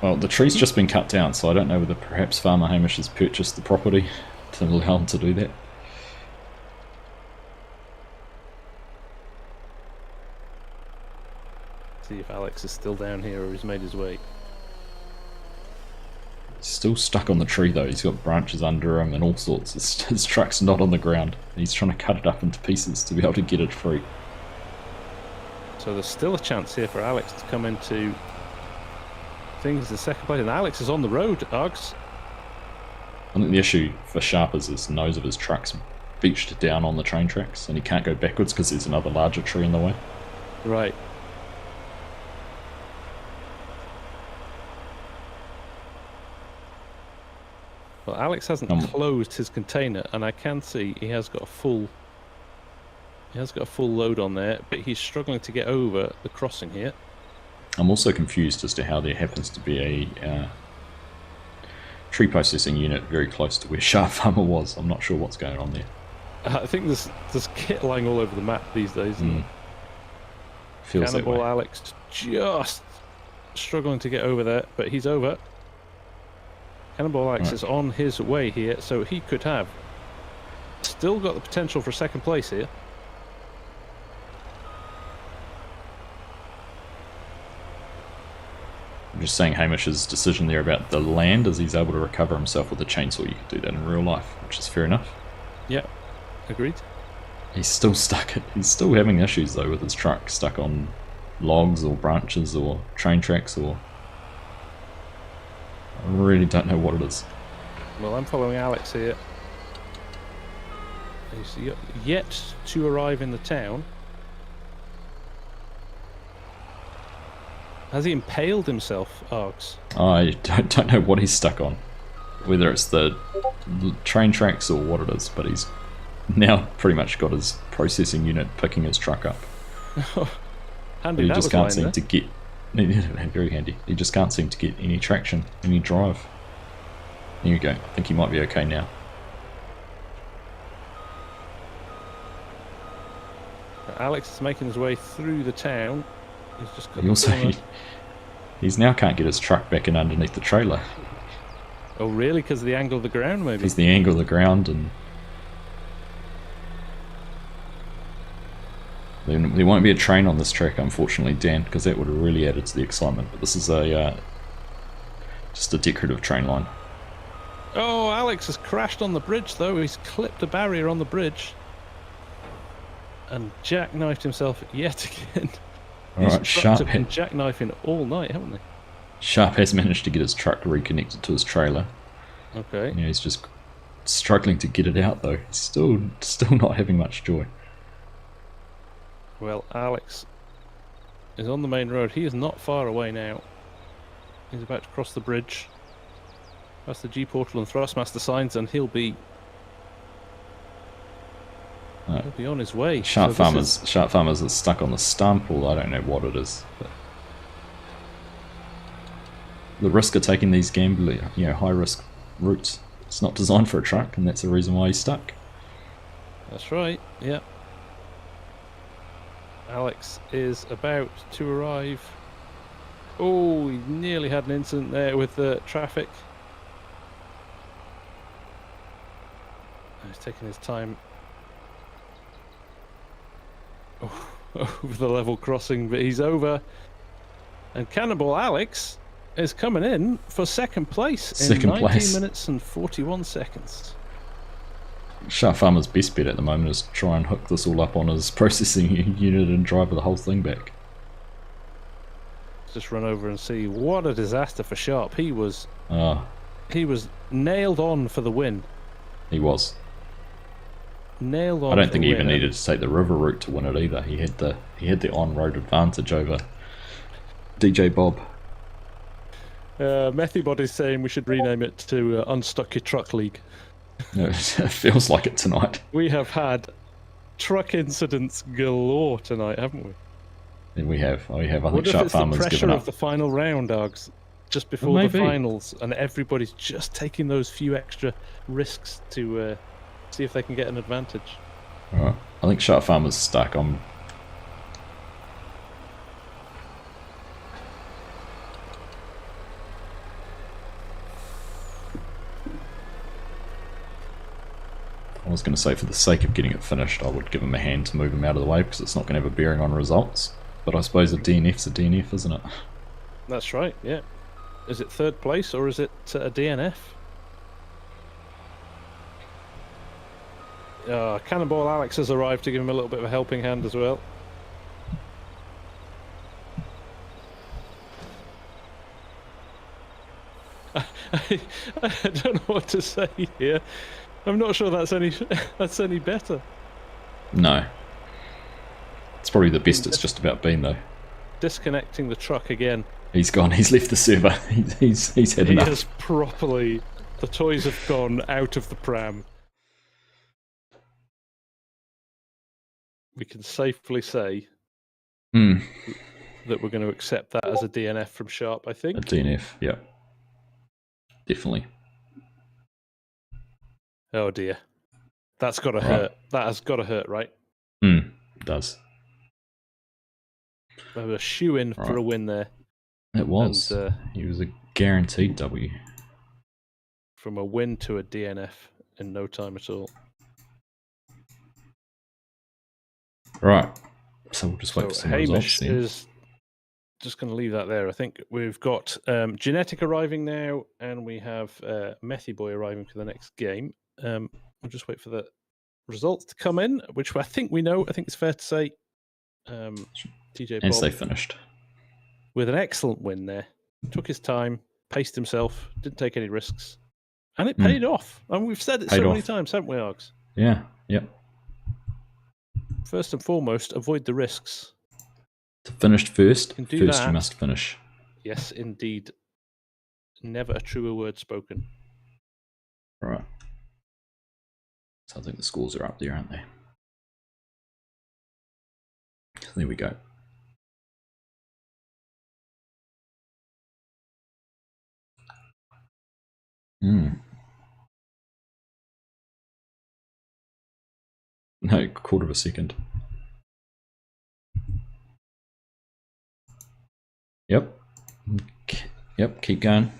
Well, the tree's just been cut down, so I don't know whether perhaps Farmer Hamish has purchased the property to allow him to do that. See if Alex is still down here or he's made his way. He's still stuck on the tree though. He's got branches under him and all sorts. His truck's not on the ground. He's trying to cut it up into pieces to be able to get it free. So there's still a chance here for Alex to come into things in second place. And Alex is on the road, Args. I think the issue for Sharp is his nose of his truck's beached down on the train tracks and he can't go backwards because there's another larger tree in the way. Right. Well, Alex hasn't closed his container, and I can see he has got a full load on there, but he's struggling to get over the crossing here. I'm also confused as to how there happens to be a tree processing unit very close to where Sharp Farmer was. I'm not sure what's going on there. I think there's kit lying all over the map these days. Feels Cannonball that way. Alex just struggling to get over there, but he's over. Cannonball Alex is on his way here, so he could have still got the potential for second place here. I'm just saying Hamish's decision there about the land, as he's able to recover himself with a chainsaw. You could do that in real life, which is fair enough. Yeah, agreed. He's still stuck. He's still having issues though with his truck stuck on logs or branches or train tracks or... I really don't know what it is. Well, I'm following Alex here. He's yet to arrive in the town. Has he impaled himself, Args? I don't know what he's stuck on. Whether it's the train tracks or what it is, but he's now pretty much got his processing unit picking his truck up. Handy, he just can't seem to get... Very handy. He just can't seem to get any traction, any drive. There you go. I think he might be okay now. Alex is making his way through the town. He's just got he's now can't get his truck back in underneath the trailer. Oh really? Because of the angle of the ground, maybe? Because the angle of the ground, and there won't be a train on this track, unfortunately, Dan, because that would have really added to the excitement. But this is just a decorative train line. Oh, Alex has crashed on the bridge, though. He's clipped a barrier on the bridge and jackknifed himself yet again. Alright, Sharp have been jackknifing all night, haven't they? Sharp has managed to get his truck reconnected to his trailer. Okay. Yeah, he's just struggling to get it out, though. He's still not having much joy. Well, Alex is on the main road. He is not far away now. He's about to cross the bridge. That's the G portal and Thrustmaster signs, and he'll be on his way. Sharp Farmers are stuck on the stump, or I don't know what it is. But the risk of taking these gambling, high risk routes, it's not designed for a truck, and that's the reason why he's stuck. That's right. Yeah. Alex is about to arrive. Oh, he nearly had an incident there with the traffic. He's taking his time over the level crossing, but he's over. And Cannonball Alex is coming in for second place in 19 minutes and 41 seconds. Sharp Farmer's best bet at the moment is try and hook this all up on his processing unit and drive the whole thing back. Just run over and see. What a disaster for Sharp. He was nailed on for the win. He was. Nailed on. I don't think he even needed to take the river route to win it either. He had the on-road advantage over DJ Bob. Methybody's saying we should rename it to Unstuck Your Truck League. It feels like it tonight. We have had truck incidents galore tonight, haven't we? And we have. I think Sharp Farmer's given up. What if it's the pressure of the final round, Args, just before the finals, and everybody's just taking those few extra risks to see if they can get an advantage? Alright. I think Sharp Farmer's stuck. I was going to say, for the sake of getting it finished, I would give him a hand to move him out of the way, because it's not going to have a bearing on results. But I suppose a DNF's a DNF, isn't it? That's right, yeah. Is it third place, or is it a DNF? Cannonball Alex has arrived to give him a little bit of a helping hand as well. I don't know what to say here. I'm not sure that's any better. No. It's probably the best it's just about been, though. Disconnecting the truck again. He's gone. He's left the server. He's had enough. He has properly... The toys have gone out of the pram. We can safely say that we're going to accept that as a DNF from Sharp, I think. A DNF, yeah. Definitely. Oh dear. That's got to hurt. That has got to hurt, right? It does. We have a shoe-in for a win there. It was. And, he was a guaranteed W. From a win to a DNF in no time at all. Right. So we'll just wait for some Hamish results then. Is just going to leave that there. I think we've got Genetic arriving now, and we have Methy Boy arriving for the next game. We'll just wait for the results to come in, which I think we know. I think it's fair to say TJ Bob, as they finished, with an excellent win there. Took his time, paced himself, didn't take any risks, and it paid off. And we've said it so many times, haven't we, Args? Yeah, yep. First and foremost, avoid the risks. To finish first, you must finish. Yes, indeed. Never a truer word spoken. Right. So I think the scores are up there, aren't they? There we go. No, quarter of a second. Yep. Yep, keep going.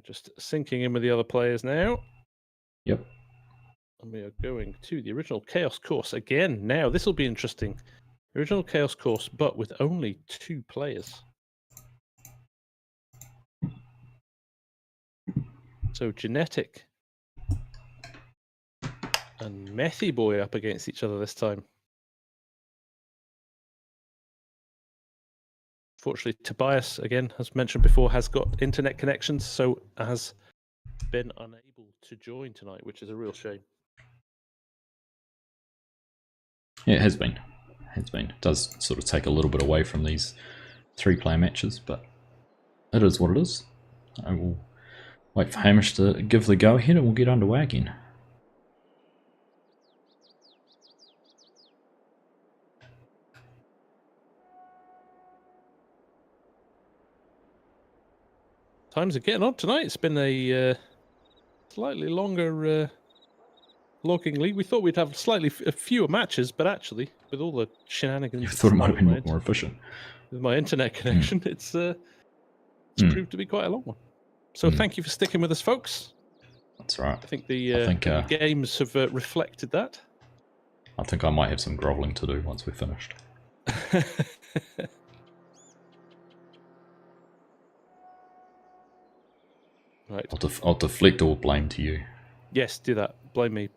Just syncing in with the other players now. Yep. And we are going to the original Chaos course again. Now, this will be interesting. Original Chaos course, but with only 2 players. So, Genetic and Methy Boy up against each other this time. Fortunately, Tobias, again, as mentioned before, has got internet connections, so has been unable to join tonight, which is a real shame. Yeah, it has been. It does sort of take a little bit away from these 3-player matches, but it is what it is. I will wait for Hamish to give the go-ahead and we'll get underway again. Times are getting on tonight. It's been a slightly longer logging league. We thought we'd have slightly fewer matches, but actually, with all the shenanigans, I thought it might have been more efficient. With my internet connection, it's proved to be quite a long one. So thank you for sticking with us, folks. That's right. I think the games have reflected that. I think I might have some grovelling to do once we're finished. Right. I'll deflect all blame to you. Yes, do that. Blame me.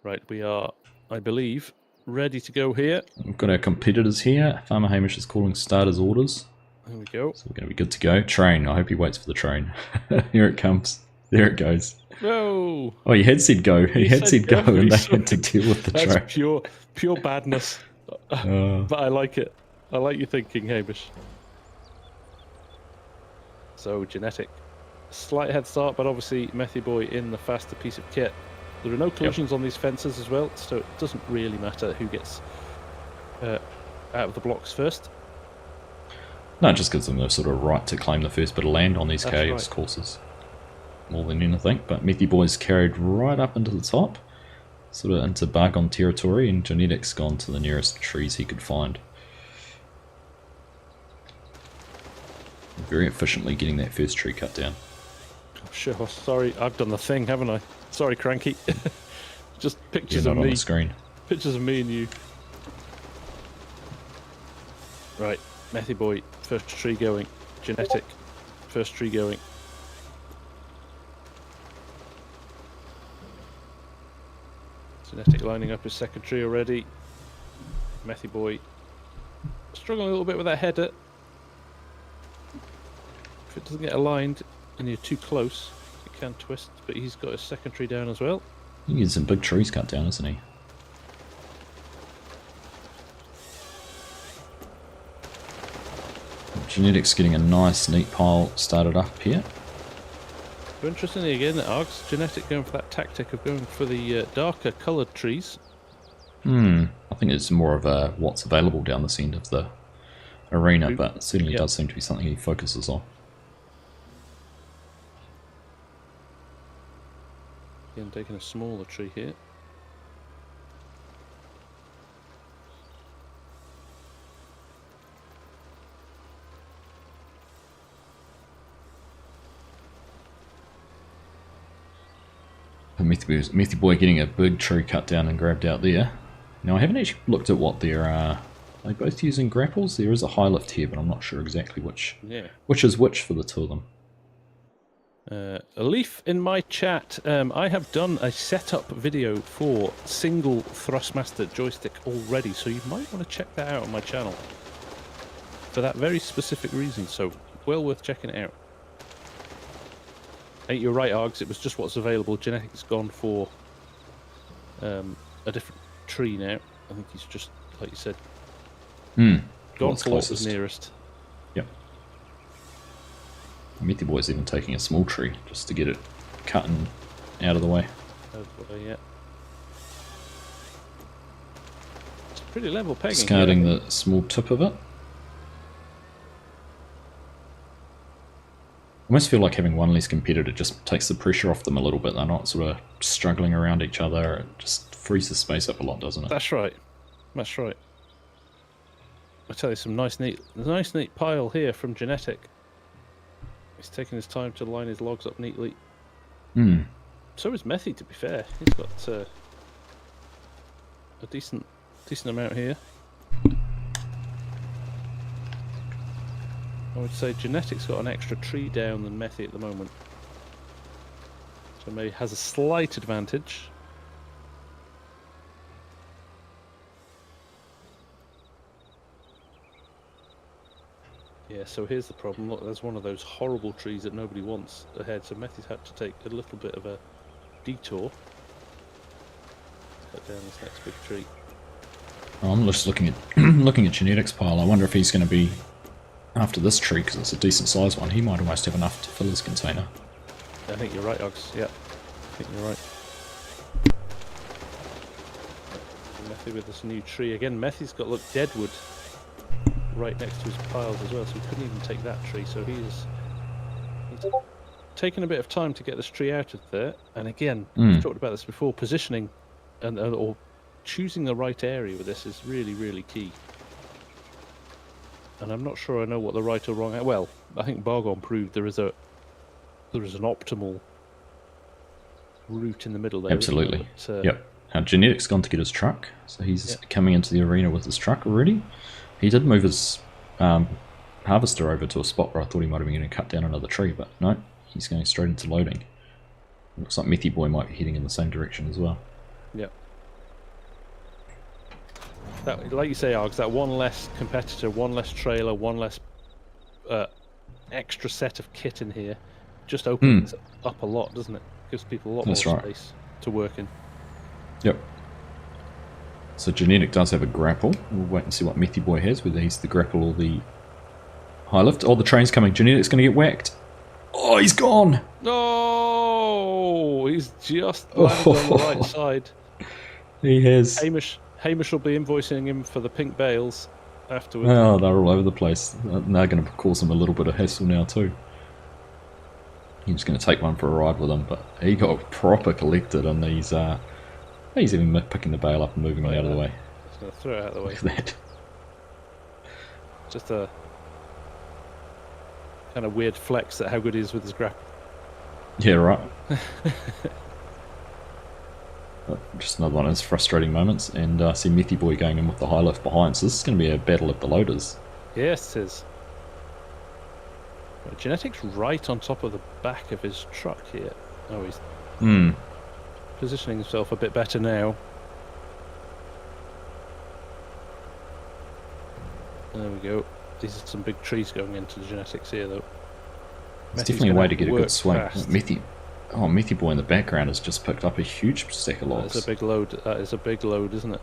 Right, we are, I believe, ready to go here. We've got our competitors here. Farmer Hamish is calling starters orders. There we go. So we're going to be good to go. Train. I hope he waits for the train. Here it comes. There it goes. Whoa! Oh, he had said go. He had said go, and they had to deal with the train. That's pure badness. But I like it. I like your thinking, Hamish. So, Genetic. Slight head start, but obviously Methy Boy in the faster piece of kit. There are no collisions on these fences as well, so it doesn't really matter who gets out of the blocks first. No, it just gives them the sort of right to claim the first bit of land on these chaos courses. More than anything, but Methy Boy's carried right up into the top, sort of into Bargon territory, and Genetic's gone to the nearest trees he could find. Very efficiently getting that first tree cut down. Oh, sure, sorry, I've done the thing, haven't I? Sorry, Cranky. Just pictures of me. On the screen. Pictures of me and you. Right, Methy Boy, first tree going. Genetic, first tree going. Genetic lining up his second tree already. Methy Boy struggling a little bit with that header. If it doesn't get aligned and you're too close, it can twist, but he's got his second tree down as well. He needs some big trees cut down, isn't he? Genetic's getting a nice, neat pile started up here. So interestingly, again, Args, Genetic going for that tactic of going for the darker coloured trees. I think it's more of what's available down this end of the arena, but it certainly does seem to be something he focuses on. Again, taking a smaller tree here. Methy Boy getting a big tree cut down and grabbed out there. Now I haven't actually looked at what they're are they both using grapples? There is a high lift here, but I'm not sure exactly which is which for the two of them. A leaf in my chat. I have done a setup video for single THRUSTMASTER joystick already, so you might want to check that out on my channel for that very specific reason. So well worth checking it out. Hey, you're right, Args. It was just what's available. Genetic's gone for a different tree now. I think he's just, like you said, gone for what was nearest. Yep. Methy Boy's even taking a small tree just to get it cut and out of the way. Yeah. It's pretty level pegging. Discarding the small tip of it. I almost feel like having one less competitor just takes the pressure off them a little bit. They're not sort of struggling around each other. It just frees the space up a lot, doesn't it? That's right. That's right. I'll tell you some nice neat pile here from Genetic. He's taking his time to line his logs up neatly. So is Methy, to be fair. He's got a decent amount here. I would say Genetic's got an extra tree down than Methy at the moment. So maybe has a slight advantage. Yeah, so here's the problem. Look, there's one of those horrible trees that nobody wants ahead, so Methy's had to take a little bit of a detour. Cut down this next big tree. I'm just looking at looking at Genetics' pile. I wonder if he's going to be after this tree, because it's a decent sized one. He might almost have enough to fill his container. I think you're right, Args. Yeah, I think you're right. Methy with this new tree again. Methy's got, look, deadwood right next to his piles as well, so he couldn't even take that tree. So he's taken a bit of time to get this tree out of there. And again, we've talked about this before. Positioning and or choosing the right area with this is really, really key. And I'm not sure I know what the right or wrong. Well, I think Bargon proved there is an optimal route in the middle there. Absolutely. Yep. Genetic's gone to get his truck, so he's coming into the arena with his truck already. He did move his harvester over to a spot where I thought he might have been going to cut down another tree, but no, he's going straight into loading. Looks like Methy Boy might be heading in the same direction as well. Yeah. That, like you say, Args, that one less competitor, one less trailer, one less extra set of kit in here just opens up a lot, doesn't it? Gives people a lot more space to work in. Yep. So Genetic does have a grapple. We'll wait and see what Methy Boy has, whether he's the grapple or the high lift. Oh, the train's coming. Genetic's going to get whacked. Oh, he's gone! No! He's just landed on the right side. He has. Hamish will be invoicing him for the pink bales afterwards. Oh, they're all over the place. They're going to cause him a little bit of hassle now too. He's going to take one for a ride with him, but he got proper collected, and he's even picking the bale up and moving it out of the way. He's going to throw it out of the way. Look at that. Just a kind of weird flex at how good he is with his grapple. Yeah, right. Just another one of his frustrating moments, and see Methy Boy going in with the high lift behind, so this is going to be a battle of the loaders. Yes, it is. Genetic's right on top of the back of his truck here. Oh, he's positioning himself a bit better now. There we go. These are some big trees going into the Genetics here, though. It's definitely a way to get a good swing. Methy Boy in the background has just picked up a huge stack of logs. That's a big load. That is a big load, isn't it?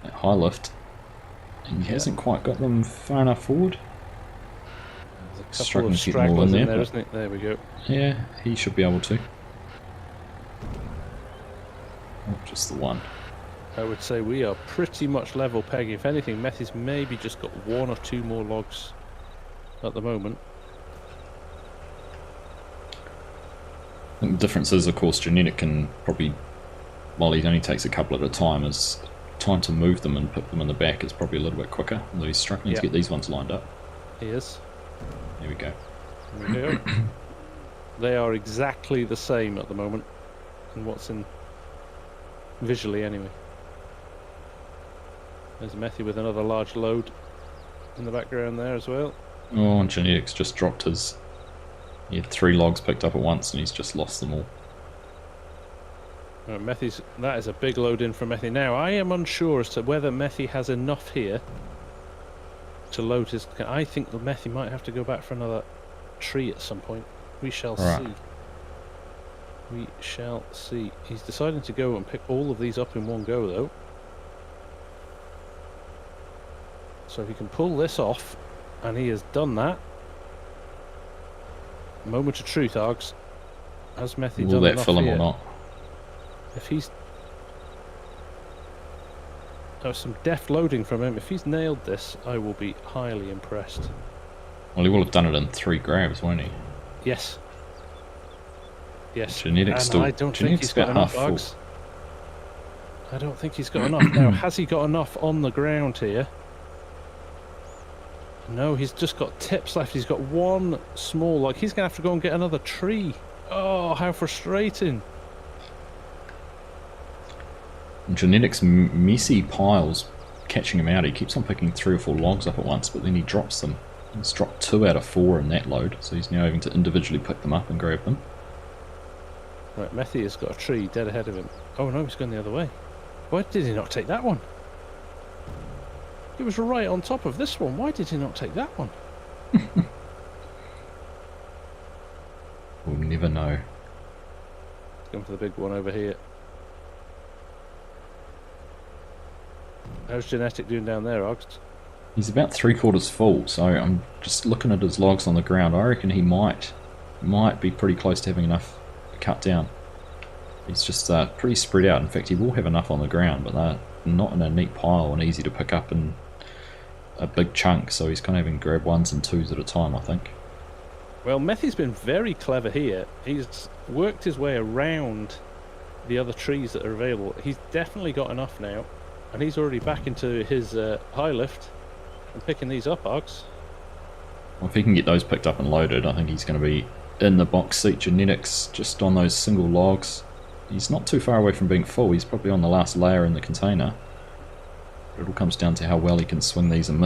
That high lift. And he hasn't quite got them far enough forward. There's a couple of stragglers in there, isn't it? There we go. Yeah, he should be able to. Oh, just the one. I would say we are pretty much level pegging. If anything, Methy's maybe just got one or two more logs at the moment. I think the difference is, of course, Genetic can probably, while he only takes a couple at a time, is time to move them and put them in the back is probably a little bit quicker. Although he's struggling to get these ones lined up. He is. There we go. There we go. They are exactly the same at the moment, and what's in visually anyway. There's Methy with another large load in the background there as well. Oh, and Genetic's just dropped his... He had 3 logs picked up at once and he's just lost them all. Methy's... That is a big load in for Methy. Now, I am unsure as to whether Methy has enough here to load his... I think that Methy might have to go back for another tree at some point. We shall see. We shall see. He's deciding to go and pick all of these up in one go, though. So if he can pull this off, and he has done that. Moment of truth, Args. Has Methy done enough? Will that fill him or not? If he's... There's some deft loading from him. If he's nailed this, I will be highly impressed. Well, he will have done it in 3 grabs, won't he? Yes. Yes. Genetic's still... I don't think he's got enough, Args. I don't think he's got enough. Now, has he got enough on the ground here? No, he's just got tips left. He's got one small, like he's going to have to go and get another tree. Oh, how frustrating. Genetic's messy piles catching him out. He keeps on picking 3 or 4 logs up at once, but then he drops them. He's dropped 2 out of 4 in that load, so he's now having to individually pick them up and grab them. Right, Methy has got a tree dead ahead of him. Oh no, he's going the other way. Why did he not take that one? He was right on top of this one. Why did he not take that one? We'll never know. Going for the big one over here. How's Genetic doing down there, Args? He's about 3/4 full, so I'm just looking at his logs on the ground. I reckon he might be pretty close to having enough to cut down. He's just pretty spread out. In fact, he will have enough on the ground, but they're not in a neat pile and easy to pick up in a big chunk, so he's kind of having grab 1s and 2s at a time, I think. Well, Methy's been very clever here. He's worked his way around the other trees that are available. He's definitely got enough now, and he's already back into his high lift and picking these up, Args. Well, if he can get those picked up and loaded, I think he's going to be in the box seat. Genetics just on those single logs. He's not too far away from being full. He's probably on the last layer in the container. It all comes down to how well he can swing these and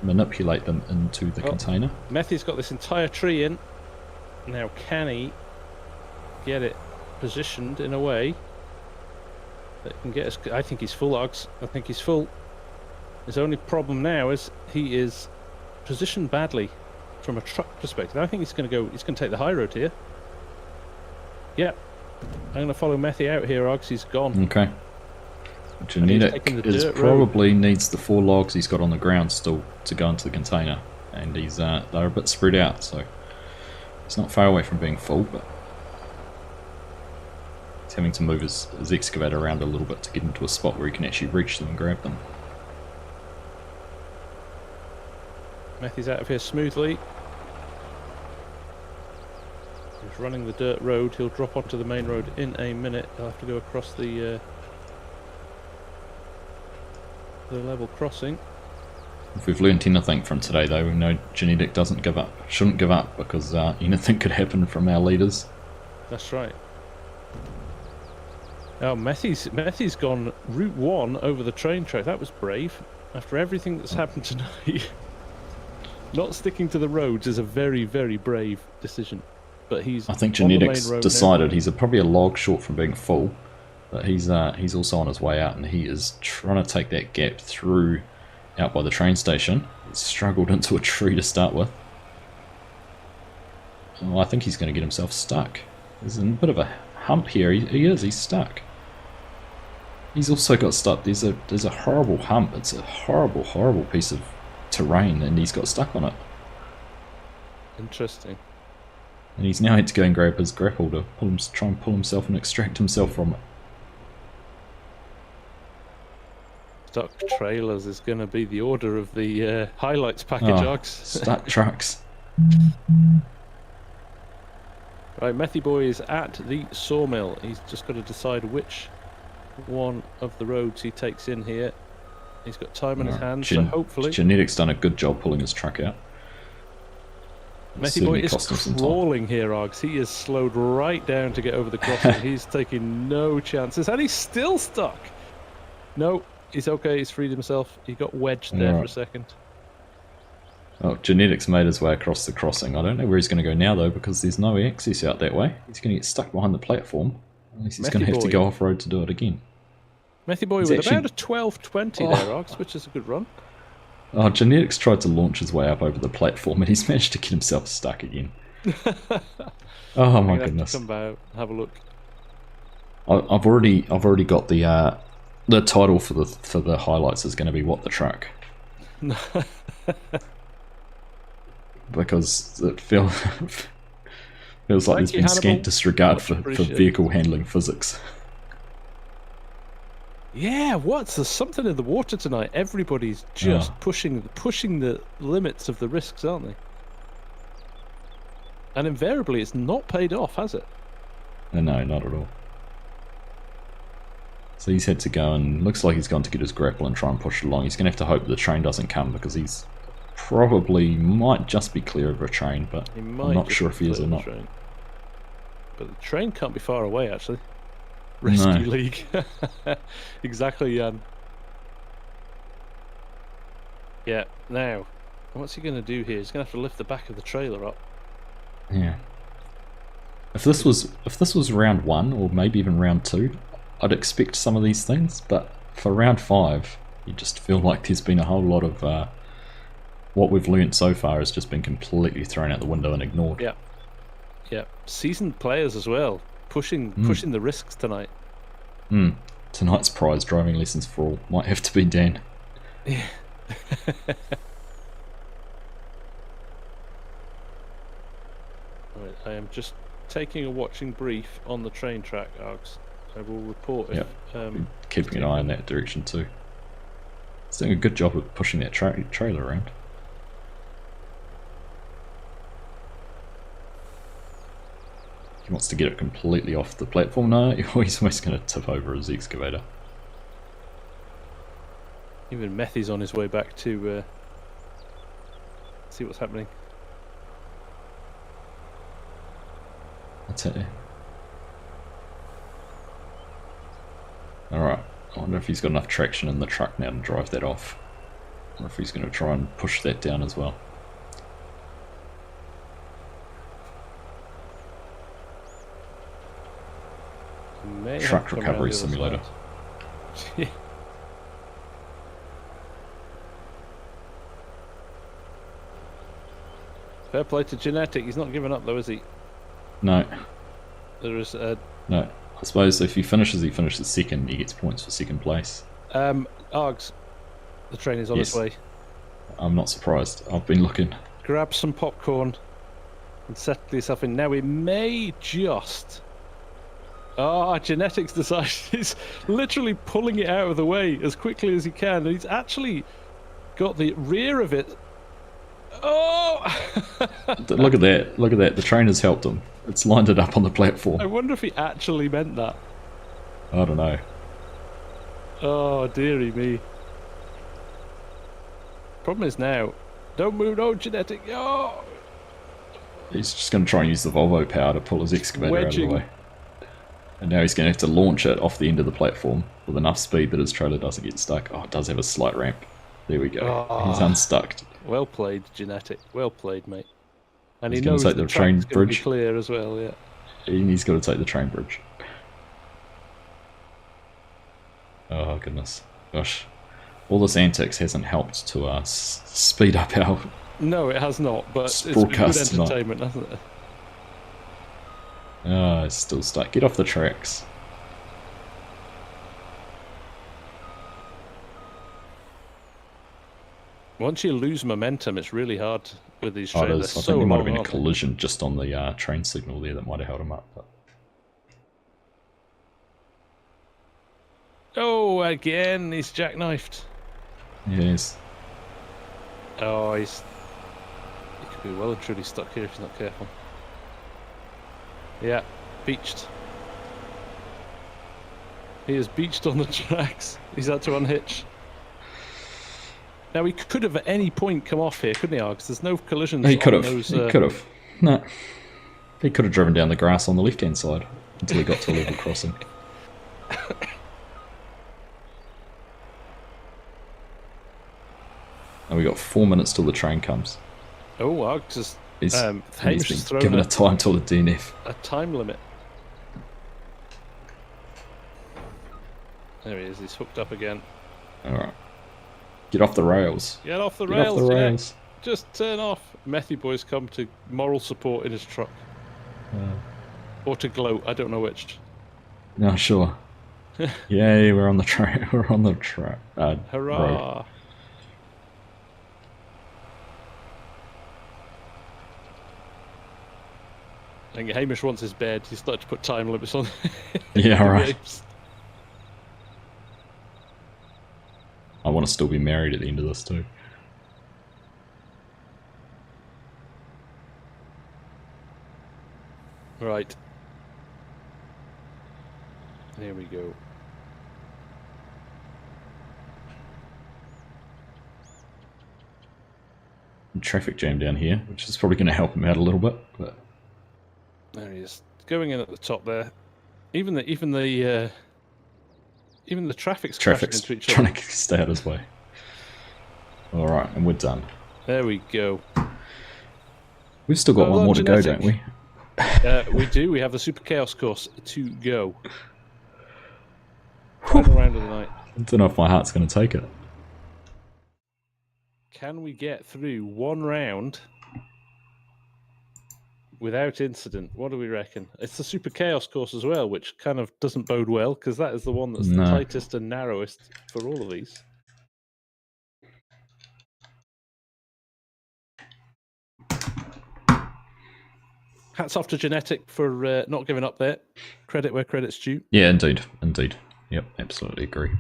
manipulate them into the container. Methy's got this entire tree in. Now, can he get it positioned in a way that can get us? I think he's full, Args. I think he's full. His only problem now is he is positioned badly from a truck perspective. I think he's going to go. He's going to take the high road here. Yeah, I'm going to follow Methy out here, Args. He's gone. Okay. Genetic probably needs the 4 logs he's got on the ground still to go into the container, and he's they're a bit spread out, so he's not far away from being full, but he's having to move his excavator around a little bit to get into a spot where he can actually reach them and grab them. Methy's out of here smoothly. He's running the dirt road. He'll drop onto the main road in a minute. He'll have to go across the level crossing. If we've learned anything from today, though, we know Genetic doesn't give up. Shouldn't give up, because anything could happen from our leaders. That's right. Oh, Methy's gone Route 1 over the train track. That was brave. After everything that's happened tonight, not sticking to the roads is a very, very brave decision. But he's. I think Genetic's decided he's probably a log short from being full. But he's also on his way out, and he is trying to take that gap through out by the train station. He's struggled into a tree to start with. Oh, I think he's going to get himself stuck. There's a bit of a hump here. He's stuck. He's also got stuck. There's a horrible hump. It's a horrible, horrible piece of terrain, and he's got stuck on it. Interesting. And he's now had to go and grab his grapple to try and pull himself and extract himself from it. Stuck trailers is going to be the order of the highlights package, Args. Stuck trucks. Right, Methy Boy is at the sawmill. He's just got to decide which one of the roads he takes in here. He's got time in his hands, so hopefully... Genetic's done a good job pulling his truck out. Methy Boy is crawling here, Args. He is slowed right down to get over the crossing. He's taking no chances, and he's still stuck. No. He's okay, he's freed himself. He got wedged there for a second. Oh, Genetic's made his way across the crossing. I don't know where he's going to go now, though, because there's no access out that way. He's going to get stuck behind the platform. Unless he's going to have to go off-road to do it again. Methy Boy with about a 12.20 there, Args, which is a good run. Oh, Genetic's tried to launch his way up over the platform, and he's managed to get himself stuck again. Oh my goodness! Come out, have a look. I've already got the title for the highlights is going to be "What the Truck," because it feels like there's been scant disregard for vehicle handling physics. Yeah, there's something in the water tonight. Everybody's just pushing the limits of the risks, aren't they? And invariably, it's not paid off, has it? No, not at all. So he's had to go, and looks like he's gone to get his grapple and try and push it along. He's going to have to hope the train doesn't come, because he's probably might just be clear of a train, but I'm not sure if he is or not. But the train can't be far away, actually. Rescue League. Exactly, Jan. Yeah, now, what's he going to do here? He's going to have to lift the back of the trailer up. Yeah. If this was round 1, or maybe even round 2, I'd expect some of these things, but for round 5, you just feel like there's been a whole lot of what we've learnt so far has just been completely thrown out the window and ignored. Yeah, yeah. Seasoned players as well, pushing the risks tonight. Tonight's prize, driving lessons for all, might have to be Dan. Yeah. Right, I am just taking a watching brief on the train track, Args. I will report if... keeping an eye in that direction too. It's doing a good job of pushing that trailer around. He wants to get it completely off the platform now. He's almost going to tip over his excavator. Even Methy's on his way back to see what's happening. That's it. Alright, I wonder if he's got enough traction in the truck now to drive that off. Or if he's going to try and push that down as well. Truck recovery simulator. Yeah. Fair play to Genetic. He's not giving up though, is he? No. There is no. I suppose if he finishes second, he gets points for second place. Args, the train is on its way. I'm not surprised. I've been looking. Grab some popcorn and settle yourself in. Now we may just... Genetics decides he's literally pulling it out of the way as quickly as he can, and he's actually got the rear of it. Oh! Look at that! Look at that! The train has helped him. It's lined it up on the platform. I wonder if he actually meant that. I don't know. Oh dearie me! Problem is now, don't move, no Genetic. Oh! He's just going to try and use the Volvo power to pull his excavator out of the way. And now he's going to have to launch it off the end of the platform with enough speed that his trailer doesn't get stuck. Oh, it does have a slight ramp. There we go. He's unstuck. Well played, Genetic. Well played, mate. And he's he knows take the train bridge. Be clear as well, yeah. He's got to take the train bridge. Oh, goodness. Gosh. All this antics hasn't helped to speed up our... No, it has not, but it's been good entertainment, hasn't it? Oh, it's still stuck. Get off the tracks. Once you lose momentum, it's really hard with these trailers. I think there might have been a collision just on the train signal there that might have held him up. But... Oh, again, he's jackknifed. Yes. Oh, he could be well and truly stuck here if he's not careful. Yeah, beached. He is beached on the tracks. He's had to unhitch. Now he could have at any point come off here, couldn't he, Args? There's no collisions. He could have. He could have. No. He could have driven down the grass on the left-hand side until he got to a level crossing. And we got 4 minutes till the train comes. Oh, Args is... He's been given a time till the DNF. A time limit. There he is, he's hooked up again. Alright. Get off the rails. Get off the Get rails, off the rails. Yeah. Just turn off. Methy boys come to moral support in his truck. Or to gloat, I don't know which. No, sure. Yay, we're on the track. We're on the track. Hurrah! Road. I think Hamish wants his bed. He's started to put time limits on. Yeah, right. I want to still be married at the end of this too. Right. There we go. Traffic jam down here, which is probably going to help him out a little bit. But there he is, going in at the top there. Even the traffic's crashing into each other. Trying to stay out of his way. All right, and we're done. There we go. We've still got one more to go, don't we? We do. We have the Super Chaos course to go. Final round of the night. I don't know if my heart's going to take it. Can we get through one round without incident? What do we reckon? It's the Super Chaos course as well, which kind of doesn't bode well, because that is the one that's the tightest and narrowest for all of these. Hats off to Genetic for not giving up there. Credit where credit's due. Yeah, indeed. Indeed. Yep, absolutely agree.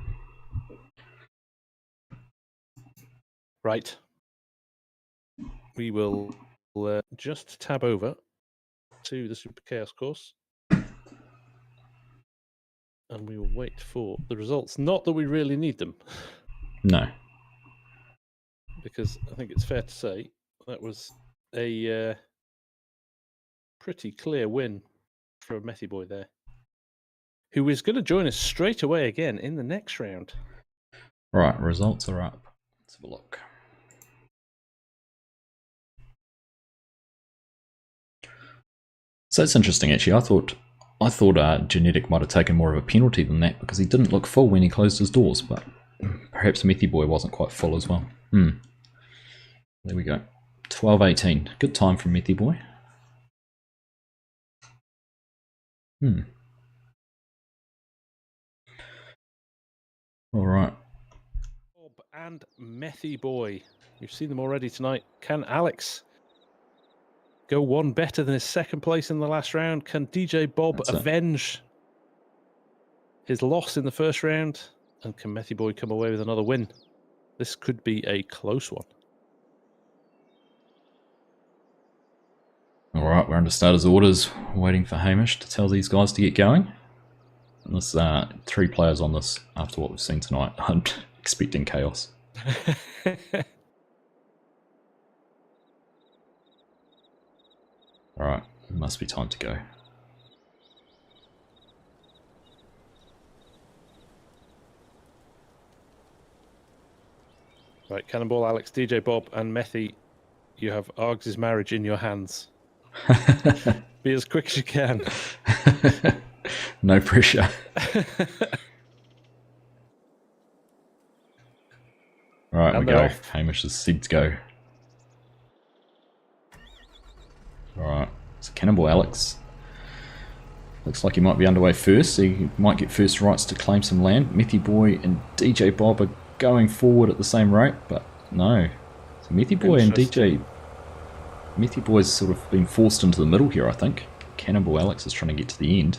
Right. We will just tab over to the Super Chaos course. And we will wait for the results. Not that we really need them. No. Because I think it's fair to say that was a pretty clear win for Methy Boy there, who is going to join us straight away again in the next round. Right, results are up. Let's have a look. So it's interesting actually. I thought Genetic might have taken more of a penalty than that because he didn't look full when he closed his doors, but perhaps Methy Boy wasn't quite full as well. There we go. 12:18. Good time from Methy Boy. All right. Bob and Methy Boy. You've seen them already tonight. Can Alex go one better than his second place in the last round? Can DJ Bob avenge his loss in the first round? And can Methy Boy come away with another win? This could be a close one. All right, we're under starters orders, waiting for Hamish to tell these guys to get going. And there's 3 players on this after what we've seen tonight. I'm expecting chaos. All right, it must be time to go. Right, Cannonball, Alex, DJ Bob, and Methy, you have Args' marriage in your hands. Be as quick as you can. No pressure. Right, we go. Hamish is set to go. Alright, so Cannonball Alex. Looks like he might be underway first, so he might get first rights to claim some land. Methy Boy and DJ Bob are going forward at the same rate, but no. So Methy Boy and Methy Boy's sort of been forced into the middle here, I think. Cannonball Alex is trying to get to the end.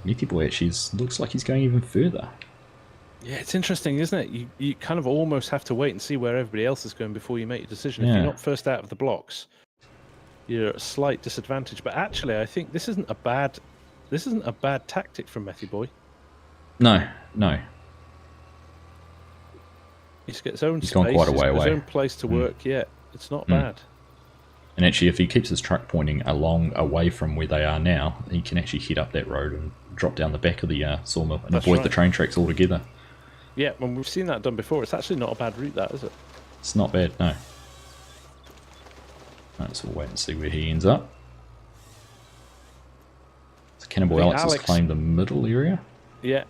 Methy Boy actually looks like he's going even further. Yeah, it's interesting, isn't it? You kind of almost have to wait and see where everybody else is going before you make your decision. If you're not first out of the blocks, you're at a slight disadvantage. But actually, I think this isn't a bad tactic from Methy Boy. No. He's got his own space, gone quite a way away. His own place to work. Yeah, it's not bad. And actually, if he keeps his truck pointing away from where they are now, he can actually head up that road and drop down the back of the sawmill and avoid the train tracks altogether. Yeah, when we've seen that done before, it's actually not a bad route, that, is it? It's not bad, no. Right, so we'll wait and see where he ends up. So Cannonball Alex has claimed the middle area. Yeah,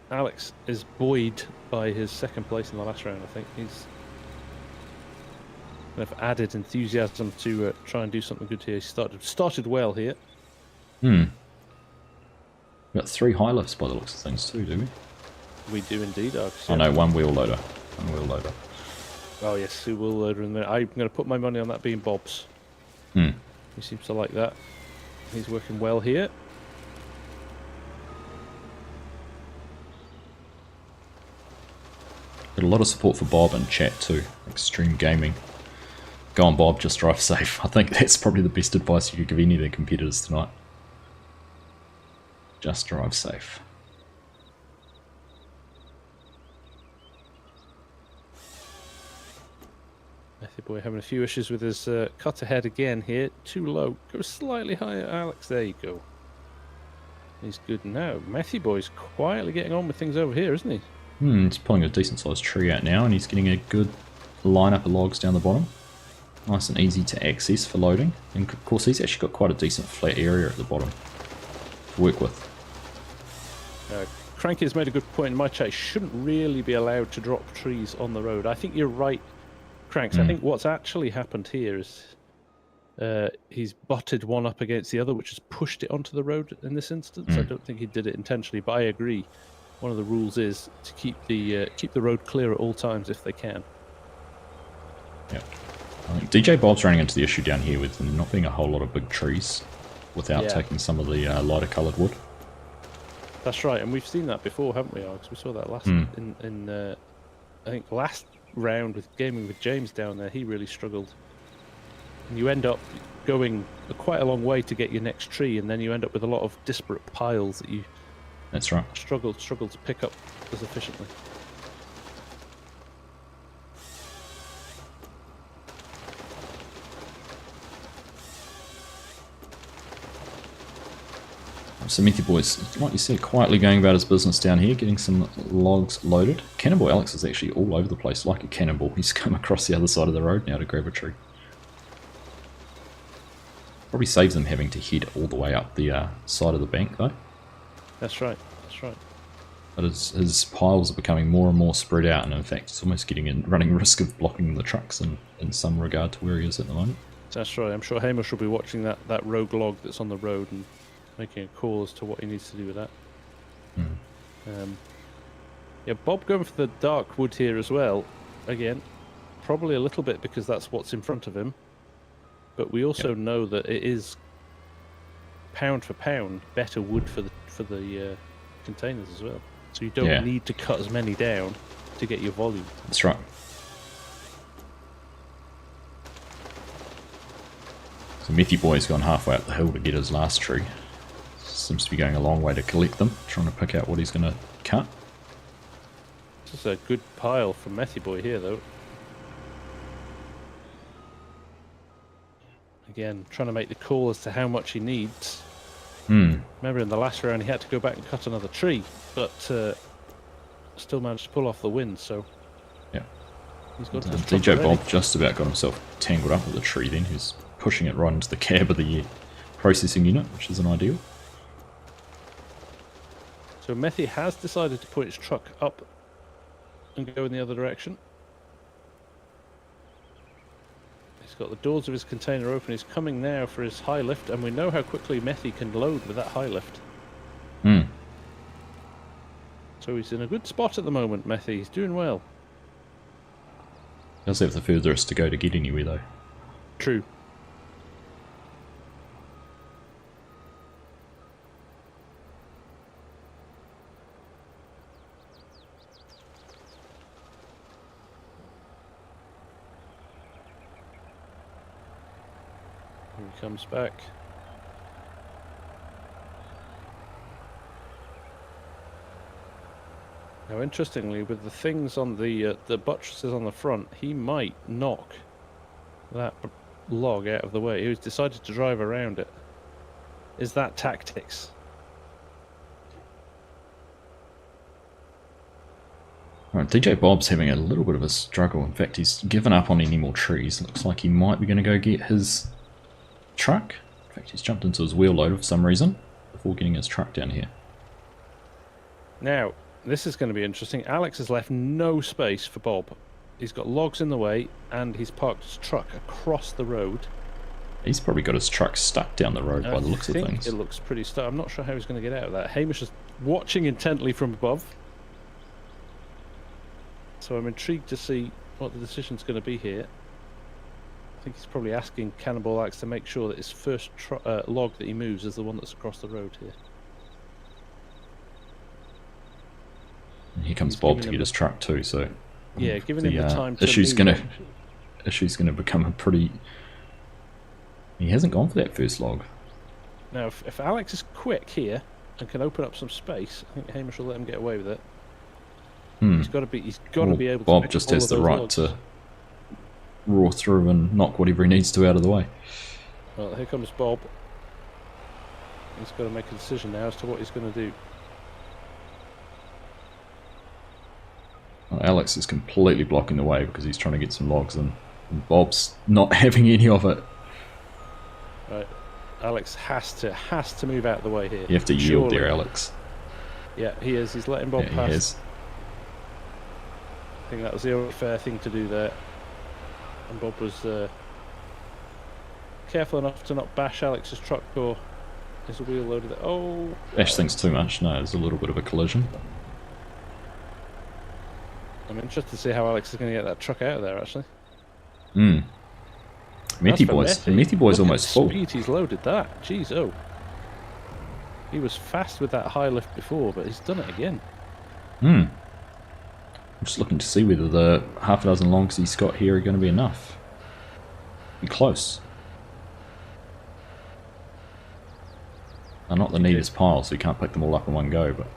Alex is buoyed by his second place in the last round, I think. He's kind of added enthusiasm to try and do something good here. He started well here. We've got 3 high lifts by the looks of things too, do we? We do indeed. Oh no, one wheel loader. Oh yes, 2 wheel loader in there. I'm going to put my money on that being Bob's. He seems to like that. He's working well here. Got a lot of support for Bob in chat too. Extreme Gaming. Go on, Bob, just drive safe. I think that's probably the best advice you could give any of the competitors tonight. Just drive safe. Methy Boy having a few issues with his cut ahead again here. Too low. Go slightly higher, Alex. There you go. He's good now. Methy Boy's quietly getting on with things over here, isn't he? He's pulling a decent sized tree out now, and he's getting a good lineup of logs down the bottom. Nice and easy to access for loading. And of course he's actually got quite a decent flat area at the bottom to work with. Cranky has made a good point in my chat. Shouldn't really be allowed to drop trees on the road. I think you're right, Cranks. I think what's actually happened here is he's butted one up against the other, which has pushed it onto the road in this instance. I don't think he did it intentionally, but I agree. One of the rules is to keep the road clear at all times if they can. Yeah. I think DJ Bob's running into the issue down here with not being a whole lot of big trees without taking some of the lighter coloured wood. That's right, and we've seen that before, haven't we, Args? We saw that last in I think last round with gaming with James down there. He really struggled, and you end up going quite a long way to get your next tree, and then you end up with a lot of disparate piles that you struggle to pick up as efficiently. So Methy Boy's, like you said, quietly going about his business down here, getting some logs loaded. Cannonball Alex is actually all over the place, like a cannonball. He's come across the other side of the road now to grab a tree. Probably saves them having to head all the way up the side of the bank, though. That's right, that's right. But his piles are becoming more and more spread out, and in fact, it's almost running risk of blocking the trucks in some regard to where he is at the moment. That's right. I'm sure Hamish will be watching that rogue log that's on the road and making a call as to what he needs to do with that. Yeah, Bob going for the dark wood here as well. Again, probably a little bit because that's what's in front of him. But we also know that it is pound for pound better wood for the containers as well. So you don't need to cut as many down to get your volume. That's right. So Methy Boy's gone halfway up the hill to get his last tree. Seems to be going a long way to collect them, trying to pick out what he's going to cut. This is a good pile from Methy Boy here, though. Again, trying to make the call as to how much he needs. Remember in the last round he had to go back and cut another tree, but still managed to pull off the win, so... Yeah. He's got DJ Bob just about got himself tangled up with a tree then. He's pushing it right into the cab of the processing unit, which isn't ideal. So Methy has decided to put his truck up and go in the other direction. He's got the doors of his container open. He's coming now for his high lift, and we know how quickly Methy can load with that high lift. So he's in a good spot at the moment, Methy. He's doing well. He does have the furthest to go to get anywhere, though. True. Here he comes back. Now, interestingly, with the things on the buttresses on the front, he might knock that log out of the way. He's decided to drive around it. Is that tactics? Right, DJ Bob's having a little bit of a struggle. In fact, he's given up on any more trees. Looks like he might be going to go get his truck. In fact, he's jumped into his wheel loader for some reason before getting his truck down here. Now, this is going to be interesting. Alex has left no space for Bob. He's got logs in the way, and he's parked his truck across the road. He's probably got his truck stuck down the road by the looks of things. It looks pretty stuck. I'm not sure how he's going to get out of that. Hamish is watching intently from above. So I'm intrigued to see what the decision's going to be here. I think he's probably asking Cannonball Alex to make sure that his first log that he moves is the one that's across the road here. And here comes Bob to get his truck too, so... Yeah, giving him the time to issue's gonna become a pretty... He hasn't gone for that first log. Now, if Alex is quick here and can open up some space, I think Hamish will let him get away with it. He's got to be able to. Bob just has the right to roar through and knock whatever he needs to out of the way. Well, here comes Bob. He's got to make a decision now as to what he's going to do. Well, Alex is completely blocking the way because he's trying to get some logs in, and Bob's not having any of it. Right, Alex has to move out of the way here. You have to yield there, Alex. Yeah, he is. He's letting Bob Yeah, pass. he is. I think that was the only fair thing to do there. And Bob was careful enough to not bash Alex's truck or is the wheel loaded. Oh! Bash things too much. No, there's a little bit of a collision. I'm interested to see how Alex is going to get that truck out of there, actually. Hmm. Methy Boy's almost full. Speed he's loaded that. Jeez, oh. He was fast with that high lift before, but he's done it again. Hmm. I'm just looking to see whether the half a dozen logs he's got here are going to be enough. Be close. They're not the neatest pile, so you can't pick them all up in one go, but...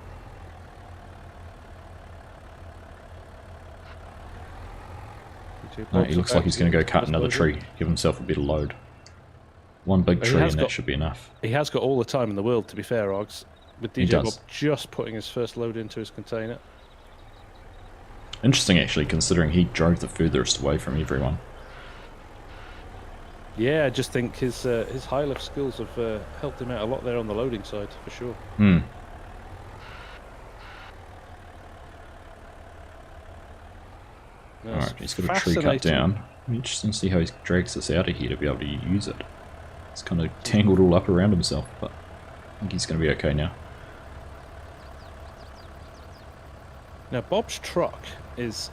No, he looks like he's going to go cut another tree, give himself a bit of load. One big tree and that should be enough. He has got all the time in the world, to be fair, Args. With DJ Bob just putting his first load into his container. Interesting, actually, considering he drove the furthest away from everyone. Yeah, I just think his high lift skills have helped him out a lot there on the loading side, for sure. Hmm. Alright, he's got a tree cut down. Interesting to see how he drags this out of here to be able to use it. It's kind of tangled all up around himself, but I think he's going to be okay now. Now, Bob's truck is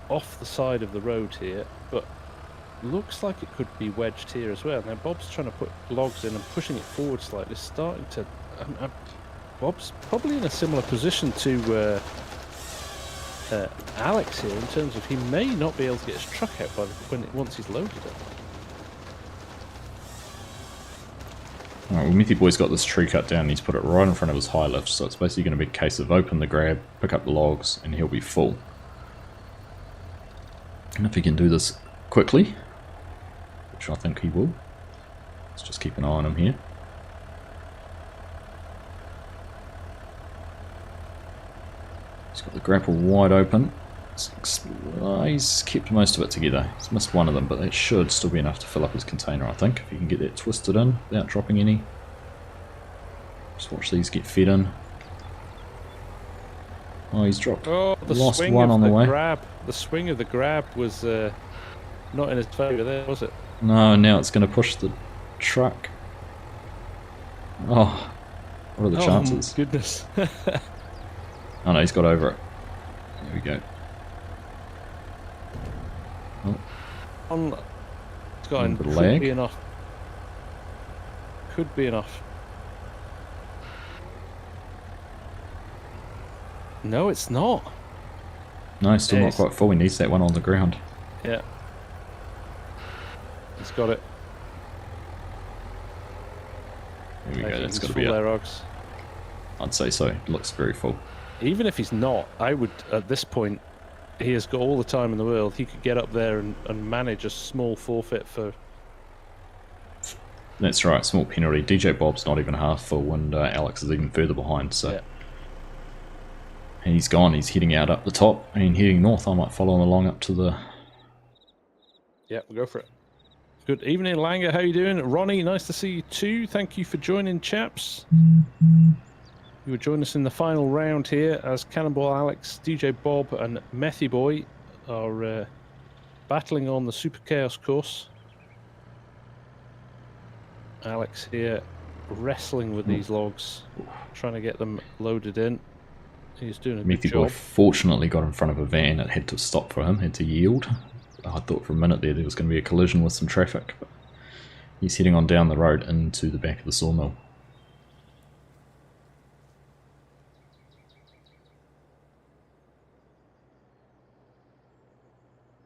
off the side of the road here, but looks like it could be wedged here as well. Now, Bob's trying to put logs in and pushing it forward slightly, starting to... Bob's probably in a similar position to Alex here in terms of he may not be able to get his truck out by once he's loaded it. Alright, well, Methy Boy's got this tree cut down and he's put it right in front of his high lift, so it's basically going to be a case of open the grab, pick up the logs, and he'll be full. And if he can do this quickly, which I think he will, let's just keep an eye on him here. He's got the grapple wide open. He's kept most of it together. He's missed one of them, but that should still be enough to fill up his container, I think, if he can get that twisted in without dropping any. Just watch these get fed in. Oh, he's dropped. Oh, the lost one on the way. The swing of the grab was not in his favour there, was it? No, now it's going to push the truck. Oh, what are the chances? Oh, goodness. Oh no, he's got over it. There we go. Oh. It's got in. Could be enough. Could be enough. No, it's not. No, still not quite full. He needs that one on the ground. Yeah. He's got it. There we go. That's got to be it. I'd say so. It looks very full. Even if he's not, I would, at this point, he has got all the time in the world. He could get up there and manage a small forfeit for... That's right, small penalty. DJ Bob's not even half full and Alex is even further behind, so... Yeah. And he's gone, he's heading out up the top and heading north. I might follow him along up to the... Yeah, we'll go for it. Good evening, Langer. How you doing? Ronnie, nice to see you too. Thank you for joining, chaps. You will join us in the final round here as Cannonball Alex, DJ Bob and Methy Boy are battling on the Super Chaos course. Alex here wrestling with these logs, trying to get them loaded in. He's doing a good job. Methy Boy fortunately got in front of a van. It had to stop for him, had to yield. I thought for a minute there was going to be a collision with some traffic, but he's heading on down the road into the back of the sawmill.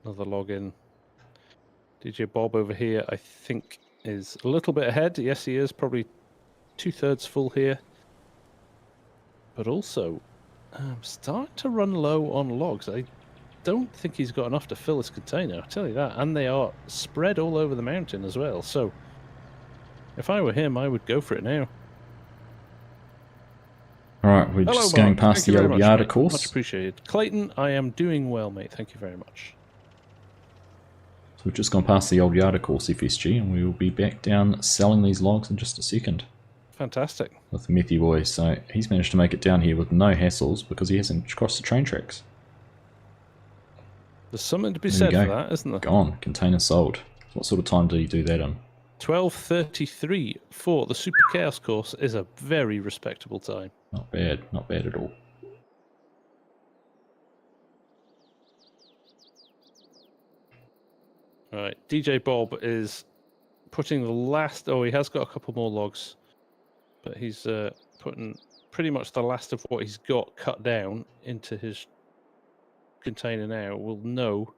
Another log in. DJ Bob over here, I think, is a little bit ahead. Yes, he is. Probably 2/3 full here. But also, starting to run low on logs. I don't think he's got enough to fill his container, I'll tell you that. And they are spread all over the mountain as well. So, if I were him, I would go for it now. Alright, we're just going past the old Yada course. Much appreciated. Clayton, I am doing well, mate. Thank you very much. So we've just gone past the old Yada course, FSG, and we will be back down selling these logs in just a second. Fantastic. With Methy Boy, so he's managed to make it down here with no hassles because he hasn't crossed the train tracks. There's something to be said for that, isn't there? Gone. Container sold. What sort of time did he do that in? 12:33 for the Super Chaos course is a very respectable time. Not bad at all. Right, DJ Bob is putting the last... Oh, he has got a couple more logs. But he's putting pretty much the last of what he's got cut down into his container now. We'll know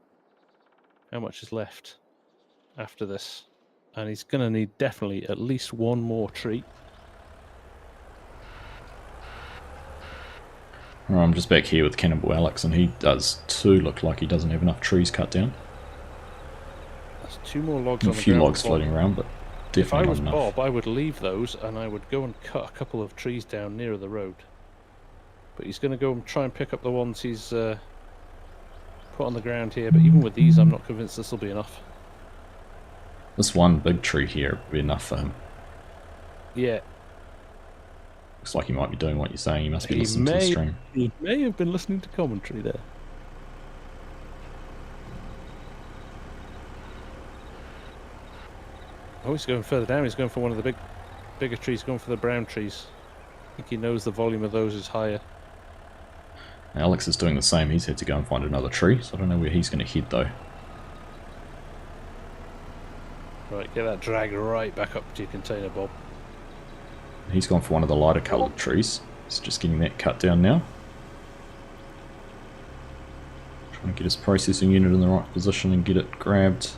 how much is left after this. And he's going to need definitely at least one more tree. Well, I'm just back here with Cannibal Alex, and he does too look like he doesn't have enough trees cut down. That's 2 more logs on the ground. A few logs floating around, but definitely if I was not Bob, I would leave those and I would go and cut a couple of trees down nearer the road. But he's going to go and try and pick up the ones he's put on the ground here. But even with these, I'm not convinced this will be enough. This one big tree here would be enough for him. Yeah. Looks like he might be doing what you're saying. He must be listening to the stream. He may have been listening to commentary there. Oh, he's going further down. He's going for one of the bigger trees. Going for the brown trees. I think he knows the volume of those is higher. Alex is doing the same. He's had to go and find another tree, so I don't know where he's going to head though. Right, get that drag right back up to your container, Bob. He's gone for one of the lighter coloured trees. He's just getting that cut down now. Trying to get his processing unit in the right position and get it grabbed.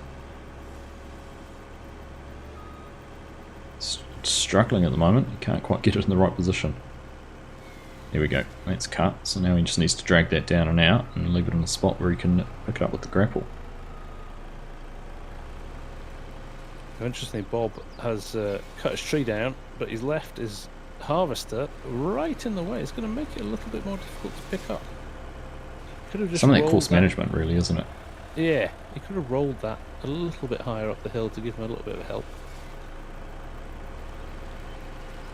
Struggling at the moment. He can't quite get it in the right position. There we go. That's cut. So now he just needs to drag that down and out and leave it in a spot where he can pick it up with the grapple. Interestingly, Bob has cut his tree down, but he's left his harvester right in the way. It's going to make it a little bit more difficult to pick up. Could have just some of that course management, really, isn't it? Yeah, he could have rolled that a little bit higher up the hill to give him a little bit of help.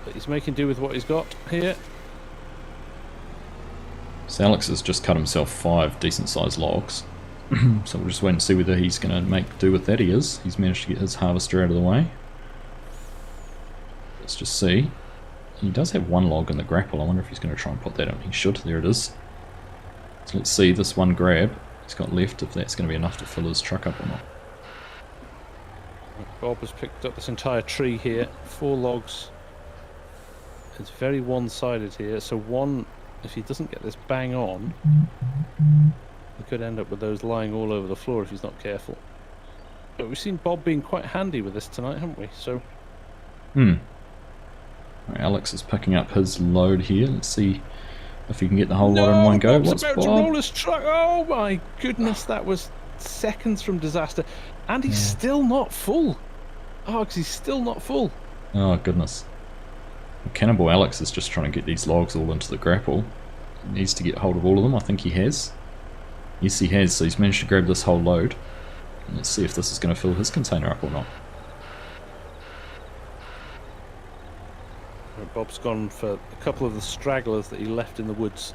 But he's making do with what he's got here. So Alex has just cut himself 5 decent-sized logs. So we'll just wait and see whether he's going to make do with that. He is. He's managed to get his harvester out of the way. Let's just see. He does have 1 log in the grapple. I wonder if he's going to try and put that in. He should. There it is. So let's see this one grab he's got left, if that's going to be enough to fill his truck up or not. Bob has picked up this entire tree here. 4 logs. It's very one-sided here. So one, if he doesn't get this bang on, he could end up with those lying all over the floor if he's not careful. But we've seen Bob being quite handy with this tonight, haven't we? So. Right, Alex is picking up his load here. Let's see if he can get the whole lot in one go. Bob's about to roll his truck. Oh my goodness, that was seconds from disaster. And he's still not full. Argsy's still not full. Oh goodness. Cannibal Alex is just trying to get these logs all into the grapple. He needs to get hold of all of them. I think he has. Yes, he has. So he's managed to grab this whole load. Let's see if this is going to fill his container up or not. Bob's gone for a couple of the stragglers that he left in the woods.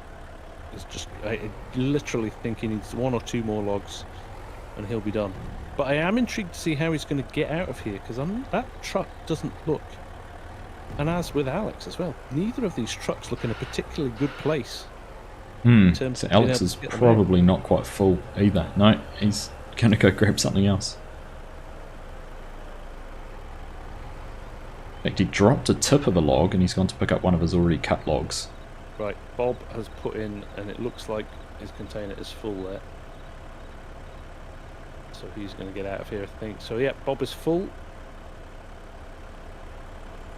He's just I literally think he needs 1 or 2 more logs and he'll be done. But I am intrigued to see how he's going to get out of here, because that truck doesn't look, and as with Alex as well, neither of these trucks look in a particularly good place. So Alex is probably not quite full either. No, he's going to go grab something else. In fact, he dropped a tip of a log and he's gone to pick up one of his already cut logs. Right, Bob has put in, and it looks like his container is full there. So he's going to get out of here, I think. So yeah, Bob is full.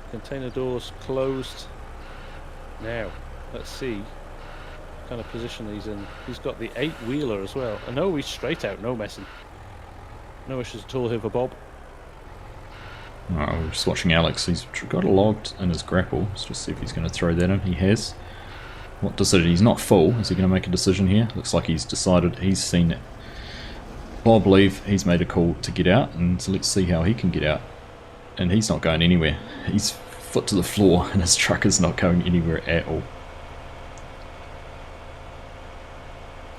Container doors closed. Now, let's see what kind of position he's in. He's got the 8-wheeler as well. And no, he's straight out, no messing. No issues at all here for Bob. Oh, we're just watching Alex. He's got a log in his grapple. Let's just see if he's going to throw that in. He has. What decision? He's not full. Is he going to make a decision here? Looks like he's decided. He's seen Bob leave. He's made a call to get out, and so let's see how he can get out. And he's not going anywhere. He's foot to the floor and his truck is not going anywhere at all.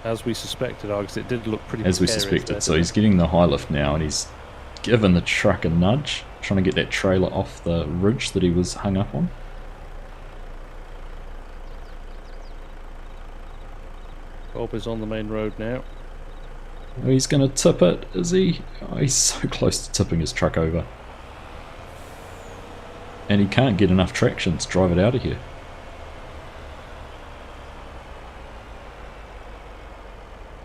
As we suspected, Args, it did look pretty As we suspected. So he's getting the high lift now and he's given the truck a nudge, trying to get that trailer off the ridge that he was hung up on. Bob is on the main road now. Oh, he's going to tip it, is he? Oh, he's so close to tipping his truck over. And he can't get enough traction to drive it out of here.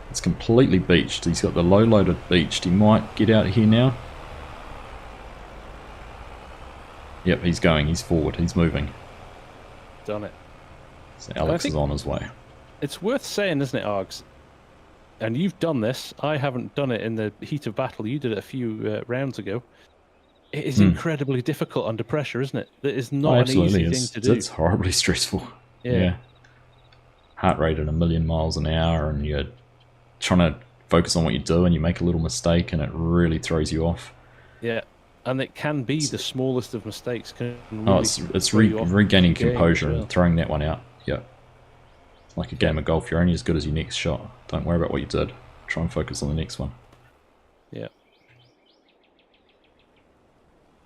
It's completely beached. He's got the low loaded beached. He might get out of here now. Yep, he's going. He's forward. He's moving. Done it. So Alex is on his way. It's worth saying, isn't it, Args? And you've done this. I haven't done it in the heat of battle. You did it a few rounds ago. It is incredibly difficult under pressure, isn't it? It is not an easy thing to do. It's horribly stressful. Yeah. Heart rate at 1,000,000 miles an hour, and you're trying to focus on what you do, and you make a little mistake, and it really throws you off. Yeah, and it can be the smallest of mistakes. Can really it's regaining composure and throwing that one out. Yeah. Like a game of golf, you're only as good as your next shot. Don't worry about what you did. Try and focus on the next one. Yeah.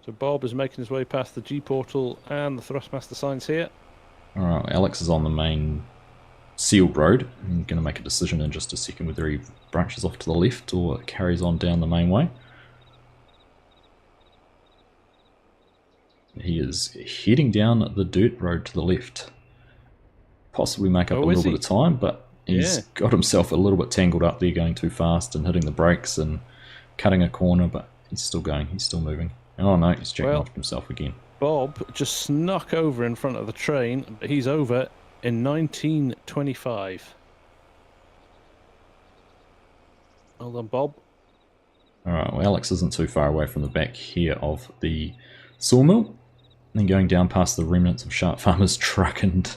So Bob is making his way past the G portal and the Thrustmaster signs here. Alright, Alex is on the main sealed road. I'm going to make a decision in just a second whether he branches off to the left or carries on down the main way. He is heading down the dirt road to the left. Possibly make up a little bit of time, but he's got himself a little bit tangled up there, going too fast and hitting the brakes and cutting a corner, but he's still going, he's still moving. Oh no, he's checking off himself again. Bob just snuck over in front of the train, but he's over in 1925. Hold on, Bob. Alright, well, Alex isn't too far away from the back here of the sawmill. Then going down past the remnants of Sharp Farmer's truck and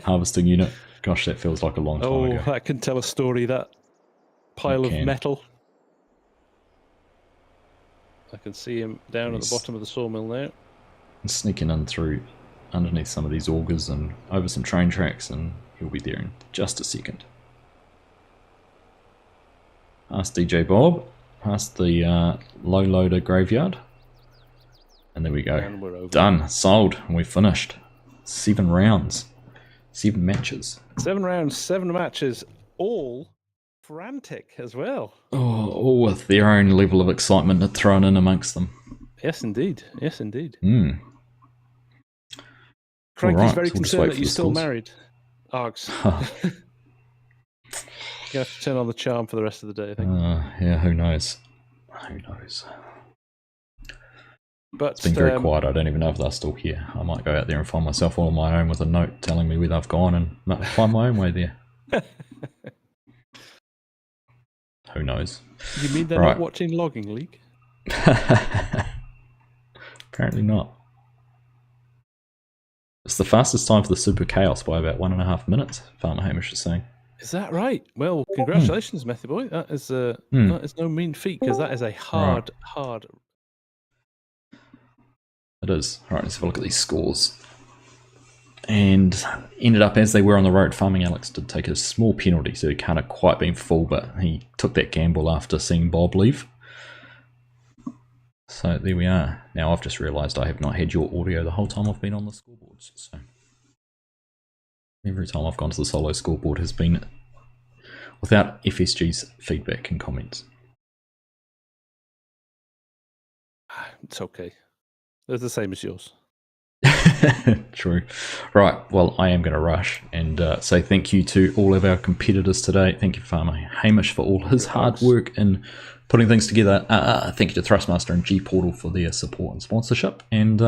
harvesting unit. Gosh, that feels like a long time ago. Oh, that can tell a story, that pile of metal. I can see him down at the bottom of the sawmill now. Sneaking in through underneath some of these augers and over some train tracks, and he'll be there in just a second. Past DJ Bob, past the low loader graveyard. And there we go. And we're over. Done, sold, and we've finished. 7 rounds. 7 matches. 7 rounds, 7 matches, all frantic as well. Oh, all with their own level of excitement thrown in amongst them. Yes, indeed. Yes, indeed. Right, Frankie's very concerned that you're still married, Args. You have to turn on the charm for the rest of the day, I think. Yeah, who knows? Who knows? But it's been very quiet. I don't even know if they're still here. I might go out there and find myself all on my own with a note telling me where they've gone and find my own way there. Who knows? You mean they're not watching Logging League? Apparently not. It's the fastest time for the Super Chaos by about 1.5 minutes, Farmer Hamish is saying. Is that right? Well, congratulations, Methy Boy. That is no mean feat, because that is a hard. It is. Alright, let's have a look at these scores. And ended up as they were on the road. Farming Alex did take a small penalty, so he can't have quite been full, but he took that gamble after seeing Bob leave. So there we are. Now I've just realised I have not had your audio the whole time I've been on the scoreboards. So every time I've gone to the solo scoreboard has been without FSG's feedback and comments. It's okay. They're the same as yours. True. Right, well, I am going to rush and say thank you to all of our competitors today. Thank you, Farmer Hamish, for all his hard work in putting things together. Thank you to Thrustmaster and G Portal for their support and sponsorship. And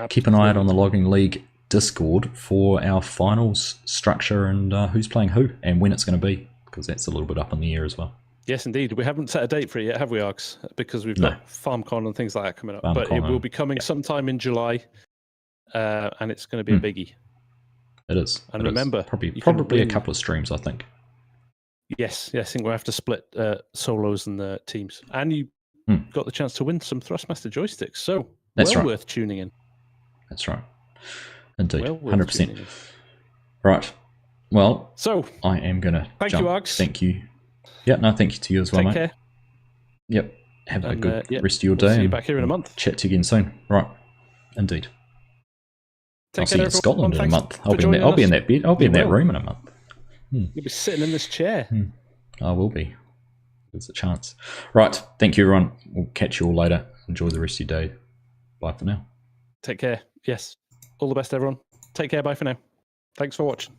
keep an eye out on the Logging League Discord for our finals structure and who's playing who and when it's going to be, because that's a little bit up in the air as well. Yes, indeed. We haven't set a date for it yet, have we, Args? Because we've got FarmCon and things like that coming up. But it will be coming sometime in July, and it's going to be a biggie. It is. And remember, probably a couple of streams, I think. Yes, I think we'll have to split solos and teams. And you got the chance to win some Thrustmaster joysticks, so that's worth tuning in. That's right. Indeed. Well worth 100%. tuning in. Right. Well, So, I am going to thank jump. you, Args. Thank you. Yeah, no, thank you to you as well, Take mate. care. Yep. Have a And, good yeah, rest of your we'll day. see you and back here in a we'll month. Chat to you again soon. Right. Indeed. Take I'll see care, you in everyone. Scotland in a Thanks month. for joining I'll be us. in that bed. I'll be You in that will. room in a month. You'll be sitting in this chair. I will be. There's a chance. Right. Thank you, everyone. We'll catch you all later. Enjoy the rest of your day. Bye for now. Take care. Yes. All the best, everyone. Take care. Bye for now. Thanks for watching.